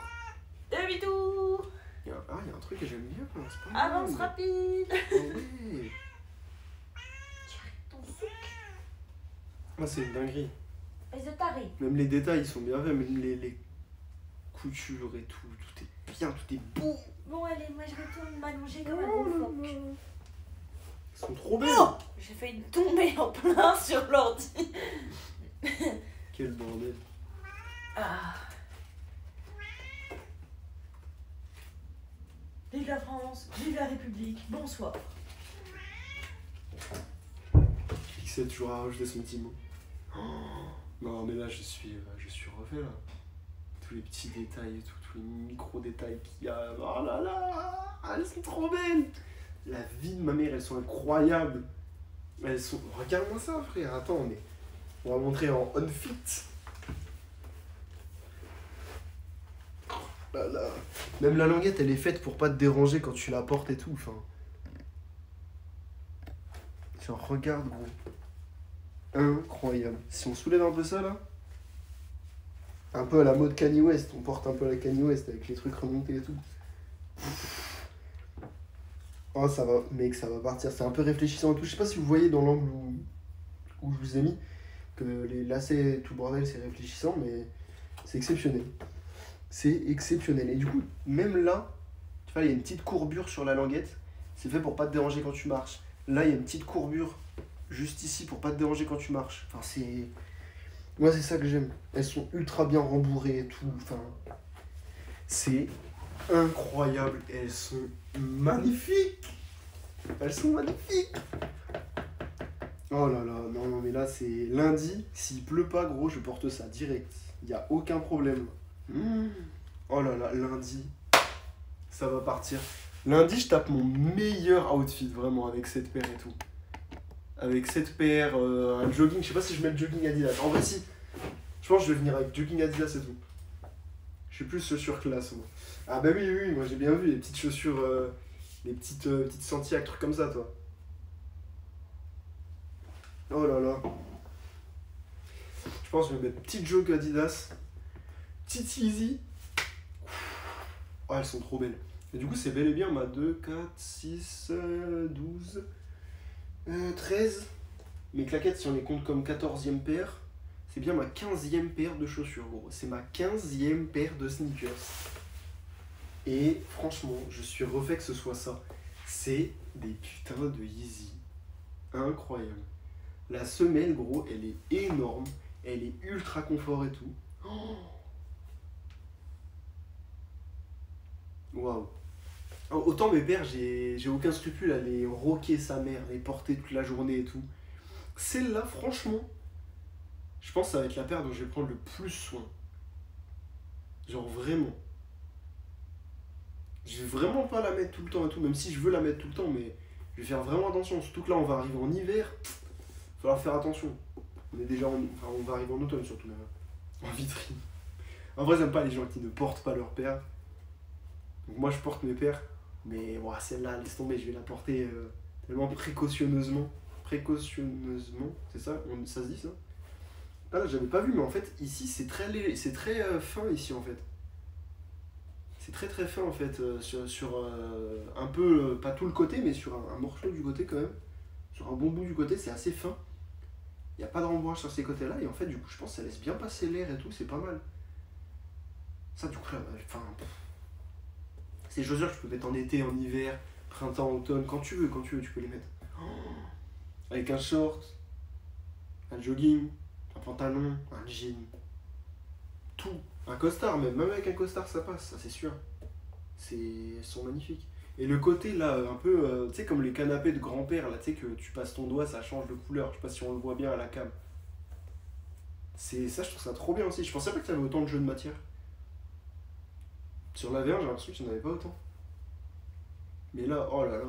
Demi-tour. il y a un truc que j'aime bien, c'est pas mal. Avance rapide. Oh ouais. Ton sucre. Ah, c'est une dinguerie. Et de taré. Même les détails, ils sont bien faits, même les coutures et tout, tout est bien, tout est beau. Bon, allez, moi je retourne m'allonger comme un gros phoque. Ils sont trop belles. Oh, j'ai failli tomber en plein sur l'ordi. Quel bordel. Ah. Vive la France, vive la République, bonsoir. Pixel toujours à rajouter son petit mot. Oh, non mais là je suis refait là. Tous les petits détails et tout, tous les micro-détails qu'il y a. Oh là là, elles sont trop belles. La vie de ma mère, elles sont incroyables. Elles sont. Regarde-moi ça frère, attends mais. On va montrer en on-fit. Oh là là. Même la languette elle est faite pour pas te déranger quand tu la portes et tout. Enfin. Genre regarde gros. Incroyable. Si on soulève un peu ça là, un peu à la mode Kanye West, on porte un peu à la Kanye West avec les trucs remontés et tout. Oh ça va, mec, ça va partir. C'est un peu réfléchissant et tout. Je sais pas si vous voyez dans l'angle où je vous ai mis que les lacets et tout le bordel c'est réfléchissant, mais c'est exceptionnel. C'est exceptionnel. Et du coup, même là, tu vois, il y a une petite courbure sur la languette. C'est fait pour pas te déranger quand tu marches. Là, il y a une petite courbure juste ici pour pas te déranger quand tu marches. Enfin, c'est. Moi, c'est ça que j'aime. Elles sont ultra bien rembourrées et tout. Enfin. C'est incroyable. Elles sont magnifiques. Elles sont magnifiques. Oh là là, non, non, mais là, c'est lundi. S'il pleut pas, gros, je porte ça direct. Il n'y a aucun problème. Oh là là, lundi, ça va partir. Lundi, je tape mon meilleur outfit, vraiment, avec cette paire et tout. Avec cette paire, un jogging. Je sais pas si je mets le jogging Adidas. En vrai, si. Je pense que je vais venir avec jogging Adidas et tout. Je suis plus chaussures classe, moi. Ah bah oui, oui, oui, moi j'ai bien vu les petites chaussures, les petites Santiago, trucs comme ça, toi. Oh là là. Je pense que je vais mettre petite joke Adidas. Petite Yeezy. Oh, elles sont trop belles. Et du coup, c'est bel et bien ma 2, 4, 6, 12, 13. Mes claquettes, si on les compte comme 14e paire, c'est bien ma 15e paire de chaussures, gros. C'est ma 15e paire de sneakers. Et franchement, je suis refait que ce soit ça. C'est des putains de Yeezy. Incroyable. La semelle, gros, elle est énorme. Elle est ultra confort et tout. Oh, waouh. Autant mes paires, j'ai aucun scrupule à les rocker sa mère, les porter toute la journée et tout. Celle-là, franchement, je pense que ça va être la paire dont je vais prendre le plus soin. Genre vraiment. Je vais vraiment pas la mettre tout le temps et tout, même si je veux la mettre tout le temps, mais je vais faire vraiment attention. Surtout que là, on va arriver en hiver, il va falloir faire attention. On est déjà enfin, on va arriver en automne surtout, là. En vitrine. En vrai, j'aime pas les gens qui ne portent pas leurs paires. Donc moi, je porte mes paires, mais ouah, celle-là, laisse tomber, je vais la porter tellement précautionneusement. Précautionneusement, c'est ça? Ça se dit ça? Ah là, j'avais pas vu, mais en fait, ici, c'est très fin ici, en fait. C'est très très fin, en fait, sur un peu, pas tout le côté, mais sur un morceau du côté, quand même. Sur un bon bout du côté, c'est assez fin. Il n'y a pas de rembourrage sur ces côtés-là, et en fait, du coup, je pense que ça laisse bien passer l'air et tout, c'est pas mal. Ça, du coup, là, enfin... Ces chaussures que tu peux mettre en été, en hiver, printemps, automne, quand tu veux, tu peux les mettre. Oh, avec un short, un jogging, un pantalon, un jean, tout. Un costard même avec un costard ça passe, ça c'est sûr. Elles sont magnifiques. Et le côté là, un peu, tu sais comme les canapés de grand-père, là, tu sais que tu passes ton doigt, ça change de couleur, je sais pas si on le voit bien à la cam. Ça, je trouve ça trop bien aussi. Je pensais pas que ça avait autant de jeux de matière. Sur la V1, j'ai l'impression qu'il n'y en avait pas autant. Mais là, oh là là.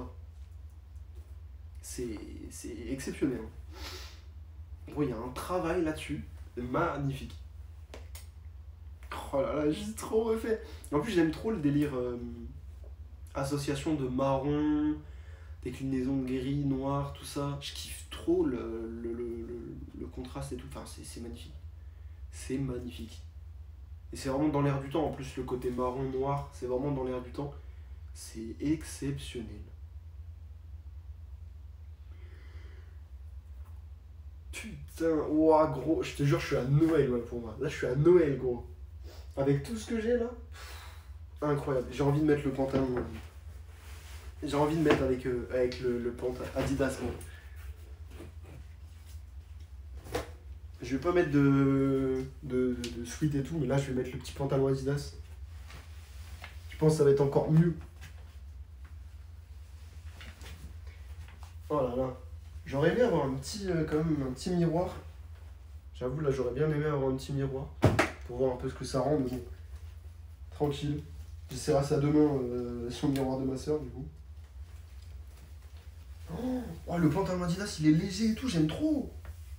C'est exceptionnel. Gros, il y a un travail là-dessus. Magnifique. Oh là là, j'ai trop refait. En plus, j'aime trop le délire association de marron, déclinaison de gris, noir, tout ça. Je kiffe trop le contraste et tout. Enfin, c'est magnifique. C'est magnifique. Et c'est vraiment dans l'air du temps. En plus, le côté marron, noir, c'est vraiment dans l'air du temps. C'est exceptionnel. Putain, ouah, gros, je te jure, je suis à Noël, ouais, pour moi. Là, je suis à Noël, gros. Avec tout ce que j'ai là, incroyable. J'ai envie de mettre le pantalon. J'ai envie de mettre avec le pantalon Adidas. Moi. Je vais pas mettre de sweat et tout, mais là, je vais mettre le petit pantalon Adidas. Je pense que ça va être encore mieux. Oh là là. J'aurais aimé avoir quand même un petit miroir. J'avoue, là, j'aurais bien aimé avoir un petit miroir. Pour voir un peu ce que ça rend, mais bon. Tranquille. J'essaierai ça demain sur le miroir de ma soeur, du coup. Oh, le pantalon Adidas, il est léger et tout, j'aime trop.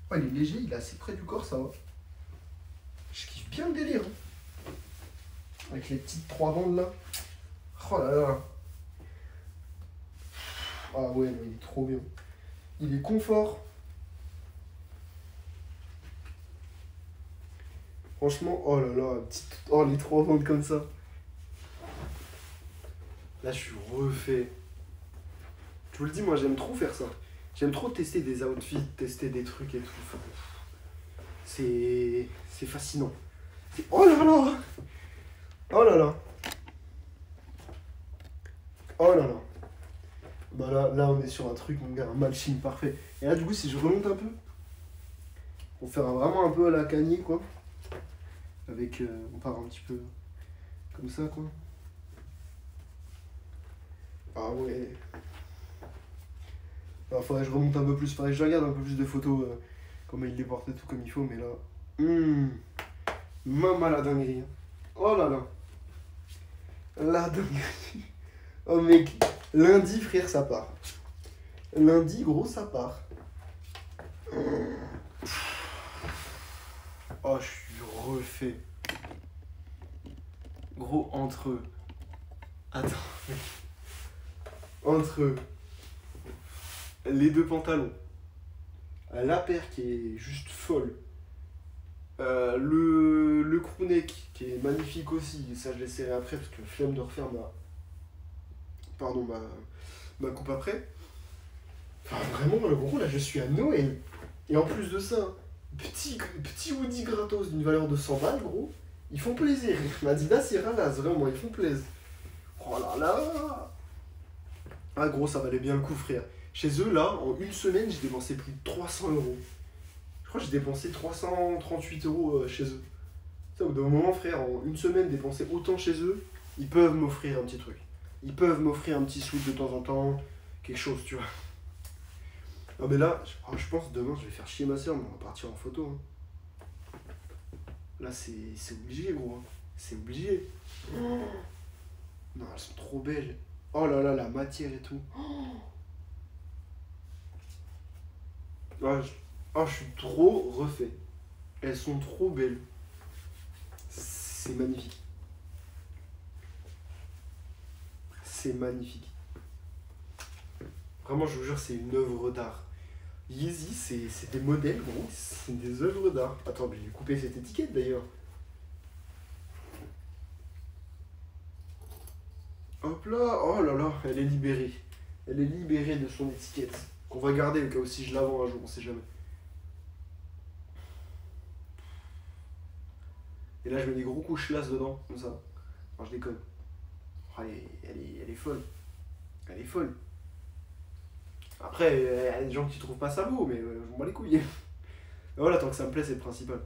Oh, il est léger, il est assez près du corps, ça va. Je kiffe bien le délire. Hein. Avec les petites 3 bandes là. Oh là là. Ah ouais, il est trop bien. Il est confort. Franchement, oh là là, oh les 3 bandes comme ça. Là, je suis refait. Je vous le dis, moi, j'aime trop faire ça. J'aime trop tester des outfits, tester des trucs et tout. Enfin, c'est fascinant. Oh là là. Oh là là. Oh là là. Bah là, on est sur un truc, mon gars, un matching parfait. Et là, du coup, si je remonte un peu, on fera vraiment un peu à la Kanye, quoi. Avec, on part un petit peu comme ça, quoi. Ah ouais. Alors, faudrait que je remonte un peu plus, faudrait que je regarde un peu plus de photos, comment il les portait tout comme il faut, mais là... Maman la dinguerie. Oh là là. La dinguerie. Oh mec, lundi frère ça part. Lundi gros ça part. Oh je suis refait. Gros entre eux. Attends. Entre les deux pantalons. La paire qui est juste folle. Le crewneck qui est magnifique aussi. Et ça, je l'essaierai après parce que flemme de refaire ma coupe après. Enfin, vraiment, le gros, là, je suis à Noël. Et en plus de ça, petit hoodie gratos d'une valeur de 100 balles, gros. Ils font plaisir. Adidas, ils ralassent, vraiment, ils font plaisir. Oh là là. Ah, gros, ça valait bien le coup, frère. Chez eux, là, en une semaine, j'ai dépensé plus de 300 euros. Je crois que j'ai dépensé 338 euros chez eux. Ça, au bout d'un moment, frère, en une semaine, dépenser autant chez eux, ils peuvent m'offrir un petit truc. Ils peuvent m'offrir un petit sweat de temps en temps, quelque chose, tu vois. Ah, mais là, je pense demain, je vais faire chier ma soeur, mais on va partir en photo. Hein. Là, c'est obligé, gros. Hein. C'est obligé. Oh non, elles sont trop belles. Oh là là, la matière et tout. Ah, je suis trop refait. Elles sont trop belles. C'est magnifique. C'est magnifique. Vraiment, je vous jure, c'est une œuvre d'art. Yeezy, c'est des modèles, gros. C'est des œuvres d'art. Attends, mais j'ai coupé cette étiquette d'ailleurs. Hop là, oh là là, elle est libérée. Elle est libérée de son étiquette. Qu'on va garder au cas où si je la vends un jour, on sait jamais. Et là, je mets des gros couches là dedans, comme ça. Enfin, je déconne. Oh, elle est folle. Elle est folle. Après, il y a des gens qui trouvent pas ça beau, mais je m'en bats les couilles. Mais voilà, tant que ça me plaît, c'est le principal.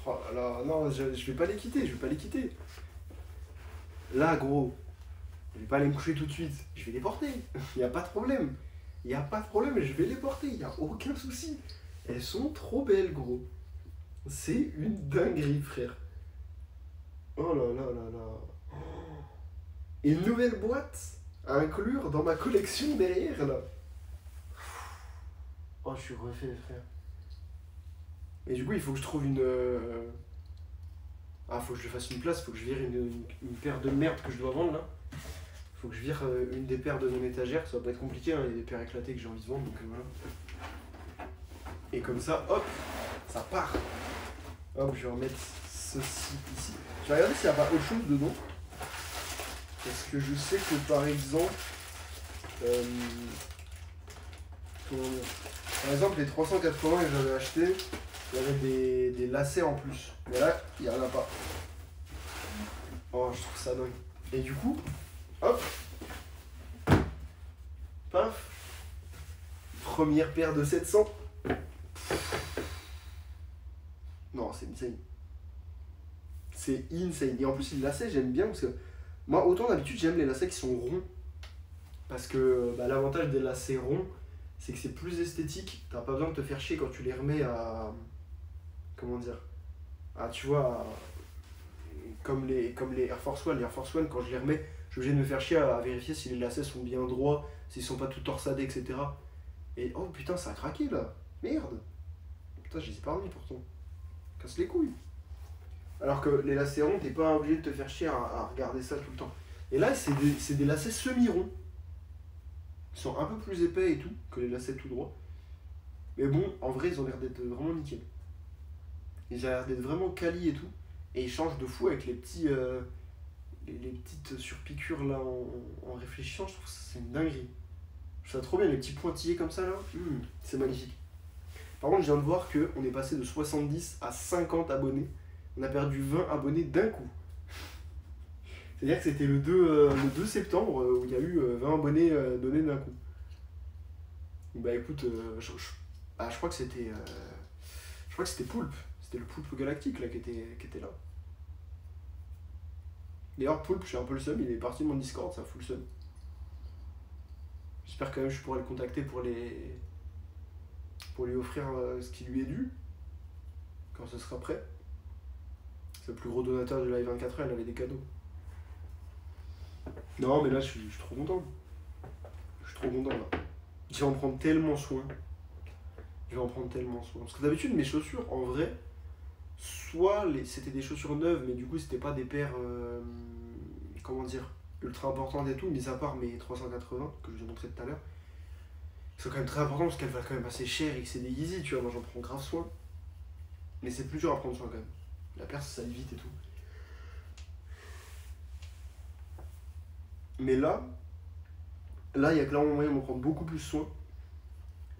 Oh là là, non, je vais pas les quitter, je vais pas les quitter. Là, gros, je vais pas aller me coucher tout de suite. Je vais les porter. Il y a pas de problème. Il y a pas de problème, je vais les porter. Il y a aucun souci. Elles sont trop belles, gros. C'est une dinguerie, frère. Oh là là là là. Et une nouvelle boîte à inclure dans ma collection derrière, là. Oh, je suis refait, frère. Et du coup, il faut que je trouve une... Ah, faut que je fasse une place, faut que je vire une paire de merde que je dois vendre, là. Faut que je vire une des paires de mon étagère, ça va pas être compliqué, hein. Il y a des paires éclatées que j'ai envie de vendre, donc voilà. Et comme ça, hop, ça part. Hop, je vais remettre ceci ici. Je vais regarder s'il n'y a pas autre chose dedans. Parce que je sais que par exemple, comment dire, par exemple les 380 que j'avais acheté, il y avait des lacets en plus. Mais là, il n'y en a pas. Oh, je trouve ça dingue. Et du coup, hop, paf, première paire de 700. Non, c'est insane. C'est insane. Et en plus, les lacets, j'aime bien parce que moi, autant d'habitude, j'aime les lacets qui sont ronds. Parce que l'avantage des lacets ronds, c'est que c'est plus esthétique. T'as pas besoin de te faire chier quand tu les remets à. Comment dire, tu vois, comme les Air Force One. Les Air Force One, quand je les remets, je suis obligé de me faire chier à vérifier si les lacets sont bien droits, s'ils sont pas tout torsadés, etc. Et oh putain, ça a craqué là. Merde. Putain, je les ai pas remis pourtant. Casse les couilles. Alors que les lacets ronds, t'es pas obligé de te faire chier à regarder ça tout le temps. Et là, c'est des lacets semi-ronds. Ils sont un peu plus épais et tout que les lacets tout droits. Mais bon, en vrai, ils ont l'air d'être vraiment nickel. Ils ont l'air d'être vraiment quali et tout. Et ils changent de fou avec les petits les petites surpiqûres là en réfléchissant. Je trouve que c'est une dinguerie. Je trouve ça trop bien, les petits pointillés comme ça là. C'est magnifique. Par contre, je viens de voir qu'on est passé de 70 à 50 abonnés. On a perdu 20 abonnés d'un coup. C'est-à-dire que c'était le 2 septembre où il y a eu 20 abonnés donnés d'un coup. Bah écoute, je crois que c'était Poulpe. C'était le Poulpe galactique là qui était là. D'ailleurs, Poulpe, je suis un peu le seum, il est parti de mon Discord, ça fout le seum. J'espère quand même que je pourrai le contacter pour lui offrir ce qui lui est dû quand ce sera prêt. C'est le plus gros donateur de Live 24h, il avait des cadeaux. Non, mais là, je suis trop content. Je suis trop content, là. Je vais en prendre tellement soin. Parce que d'habitude, mes chaussures, en vrai, soit c'était des chaussures neuves, mais du coup, c'était pas des paires, comment dire, ultra importantes et tout, mis à part mes 380, que je vous ai montré tout à l'heure. C'est quand même très important parce qu'elles valent quand même assez cher et que c'est des Yeezy, tu vois. Moi, j'en prends grave soin. Mais c'est plus dur à prendre soin quand même. La paire, ça sale vite et tout. Mais là, il y a clairement moyen de m'en prendre beaucoup plus soin.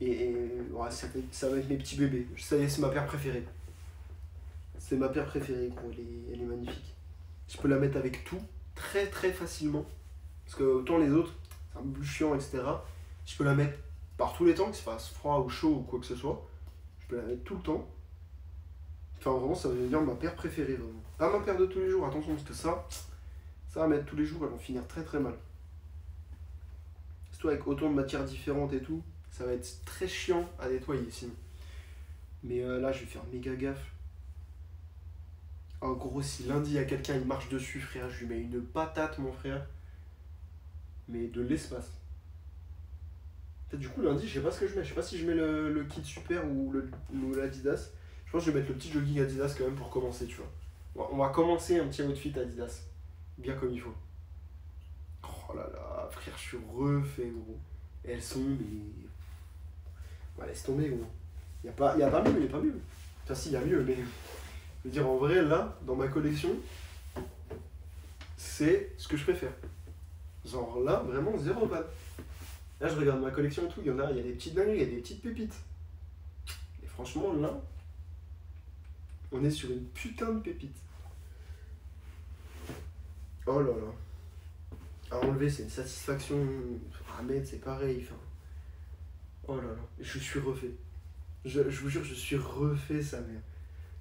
Et ouais, ça va être mes petits bébés. C'est ma paire préférée. C'est ma paire préférée, gros. Elle est magnifique. Je peux la mettre avec tout, très très facilement. Parce que autant les autres, c'est un peu plus chiant, etc. Je peux la mettre par tous les temps, que ce fasse froid ou chaud ou quoi que ce soit. Je peux la mettre tout le temps. Enfin, vraiment, ça veut devenir ma paire préférée, vraiment. Pas ma paire de tous les jours, attention, parce que ça va mettre tous les jours, elles vont finir très très mal. Surtout avec autant de matières différentes et tout, ça va être très chiant à nettoyer sinon. Mais là, je vais faire méga gaffe. En gros, si lundi, il y a quelqu'un, il marche dessus, frère, je lui mets une patate, mon frère. Mais de l'espace. Du coup, lundi, je sais pas ce que je mets. Je sais pas si je mets le kit super ou l'Adidas. Je pense que je vais mettre le petit jogging Adidas quand même pour commencer, tu vois. On va commencer un petit outfit Adidas. Bien comme il faut. Oh là là, frère, je suis refait, gros. Et elles sont, mais... Ouais, laisse tomber, gros. Y a pas mieux, pas mieux. Enfin, si, y a mieux, mais... Je veux dire, en vrai, là, dans ma collection, c'est ce que je préfère. Genre là, vraiment, zéro bad. Là, je regarde ma collection et tout, il y a des petites dingueries, il y a des petites pépites. Et franchement, là, on est sur une putain de pépite. Oh là là. À enlever, c'est une satisfaction. À mettre, c'est pareil. Enfin... Oh là là. Je suis refait. Je vous jure, je suis refait, sa mère.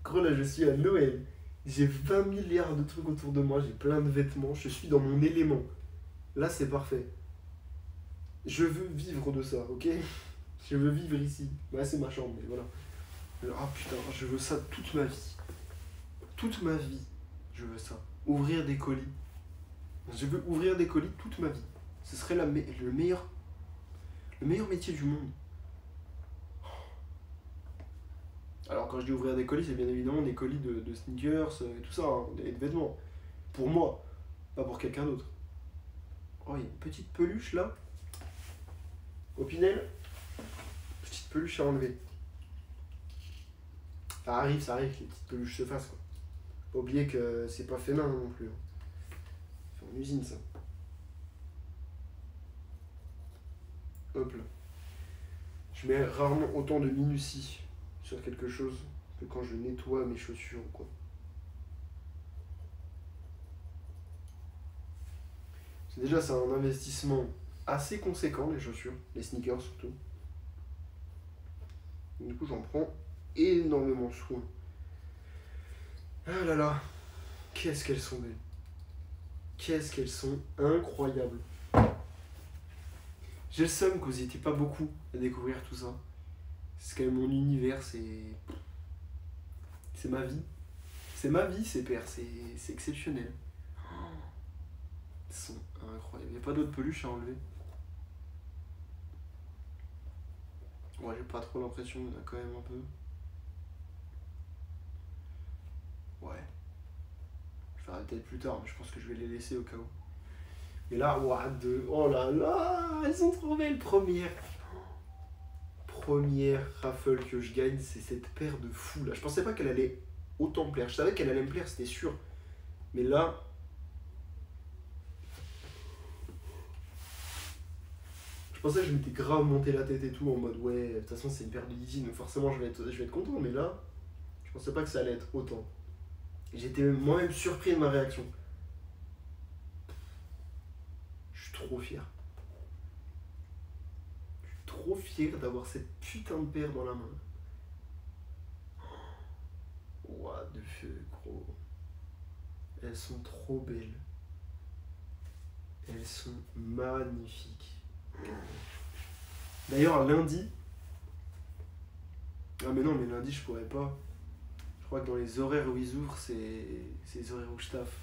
Gros, là, je suis à Noël. J'ai 20 milliards de trucs autour de moi, j'ai plein de vêtements, je suis dans mon élément. Là, c'est parfait. Je veux vivre de ça, ok? Je veux vivre ici. Ouais, c'est ma chambre, mais voilà. Ah putain, je veux ça toute ma vie. Toute ma vie, je veux ça. Ouvrir des colis. Je veux ouvrir des colis toute ma vie. Ce serait le meilleur métier du monde. Alors quand je dis ouvrir des colis, c'est bien évidemment des colis de sneakers et tout ça, hein, et de vêtements. Pour moi, pas pour quelqu'un d'autre. Oh, il y a une petite peluche là. Opinel, petite peluche à enlever. Ça arrive que les petites peluches se fassent, quoi. Pas oublier que c'est pas fait main non plus. C'est en usine ça. Hop là. Je mets rarement autant de minutie sur quelque chose que quand je nettoie mes chaussures ou quoi. Déjà, c'est un investissement assez conséquent, les chaussures, les sneakers surtout. Du coup, j'en prends énormément soin. Ah là là, qu'est-ce qu'elles sont belles. Qu'est-ce qu'elles sont incroyables. J'ai le seum que vous n'étiez pas beaucoup à découvrir tout ça. C'est quand même mon univers, c'est ma vie. C'est ma vie, ces paires, c'est exceptionnel. Elles sont incroyables. Il n'y a pas d'autres peluches à enlever. Ouais, j'ai pas trop l'impression, il y en a quand même un peu. Ouais. Je ferai peut-être plus tard, mais je pense que je vais les laisser au cas où. Mais là, oh là là, elles sont trop belles. Première raffle que je gagne, c'est cette paire de fous là. Je pensais pas qu'elle allait autant me plaire. Je savais qu'elle allait me plaire, c'était sûr. Mais là... Je pensais que je m'étais grave monté la tête et tout en mode ouais, de toute façon c'est une paire de Yeezy, donc forcément je vais être content. Mais là, je pensais pas que ça allait être autant. J'étais moi-même surpris de ma réaction. Je suis trop fier. Je suis trop fier d'avoir cette putain de paire dans la main. What the fuck, gros. Elles sont trop belles. Elles sont magnifiques. D'ailleurs, lundi... Ah mais non, mais lundi je pourrais pas. Je crois que dans les horaires où ils ouvrent, c'est les horaires où je taffe.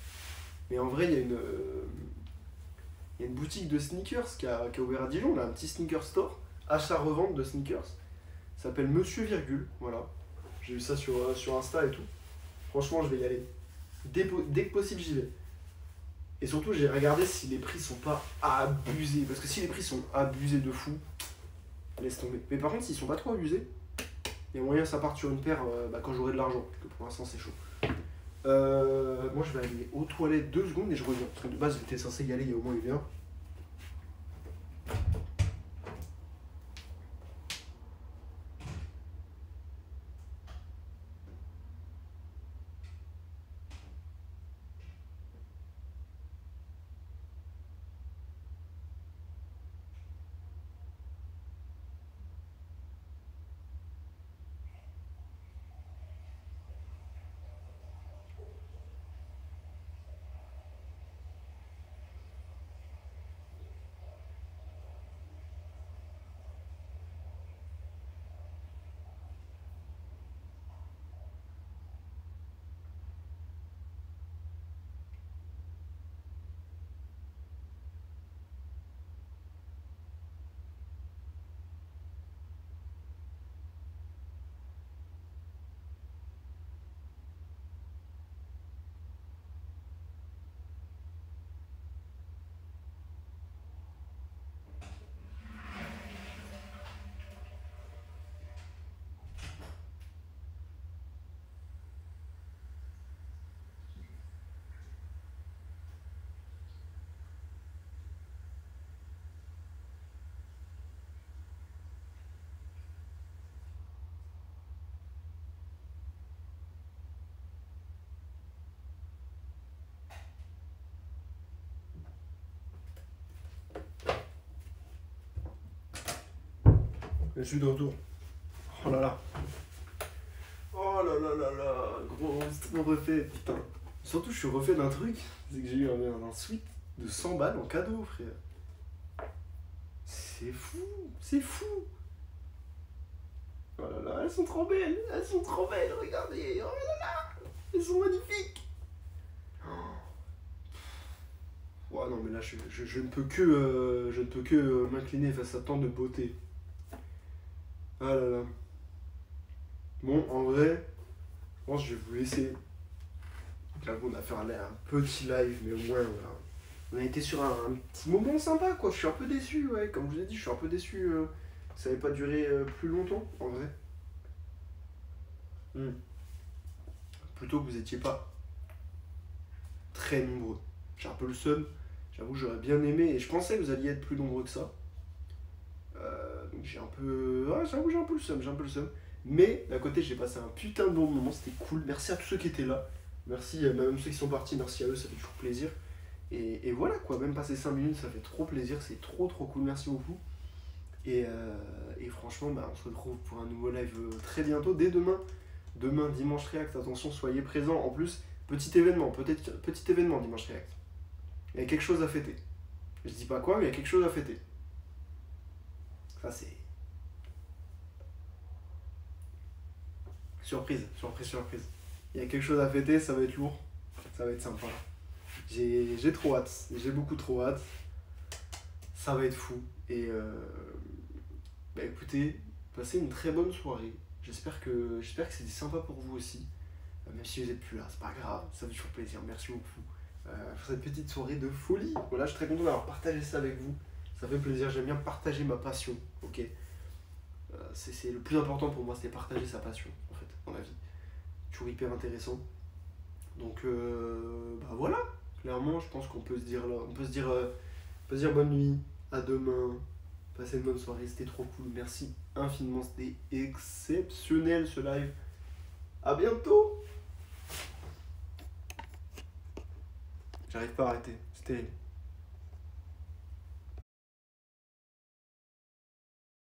Mais en vrai, il y a une boutique de sneakers qui a ouvert à Dijon, là, un petit sneaker store, achat-revente de sneakers. Ça s'appelle Monsieur Virgule, voilà. J'ai vu ça sur Insta et tout. Franchement, je vais y aller. Dès que possible, j'y vais. Et surtout, j'ai regardé si les prix sont pas abusés. Parce que si les prix sont abusés de fou, laisse tomber. Mais par contre, s'ils sont pas trop abusés, il y a moyen que ça parte sur une paire quand j'aurai de l'argent, parce que pour l'instant c'est chaud. Moi je vais aller aux toilettes 2 secondes et je reviens. Parce que de base j'étais censé y aller il y a au moins 1 heure. Je suis de retour. Oh là là. Oh là là là là. Gros, c'est trop refait, putain. Surtout, je suis refait d'un truc. C'est que j'ai eu un suite de 100 balles en cadeau, frère. C'est fou. C'est fou. Oh là là, elles sont trop belles. Elles sont trop belles, regardez. Oh là là. Elles sont magnifiques. Ouais, non, mais là, je ne peux que m'incliner face à tant de beauté. Ah là là. Bon, en vrai, je pense que je vais vous laisser. Donc là, on a fait un petit live, mais au moins, voilà. On a été sur un petit moment sympa, quoi. Je suis un peu déçu, ouais. Comme je vous ai dit, je suis un peu déçu. Ça n'avait pas duré plus longtemps, en vrai. Plutôt que vous étiez pas très nombreux. J'ai un peu le seum. J'avoue, j'aurais bien aimé. Et je pensais que vous alliez être plus nombreux que ça. Donc j'ai un peu. Ah, j'avoue, j'ai un peu le seum. Mais d'un côté, j'ai passé un putain de bon moment, c'était cool. Merci à tous ceux qui étaient là. Merci, même ceux qui sont partis, merci à eux, ça fait toujours plaisir. Et voilà quoi, même passer 5 minutes, ça fait trop plaisir, c'est trop cool, merci beaucoup. Et franchement, on se retrouve pour un nouveau live très bientôt, dès demain. Demain, dimanche React, attention, soyez présents. En plus, petit événement dimanche React. Il y a quelque chose à fêter. Je dis pas quoi, mais il y a quelque chose à fêter. Ça c'est... Surprise. Il y a quelque chose à fêter, ça va être lourd, ça va être sympa. J'ai trop hâte, j'ai beaucoup trop hâte. Ça va être fou. Et écoutez, passez une très bonne soirée. J'espère que c'était sympa pour vous aussi. Même si vous n'êtes plus là, c'est pas grave, ça fait toujours plaisir, merci beaucoup. Pour cette petite soirée de folie. Voilà, je suis très content d'avoir partagé ça avec vous. Ça fait plaisir, j'aime bien partager ma passion, ok. C'est le plus important pour moi, c'est partager sa passion, en fait, dans la vie. Toujours hyper intéressant. Donc, voilà. Clairement, je pense qu'on peut se dire là, on peut se dire bonne nuit, à demain, passez une bonne soirée, c'était trop cool, merci infiniment, c'était exceptionnel ce live. À bientôt. J'arrive pas à arrêter, c'était